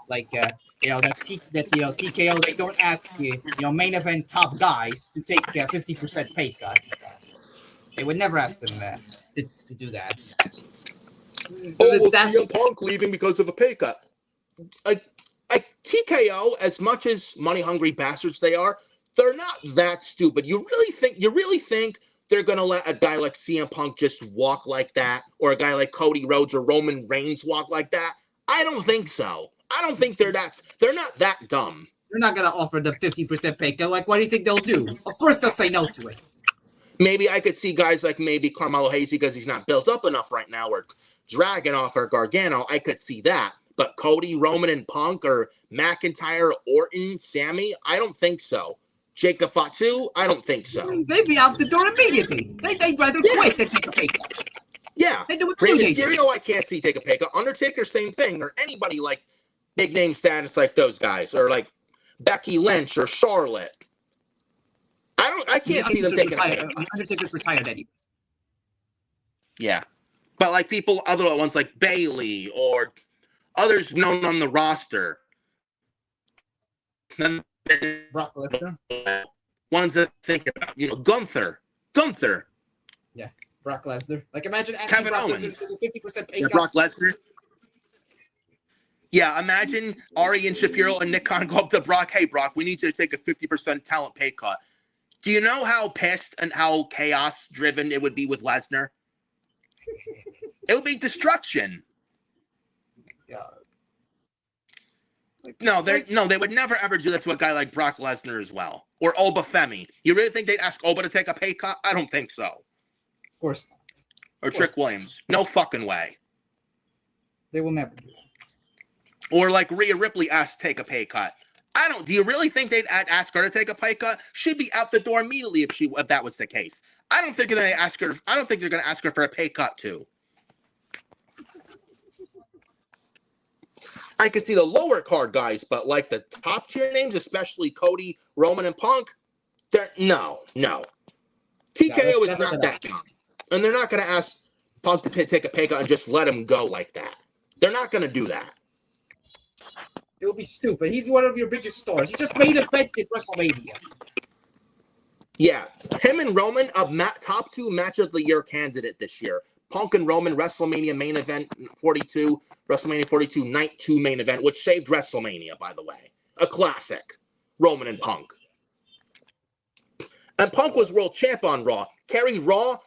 D: like TKO, they don't ask main event top guys to take 50% pay cut. They would never ask them to do that.
C: CM Punk leaving because of a pay cut. Like TKO, as much as money hungry bastards they are, they're not that stupid. You really think they're going to let a guy like CM Punk just walk like that, or a guy like Cody Rhodes or Roman Reigns walk like that? I don't think so. I don't think they're not that dumb.
D: They're not gonna offer the 50% pay cut. Like, what do you think they'll do? Of course they'll say no to it.
C: Maybe I could see guys like maybe Carmelo Hayes because he's not built up enough right now, or Dragunov or Gargano. I could see that. But Cody, Roman, and Punk, or McIntyre, Orton, Sammy, I don't think so. Jacob Fatu, I don't think so.
D: They'd be out the door immediately. They'd rather quit than take a pay cut.
C: Yeah.
D: They do it
C: Rey
D: too,
C: Mysterio, I can't see take a pay cut. Undertaker, same thing. Or anybody like big name status like those guys. Or like Becky Lynch or Charlotte. I can't see them taking a pay cut.
D: Undertaker's retired anyway.
C: Yeah. But like other ones like Bayley or others known on the roster.
D: Brock Lesnar.
C: Ones that think about, Gunther.
D: Yeah, Brock Lesnar. Like, imagine asking
C: Kevin
D: Brock
C: Owens.
D: Lesnar to do 50% pay cut.
C: Brock Lesnar. Yeah, imagine Ari and Shapiro and Nick Khan go up to Brock. Hey, Brock, we need you to take a 50% talent pay cut. Do you know how pissed and how chaos-driven it would be with Lesnar? It would be destruction.
D: Yeah.
C: They would never ever do that to a guy like Brock Lesnar as well, or Oba Femi. You really think they'd ask Oba to take a pay cut? I don't think so.
D: Of course not.
C: Or Trick Williams? No fucking way.
D: They will never do that.
C: Or like Rhea Ripley asked to take a pay cut. Do you really think they'd ask her to take a pay cut? She'd be out the door immediately if that was the case. I don't think they're going to ask her for a pay cut too. I could see the lower card guys, but like the top tier names, especially Cody, Roman, and Punk, no. TKO is not that dumb. And they're not going to ask Punk to take a pay cut and just let him go like that. They're not going to do that.
D: It would be stupid. He's one of your biggest stars. He just made a bet at WrestleMania.
C: Yeah. Him and Roman, top 2 match of the year candidate this year. Punk and Roman, WrestleMania main event 42, WrestleMania 42, night 2 main event, which saved WrestleMania, by the way. A classic. Roman and Punk. And Punk was world champ on Raw. Carried Raw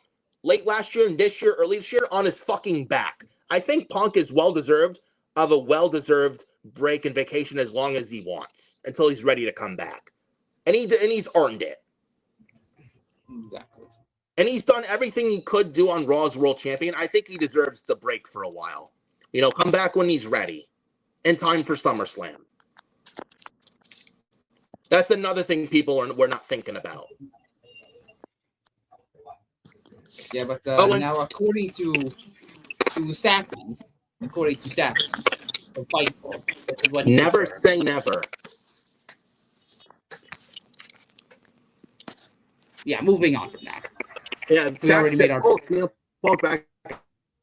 C: late last year and early this year on his fucking back. I think Punk is well-deserved of a well-deserved break and vacation as long as he wants, until he's ready to come back. And he's earned it.
D: Exactly.
C: And he's done everything he could do on Raw as world champion. I think he deserves the break for a while. Come back when he's ready. In time for SummerSlam. That's another thing we're not thinking about.
B: Yeah, but now according to Sappy, the Fightful, this is what he
C: never say never.
B: Yeah, moving on from that.
C: Yeah,
B: we already made our
C: CM Punk back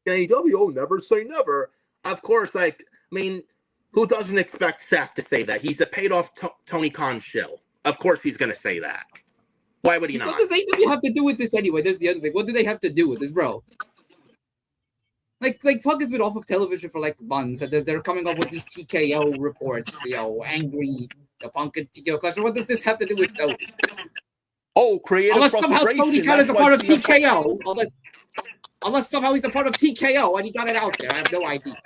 C: in AEW. Never say never. Of course, who doesn't expect Seth to say that? He's a paid-off Tony Khan shill. Of course, he's going to say that. Why would he not?
B: What does AEW have to do with this anyway? There's the other thing. What do they have to do with this, bro? Like Punk has been off of television for like months, and they're coming up with these TKO reports. Angry the Punk and TKO clash. What does this have to do with Cody?
C: Oh, creative
B: unless somehow Tony Khan is a part of TKO. Unless somehow he's a part of TKO and he got it out there. I have no idea.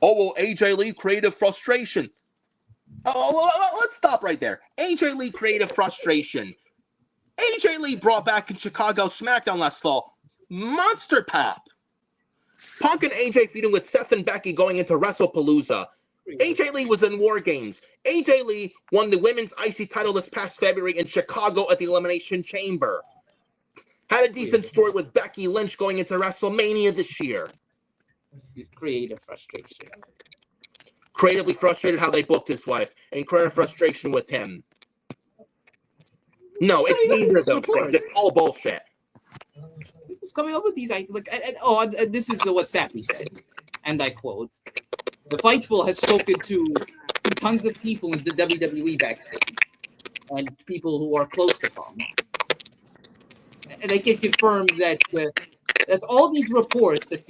C: Oh, well, AJ Lee, creative frustration. Oh, let's stop right there. AJ Lee, creative frustration. AJ Lee brought back in Chicago SmackDown last fall. Monster Pop. Punk and AJ feuding with Seth and Becky going into WrestlePalooza. AJ Lee was in War Games. AJ Lee won the women's IC title this past February in Chicago at the Elimination Chamber. Had a decent story with Becky Lynch going into WrestleMania this year.
B: Creative frustration.
C: Creatively frustrated how they booked his wife, and creative frustration with him. No, it's neither of those things. It's all bullshit.
B: Who's coming up with these? This is what Sappy said, and I quote: "The Fightful has spoken to tons of people in the WWE backstage, and people who are close to Punk, and they can confirm that all these reports that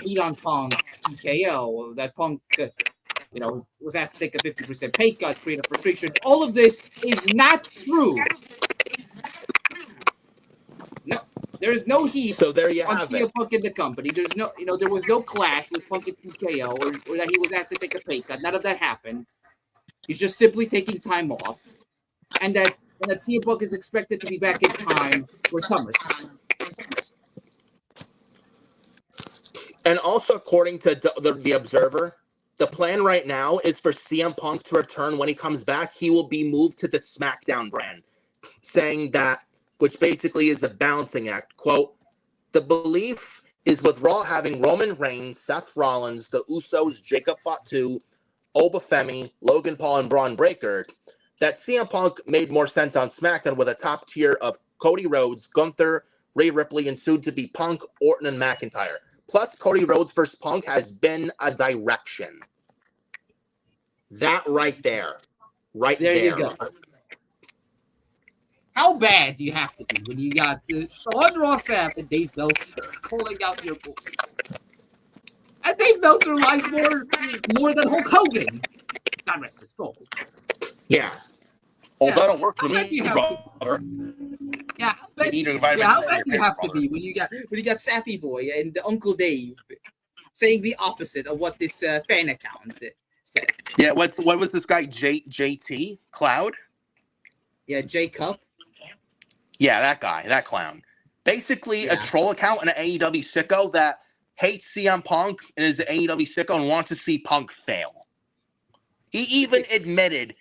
B: heat on Punk, TKO, that Punk was asked to take a 50% pay cut, creative frustration. All of this is not true. There is no heat
C: So there you
B: on
C: have
B: CM
C: it.
B: Punk in the company. There's no, there was no clash with Punk and TKO or that he was asked to take a pay cut. None of that happened. He's just simply taking time off, and that CM Punk is expected to be back in time for SummerSlam.
C: And also, according to the Observer, the plan right now is for CM Punk to return. When he comes back, he will be moved to the SmackDown brand, saying that, which basically is a balancing act. Quote, the belief is with Raw having Roman Reigns, Seth Rollins, the Usos, Jacob Fatu, Obafemi, Logan Paul, and Braun Breaker, that CM Punk made more sense on SmackDown with a top tier of Cody Rhodes, Gunther, Rhea Ripley, and soon to be Punk, Orton, and McIntyre. Plus, Cody Rhodes versus Punk has been a direction. That right there. Right there.
B: There you go. How bad do you have to be when you got Sean Ross Sapp and Dave Meltzer calling out your boy? And Dave Meltzer lies more than Hulk Hogan. God rest his soul.
C: Yeah.
E: Oh, that don't work for
B: How bad do
E: me,
B: you have
E: brother.
B: Yeah, how bad,
E: You need a
B: yeah,
E: vitamin
B: how
E: C
B: bad
E: in
B: do
E: your
B: you have to
E: brother.
B: be when you got Sappy Boy and Uncle Dave saying the opposite of what this fan account said?
C: Yeah, what was this guy, JT Cloud?
B: Yeah, J Cup.
C: Yeah, that guy, that clown. Basically,
B: Yeah.
C: a troll account and an AEW sicko that hates CM Punk and is the AEW sicko and wants to see Punk fail. He even admitted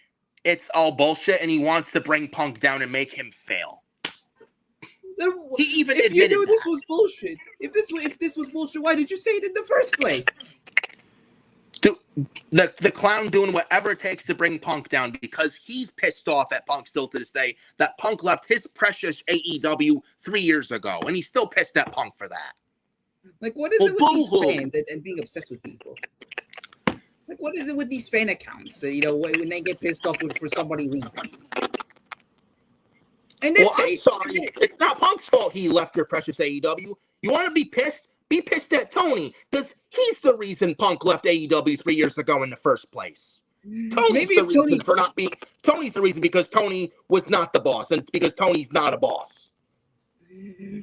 C: it's all bullshit and he wants to bring Punk down and make him fail. He even
B: If you
C: admitted
B: knew this
C: that.
B: was bullshit, if this was bullshit, why did you say it in the first place?
C: The clown doing whatever it takes to bring Punk down because he's pissed off at Punk still to this day that Punk left his precious AEW 3 years ago, and he's still pissed at Punk for that.
B: Like, what is
C: Well,
B: it with these
C: boo-hoo.
B: fans and being obsessed with people? Like, what is it with these fan accounts? When they get pissed off for somebody leaving. And this
C: Well, I'm sorry. It's not Punk's fault he left your precious AEW. You want to be pissed? Be pissed at Tony, because he's the reason Punk left AEW 3 years ago in the first place. Tony's the reason because Tony was not the boss, and because Tony's not a boss.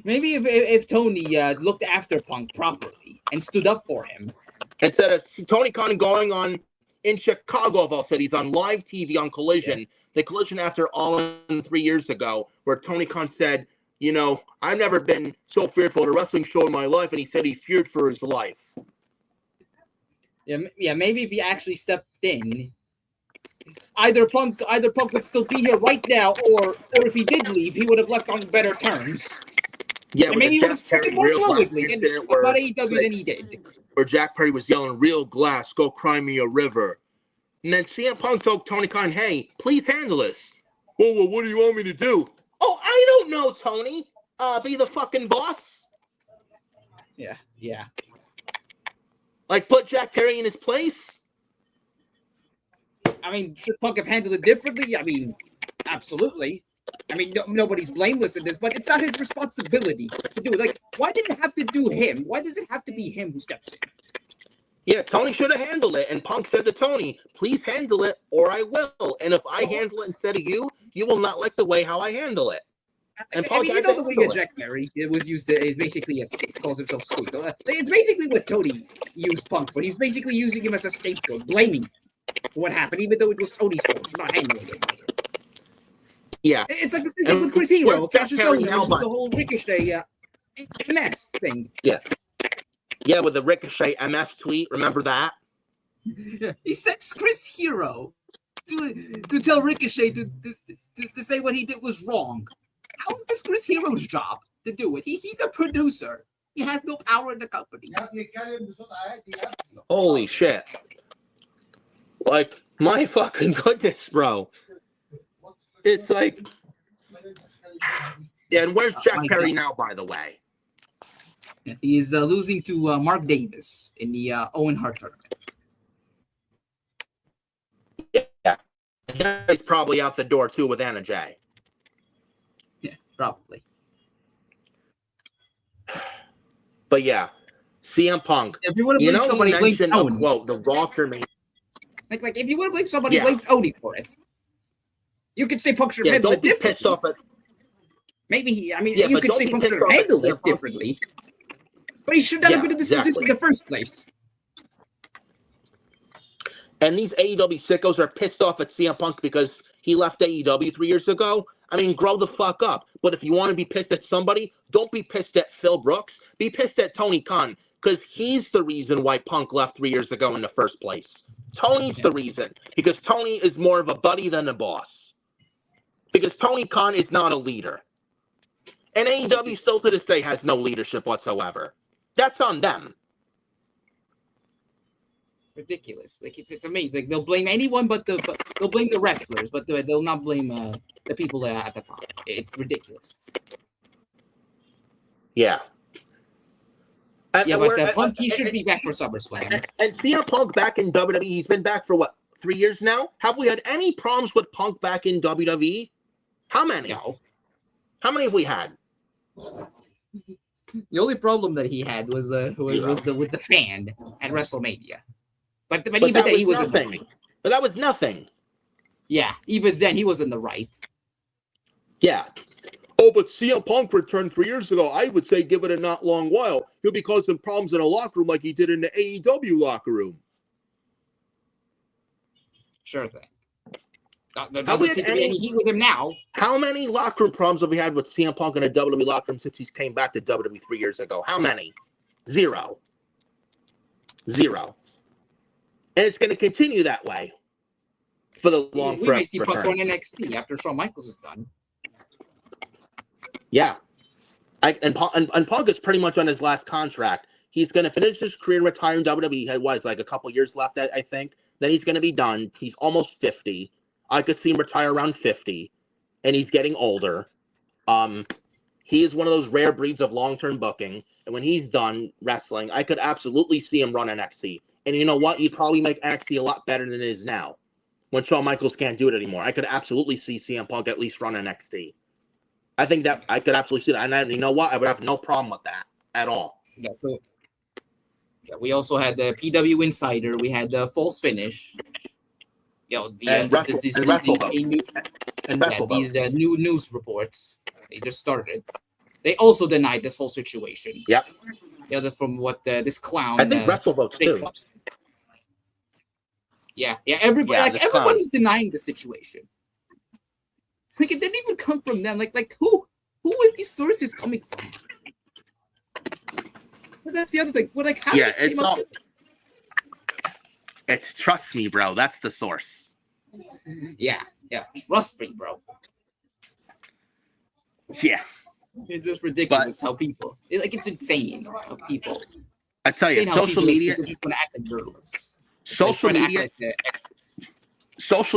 B: Maybe if Tony looked after Punk properly and stood up for him.
C: Instead of Tony Khan going on in Chicago of all cities on live TV on Collision, the Collision After All in 3 years ago, where Tony Khan said, you know, I've never been so fearful at a wrestling show in my life, and he said he feared for his life.
B: Yeah, maybe if he actually stepped in, either Punk would still be here right now, or if he did leave, he would have left on better terms.
C: Yeah,
B: And maybe he would have spoken more glowingly about AEW than he did.
C: Where Jack Perry was yelling, real glass, go cry me a river. And then CM Punk told Tony Khan, hey, please handle this. Well, what do you want me to do? Oh, I don't know, Tony. Be the fucking boss?
B: Yeah.
C: Like, put Jack Perry in his place?
B: I mean, should Punk have handled it differently? I mean, absolutely. I mean, nobody's blameless in this, but it's not his responsibility to do it. Like, why did it have to do him? Why does it have to be him who steps in?
C: Yeah, Tony should have handled it. And Punk said to Tony, please handle it or I will. And if I handle it instead of you, you will not like the way how I handle it. And
B: I mean, you know the way that Jack Perry was used to, basically calls himself scapegoat. It's basically what Tony used Punk for. He was basically using him as a scapegoat, blaming him for what happened, even though it was Tony's fault for not handling it.
C: Yeah.
B: It's like the same thing with Chris Hero, Cassius Ohno,
C: now,
B: the whole Ricochet MS thing.
C: Yeah. Yeah, with the Ricochet MS tweet, remember that?
B: He sent Chris Hero to tell Ricochet to say what he did was wrong. How is this Chris Hero's job to do it? He's a producer. He has no power in the company.
C: Holy shit. Like, my fucking goodness, bro. It's like... Yeah, and where's Jack Perry now, by the way?
B: He is losing to Mark Davis in the Owen Hart tournament.
C: Yeah. He's probably out the door, too, with Anna Jay.
B: Yeah, probably.
C: But yeah, CM Punk.
B: If you want to blame somebody, blame Tony.
C: Quote, the roster made...
B: Like if you want to blame somebody, blame Tony for it. You could say Punk should handle it differently. Maybe
C: Yeah,
B: you
C: but
B: could
C: don't
B: say
C: be
B: Punk
C: pissed
B: could have
C: off at
B: handled
C: CM
B: it
C: Punk.
B: differently. But he should not have been in this position in the first place.
C: And these AEW sickos are pissed off at CM Punk because he left AEW 3 years ago. I mean, grow the fuck up. But if you want to be pissed at somebody, don't be pissed at Phil Brooks. Be pissed at Tony Khan because he's the reason why Punk left 3 years ago in the first place. Tony's the reason because Tony is more of a buddy than a boss. Because Tony Khan is not a leader. And AEW still to this day has no leadership whatsoever. That's on them.
B: Ridiculous. Like it's amazing. Like they'll blame anyone, but they'll blame the wrestlers, but they'll not blame the people at the top. It's ridiculous.
C: Yeah.
B: But Punk, he should be back for SummerSlam.
C: And CM Punk back in WWE, he's been back for what, 3 years now? Have we had any problems with Punk back in WWE? How many?
B: No.
C: How many have we had?
B: The only problem that he had was with the fan at WrestleMania. But even then he was
C: nothing. But that was nothing.
B: Yeah, even then he was in the right.
C: Yeah. Oh, but CM Punk returned 3 years ago. I would say give it a not long while. He'll be causing problems in a locker room like he did in the AEW locker room.
B: Sure thing. There doesn't seem to be any heat with him now.
C: How many locker room problems have we had with CM Punk in a WWE locker room since he's came back to WWE 3 years ago? How many? Zero. And it's going to continue that way for the long
B: We might see Punk on NXT after Shawn Michaels is done.
C: Yeah. And Punk is pretty much on his last contract. He's going to finish his career and retire in WWE. He had, like a couple years left, I think. Then he's going to be done. He's almost 50. I could see him retire around 50. And he's getting older. He is one of those rare breeds of long-term booking. And when he's done wrestling, I could absolutely see him run NXT. And you know what? He'd probably make NXT a lot better than it is now. When Shawn Michaels can't do it anymore. I could absolutely see CM Punk at least run NXT. I think that I could absolutely see that. And you know what? I would have no problem with that at all.
B: Yeah, so we also had the PW Insider. We had the False Finish. These new news reports. They just started. They also denied this whole situation.
C: Yep.
B: From what this clown.
C: I think WrestleVotes too.
B: Yeah. Everybody's denying the situation. Like it didn't even come from them. Like who is these sources coming from? But that's the other thing. Well, like how did it came up?
C: It's trust me, bro. That's the source.
B: Yeah. Trust me, bro.
C: Yeah.
B: It's just ridiculous how people it's insane how people.
C: I tell you, social media
B: are just gonna act like journalists.
C: Social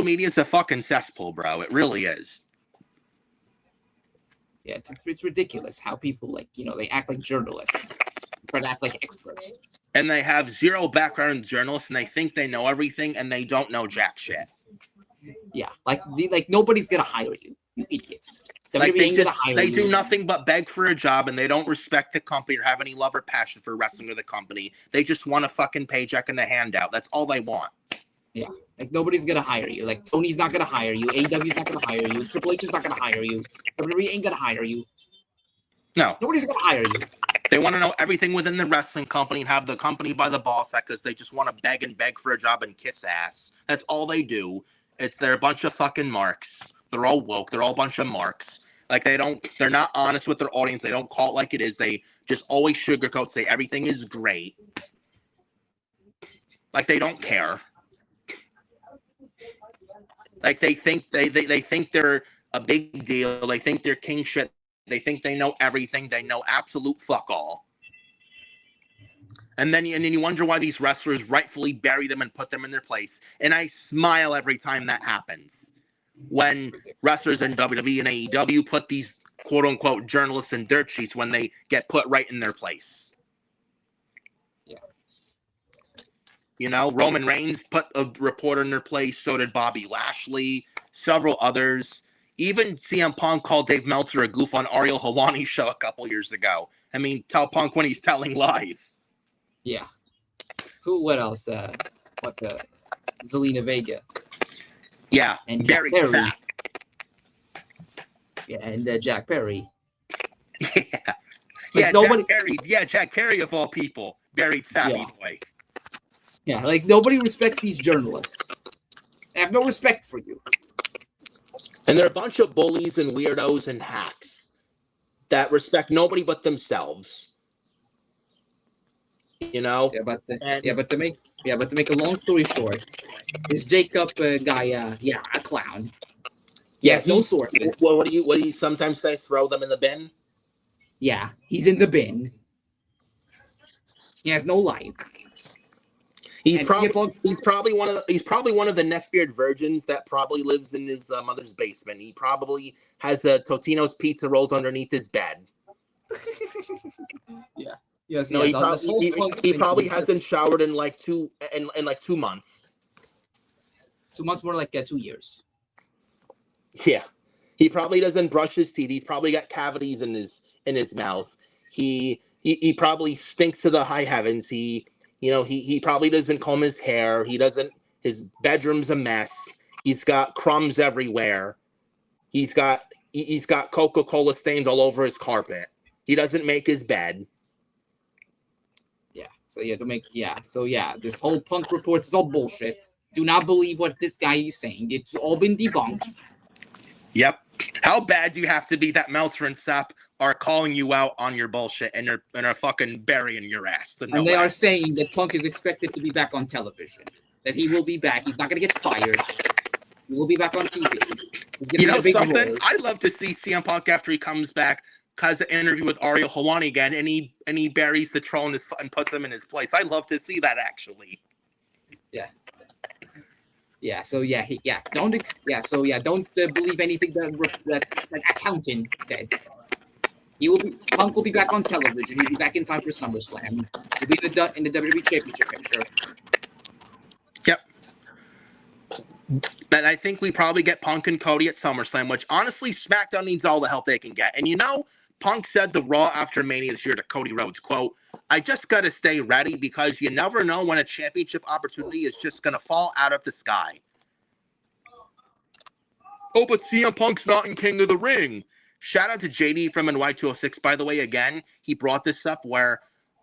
C: media is a fucking cesspool, bro. It really is.
B: Yeah, it's ridiculous how people they act like journalists, try to act like experts.
C: And they have zero background in journalists, and they think they know everything, and they don't know jack shit.
B: Yeah, like nobody's gonna hire you, you idiots.
C: Like they do nothing but beg for a job, and they don't respect the company or have any love or passion for wrestling or the company. They just want a fucking paycheck and a handout. That's all they want.
B: Yeah, like nobody's gonna hire you. Like Tony's not gonna hire you. AEW's not gonna hire you. Triple H is not gonna hire you. WWE ain't gonna hire you.
C: No,
B: nobody's gonna hire you.
C: They want to know everything within the wrestling company and have the company by the balls because they just want to beg for a job and kiss ass. That's all they do. They're a bunch of fucking marks. They're all woke. They're all a bunch of marks. Like they're not honest with their audience. They don't call it like it is. They just always sugarcoat, say everything is great. Like they don't care. Like they think they're a big deal. They think they're king shit. They think they know everything. They know absolute fuck all. And then you wonder why these wrestlers rightfully bury them and put them in their place. And I smile every time that happens. When wrestlers in WWE and AEW put these quote-unquote journalists in dirt sheets when they get put right in their place.
B: Yeah.
C: You know, Roman Reigns put a reporter in their place. So did Bobby Lashley. Several others. Even CM Punk called Dave Meltzer a goof on Ariel Helwani's show a couple years ago. I mean, tell Punk when he's telling lies.
B: Yeah. What else? Zelina Vega.
C: Yeah.
B: And
C: very
B: Jack Perry.
C: fat.
B: Yeah, and Jack Perry.
C: Yeah.
B: Like nobody.
C: Jack Perry of all people buried Savvy Boy.
B: Yeah, like nobody respects these journalists. They have no respect for you.
C: And they're a bunch of bullies and weirdos and hacks that respect nobody but themselves. You know?
B: But to make a long story short, this Jacob guy, a clown. He has no sources.
C: Well, what do you sometimes say? Throw them in the bin?
B: Yeah, he's in the bin. He has no life.
C: He's probably one of the neckbeard virgins that probably lives in his mother's basement. He probably has Totino's pizza rolls underneath his bed.
B: Yeah. Yes.
C: No, he probably hasn't showered in like 2 months.
B: 2 months, more like 2 years.
C: Yeah, he probably doesn't brush his teeth. He's probably got cavities in his mouth. He probably stinks to the high heavens. He probably doesn't comb his hair. His bedroom's a mess. He's got crumbs everywhere. He's got Coca-Cola stains all over his carpet. He doesn't make his bed.
B: Yeah. So this whole Punk report is all bullshit. Do not believe what this guy is saying. It's all been debunked.
C: Yep. How bad do you have to be that Meltzer and Sapp are calling you out on your bullshit and are fucking burying your ass?
B: And they are saying that Punk is expected to be back on television. That he will be back. He's not going to get fired. He will be back on TV.
C: You know something? Role. I'd love to see CM Punk after he comes back, has an interview with Ariel Helwani again, and he buries the troll and puts him in his place. I'd love to see that actually.
B: Yeah. Yeah. So don't believe anything that accountant said. Punk will be back on television. He'll be back in time for SummerSlam. He'll be in the WWE Championship picture.
C: Yep. And I think we probably get Punk and Cody at SummerSlam, which honestly, SmackDown needs all the help they can get. And Punk said the Raw after Mania this year to Cody Rhodes, quote, "I just got to stay ready because you never know when a championship opportunity is just going to fall out of the sky." Oh, but CM Punk's not in King of the Ring. Shout out to JD from NY206, by the way, again. He brought this up where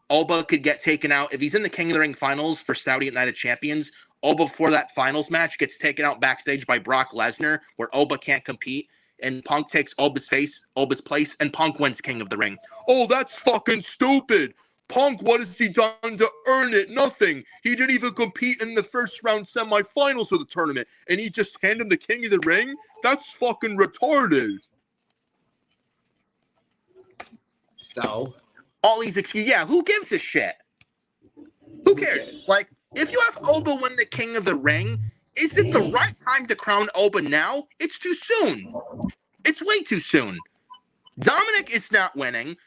C: Oba could get taken out. If he's in the King of the Ring finals for Saudi Night of Champions, Oba before that finals match gets taken out backstage by Brock Lesnar, where Oba can't compete. And Punk takes Oba's place, and Punk wins King of the Ring. Oh, that's fucking stupid. Punk, what has he done to earn it? Nothing. He didn't even compete in the first round semifinals of the tournament, and he just handed him the King of the Ring? That's fucking retarded.
B: So?
C: All these excuses. Yeah, who gives a shit? Who cares? Like, if you have Oba win the King of the Ring, is it the right time to crown Oba now? It's too soon. It's way too soon. Dominic is not winning.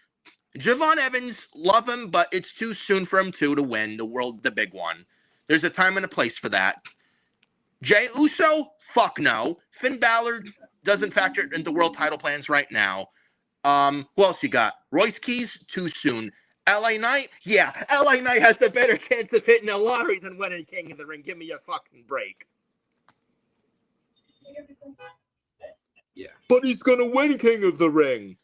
C: Javon Evans, love him, but it's too soon for him to win the big one. There's a time and a place for that. Jey Uso, fuck no. Finn Balor doesn't factor into world title plans right now. Who else you got? Royce Keys, too soon. LA Knight? Yeah, LA Knight has a better chance of hitting a lottery than winning King of the Ring. Give me a fucking break.
B: Yeah.
C: But he's gonna win King of the Ring.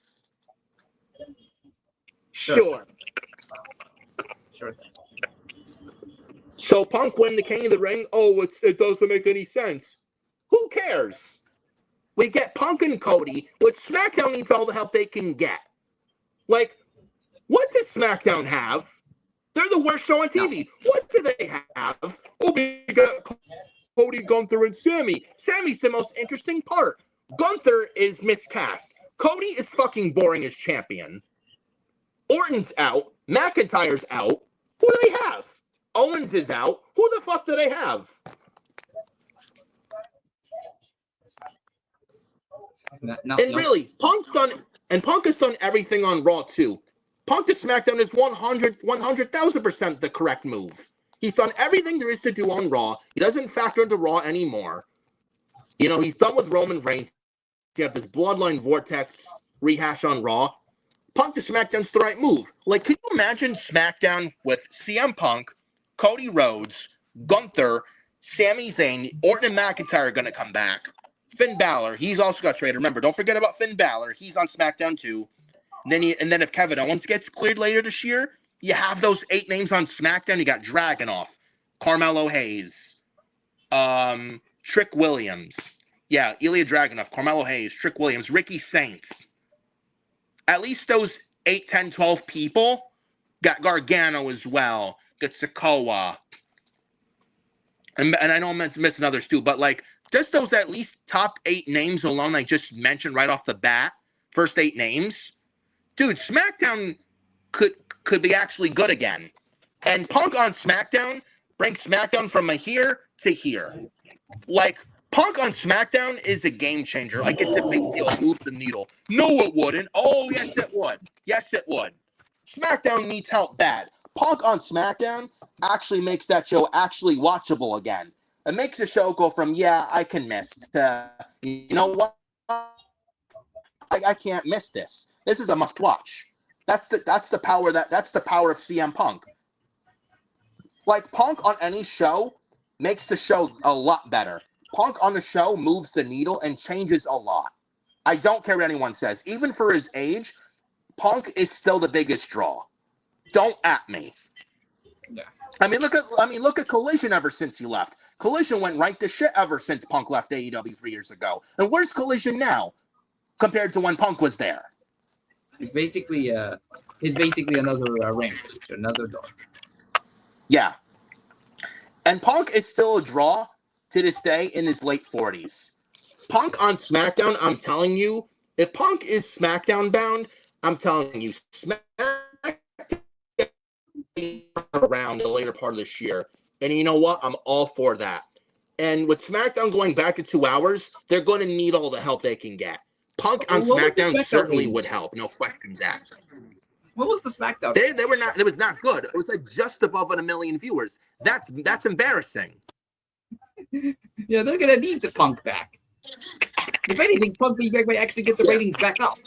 C: Sure. So Punk win the King of the Ring? Oh, it doesn't make any sense. Who cares? We get Punk and Cody, which SmackDown needs all the help they can get. Like, what does SmackDown have? They're the worst show on TV. What do they have? Oh, we got Cody, Gunther, and Sammy. Sammy's the most interesting part. Gunther is miscast. Cody is fucking boring as champion. Orton's out. McIntyre's out. Who do they have? Owens is out. Who the fuck do they have? Really, Punk has done everything on Raw too. Punk to SmackDown is 100,000% the correct move. He's done everything there is to do on Raw. He doesn't factor into Raw anymore. He's done with Roman Reigns. You have this Bloodline Vortex rehash on Raw. Punk to SmackDown's the right move. Like, could you imagine SmackDown with CM Punk, Cody Rhodes, Gunther, Sami Zayn, Orton and McIntyre are going to come back. Finn Balor, he's also got traded. Remember, don't forget about Finn Balor. He's on SmackDown too. And then if Kevin Owens gets cleared later this year, you have those 8 names on SmackDown. You got Dragunov, Carmelo Hayes, Trick Williams. Yeah, Ilja Dragunov, Carmelo Hayes, Trick Williams, Ricky Saints. At least those 8, 10, 12 people got Gargano as well, got Sikoa. And I know I'm missing others too, but like just those at least top 8 names alone I just mentioned right off the bat, first 8 names, dude, SmackDown could be actually good again. And Punk on SmackDown brings SmackDown from here to here. Like, Punk on SmackDown is a game changer. Like, it's a big deal. It moves the needle. No, it wouldn't. Oh, yes, it would. Yes, it would. SmackDown needs help bad. Punk on SmackDown actually makes that show actually watchable again. It makes the show go from, yeah, I can miss, to, you know what? I can't miss this. This is a must watch. That's the power of CM Punk. Like, Punk on any show makes the show a lot better. Punk on the show moves the needle and changes a lot. I don't care what anyone says. Even for his age, Punk is still the biggest draw. Don't at me.
B: Yeah.
C: I mean, look at Collision ever since he left. Collision went right to shit ever since Punk left AEW 3 years ago. And where's Collision now compared to when Punk was there?
B: It's basically another Rampage, another Dogg.
C: Yeah. And Punk is still a draw to this day in his late 40s. Punk on SmackDown, I'm telling you, if Punk is SmackDown bound, I'm telling you, SmackDown around the later part of this year. And you know what? I'm all for that. And with SmackDown going back to 2 hours, they're going to need all the help they can get. Punk on SmackDown certainly would help, no questions asked.
B: What was the SmackDown?
C: They were not. It was not good. It was like just above 1 million viewers. That's embarrassing.
B: Yeah, they're gonna need the Punk back. If anything, Punk might actually get the ratings back up.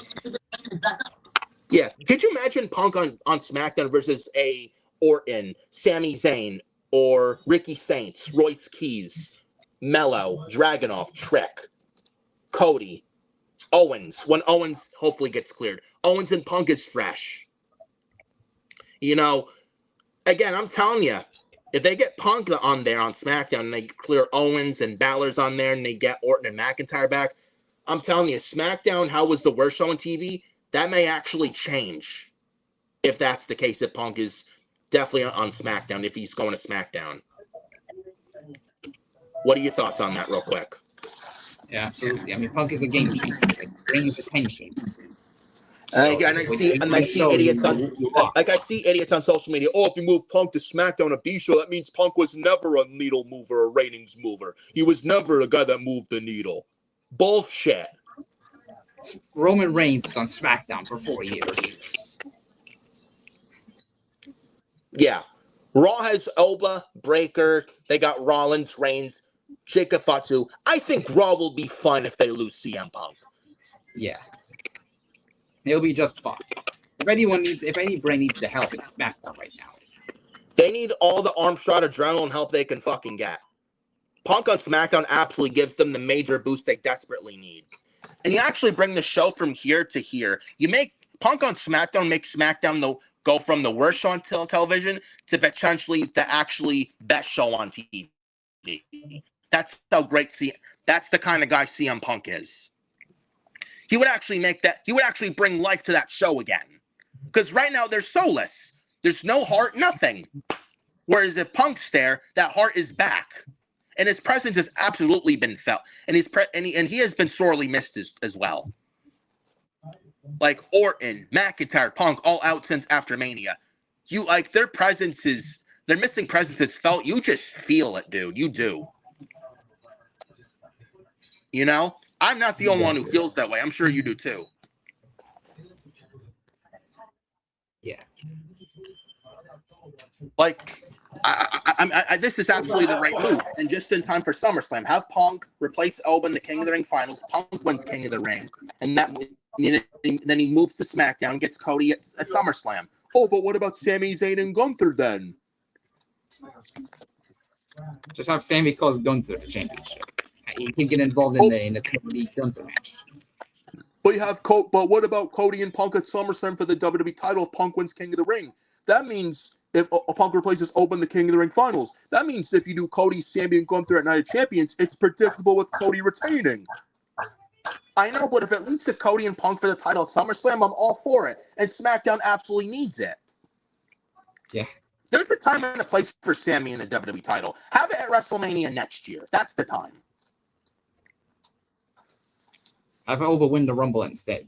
C: Yeah. Could you imagine Punk on SmackDown versus a Orton, Sami Zayn, or Ricky Saints, Royce Keys, Mello, Dragunov, Trick, Cody, Owens, when Owens hopefully gets cleared. Owens and Punk is fresh. You know, again, I'm telling you, if they get Punk on there on SmackDown and they clear Owens and Balor's on there and they get Orton and McIntyre back, I'm telling you, SmackDown, how was the worst show on TV? That may actually change if that's the case, if Punk is definitely on SmackDown, if he's going to SmackDown. What are your thoughts on that real quick?
B: Yeah, absolutely. I mean, Punk is a game changer. It brings attention.
C: I see idiots on social media. Oh, if you move Punk to SmackDown, a B show, that means Punk was never a needle mover, a ratings mover. He was never a guy that moved the needle. Bullshit.
B: Roman Reigns is on SmackDown for 4 years.
C: Yeah. Raw has Oba, Breaker. They got Rollins, Reigns, Jacob Fatu. I think Raw will be fun if they lose CM Punk.
B: Yeah. He'll be just fine. If any brain needs to help, it's SmackDown right now.
C: They need all the arm shot adrenaline help they can fucking get. Punk on SmackDown absolutely gives them the major boost they desperately need. And you actually bring the show from here to here. You make Punk on SmackDown, make SmackDown go from the worst show on television to potentially the actually best show on TV. That's how great that's the kind of guy CM Punk is. He would actually bring life to that show again. Because right now they're soulless. There's no heart, nothing. Whereas if Punk's there, that heart is back. And his presence has absolutely been felt. And he has been sorely missed as well. Like Orton, McIntyre, Punk, all out since after Mania. Their missing presence is felt. You just feel it, dude. You do. You know? I'm not the only one who feels that way. I'm sure you do too.
B: Yeah.
C: Like, this is absolutely the right move. And just in time for SummerSlam, have Punk replace Owen, the King of the Ring finals. Punk wins King of the Ring. And then he moves to SmackDown, gets Cody at SummerSlam. Oh, but what about Sami Zayn and Gunther then?
B: Just have Sami cause Gunther the championship. He can get involved in the Cody Gunther match.
C: But but what about Cody and Punk at SummerSlam for the WWE title if Punk wins King of the Ring? That means if Punk replaces Open the King of the Ring finals, that means if you do Cody, Sammy, and Gunther at Night of Champions, it's predictable with Cody retaining. I know, but if it leads to Cody and Punk for the title at SummerSlam, I'm all for it. And SmackDown absolutely needs it.
B: Yeah.
C: There's a time and a place for Sammy in the WWE title. Have it at WrestleMania next year. That's the time.
B: Have Oba win the Rumble instead.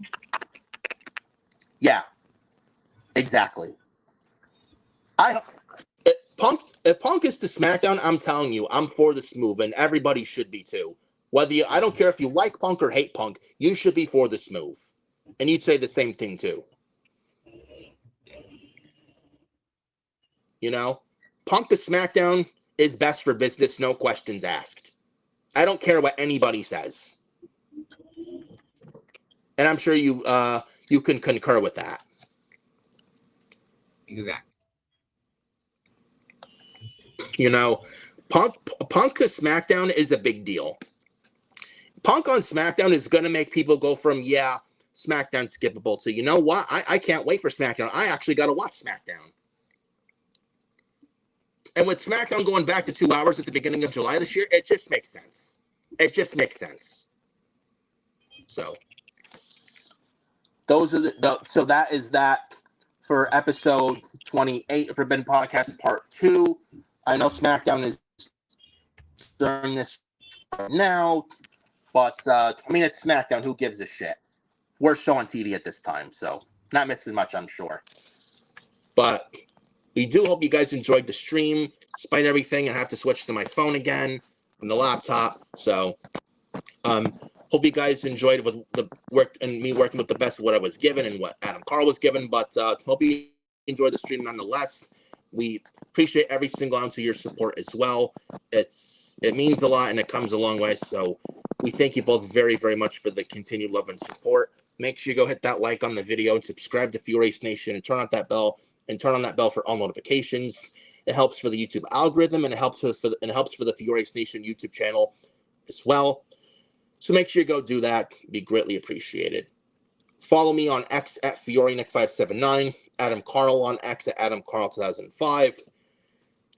C: Yeah. Exactly. If Punk is to SmackDown, I'm telling you, I'm for this move, and everybody should be too. I don't care if you like Punk or hate Punk, you should be for this move. And you'd say the same thing too. You know, Punk to SmackDown is best for business, no questions asked. I don't care what anybody says. And I'm sure you can concur with that.
B: Exactly.
C: You know, Punk to SmackDown is a big deal. Punk on SmackDown is going to make people go from, yeah, SmackDown skippable to, you know what? I can't wait for SmackDown. I actually got to watch SmackDown. And with SmackDown going back to 2 hours at the beginning of July this year, it just makes sense. It just makes sense. So, so that is that for episode 28 of Forbidden Podcast Part 2. I know SmackDown is during this right now, but I mean, it's SmackDown. Who gives a shit? Worst show on TV at this time, so not missing much, I'm sure. But we do hope you guys enjoyed the stream. Despite everything, I have to switch to my phone again from the laptop. So, hope you guys enjoyed with the work and me working with the best of what I was given and what Adam Carl was given. But hope you enjoyed the stream nonetheless. We appreciate every single ounce of your support as well. It means a lot and it comes a long way. So we thank you both very, very much for the continued love and support. Make sure you go hit that like on the video and subscribe to FioriousNation and turn on that bell for all notifications. It helps for the YouTube algorithm and it helps for the FioriousNation YouTube channel as well. So make sure you go do that. It'd be greatly appreciated. Follow me on X at FioriNick579, Adam Carl on X at AdamCarl2005,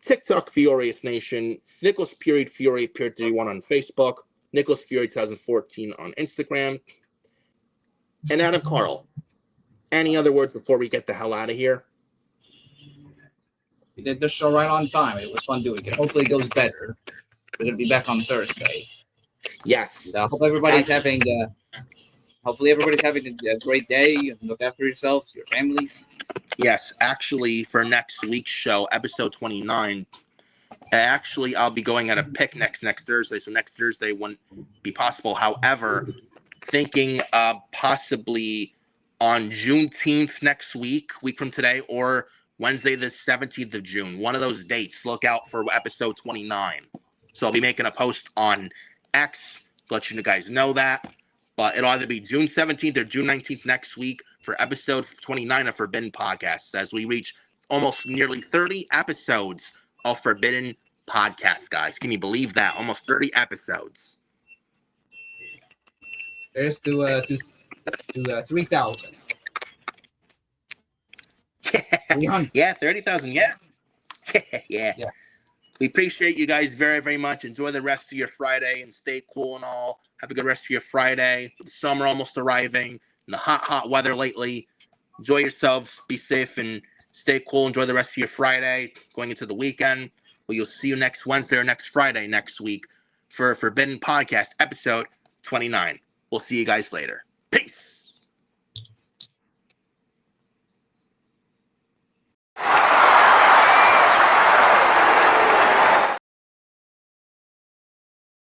C: TikTok FioriousNation, Nicholas Fury 31 on Facebook, Nicholas Fury 2014 on Instagram, and Adam Carl. Any other words before we get the hell out of here?
B: We did this show right on time. It was fun doing it. Hopefully it goes better. We're going to be back on Thursday.
C: Yes.
B: And, hope everybody's having a great day. Look after yourselves, your families.
C: Yes, actually, for next week's show, episode 29, I'll be going at a pick next Thursday, so next Thursday wouldn't be possible. However, thinking possibly on Juneteenth next week from today, or Wednesday the 17th of June, one of those dates. Look out for episode 29. So I'll be making a post on X, let you guys know that. But it'll either be June 17th or June 19th next week for episode 29 of Forbidden Podcasts, as we reach almost nearly 30 episodes of Forbidden Podcasts, guys. Can you believe that? Almost 30 episodes.
B: There's to 3,000. 300.
C: Yeah, 30,000. Yeah. Yeah. We appreciate you guys very, very much. Enjoy the rest of your Friday and stay cool and all. Have a good rest of your Friday. The summer almost arriving and the hot, hot weather lately. Enjoy yourselves. Be safe and stay cool. Enjoy the rest of your Friday going into the weekend. We'll see you next Wednesday or next Friday next week for Forbidden Podcast episode 29. We'll see you guys later.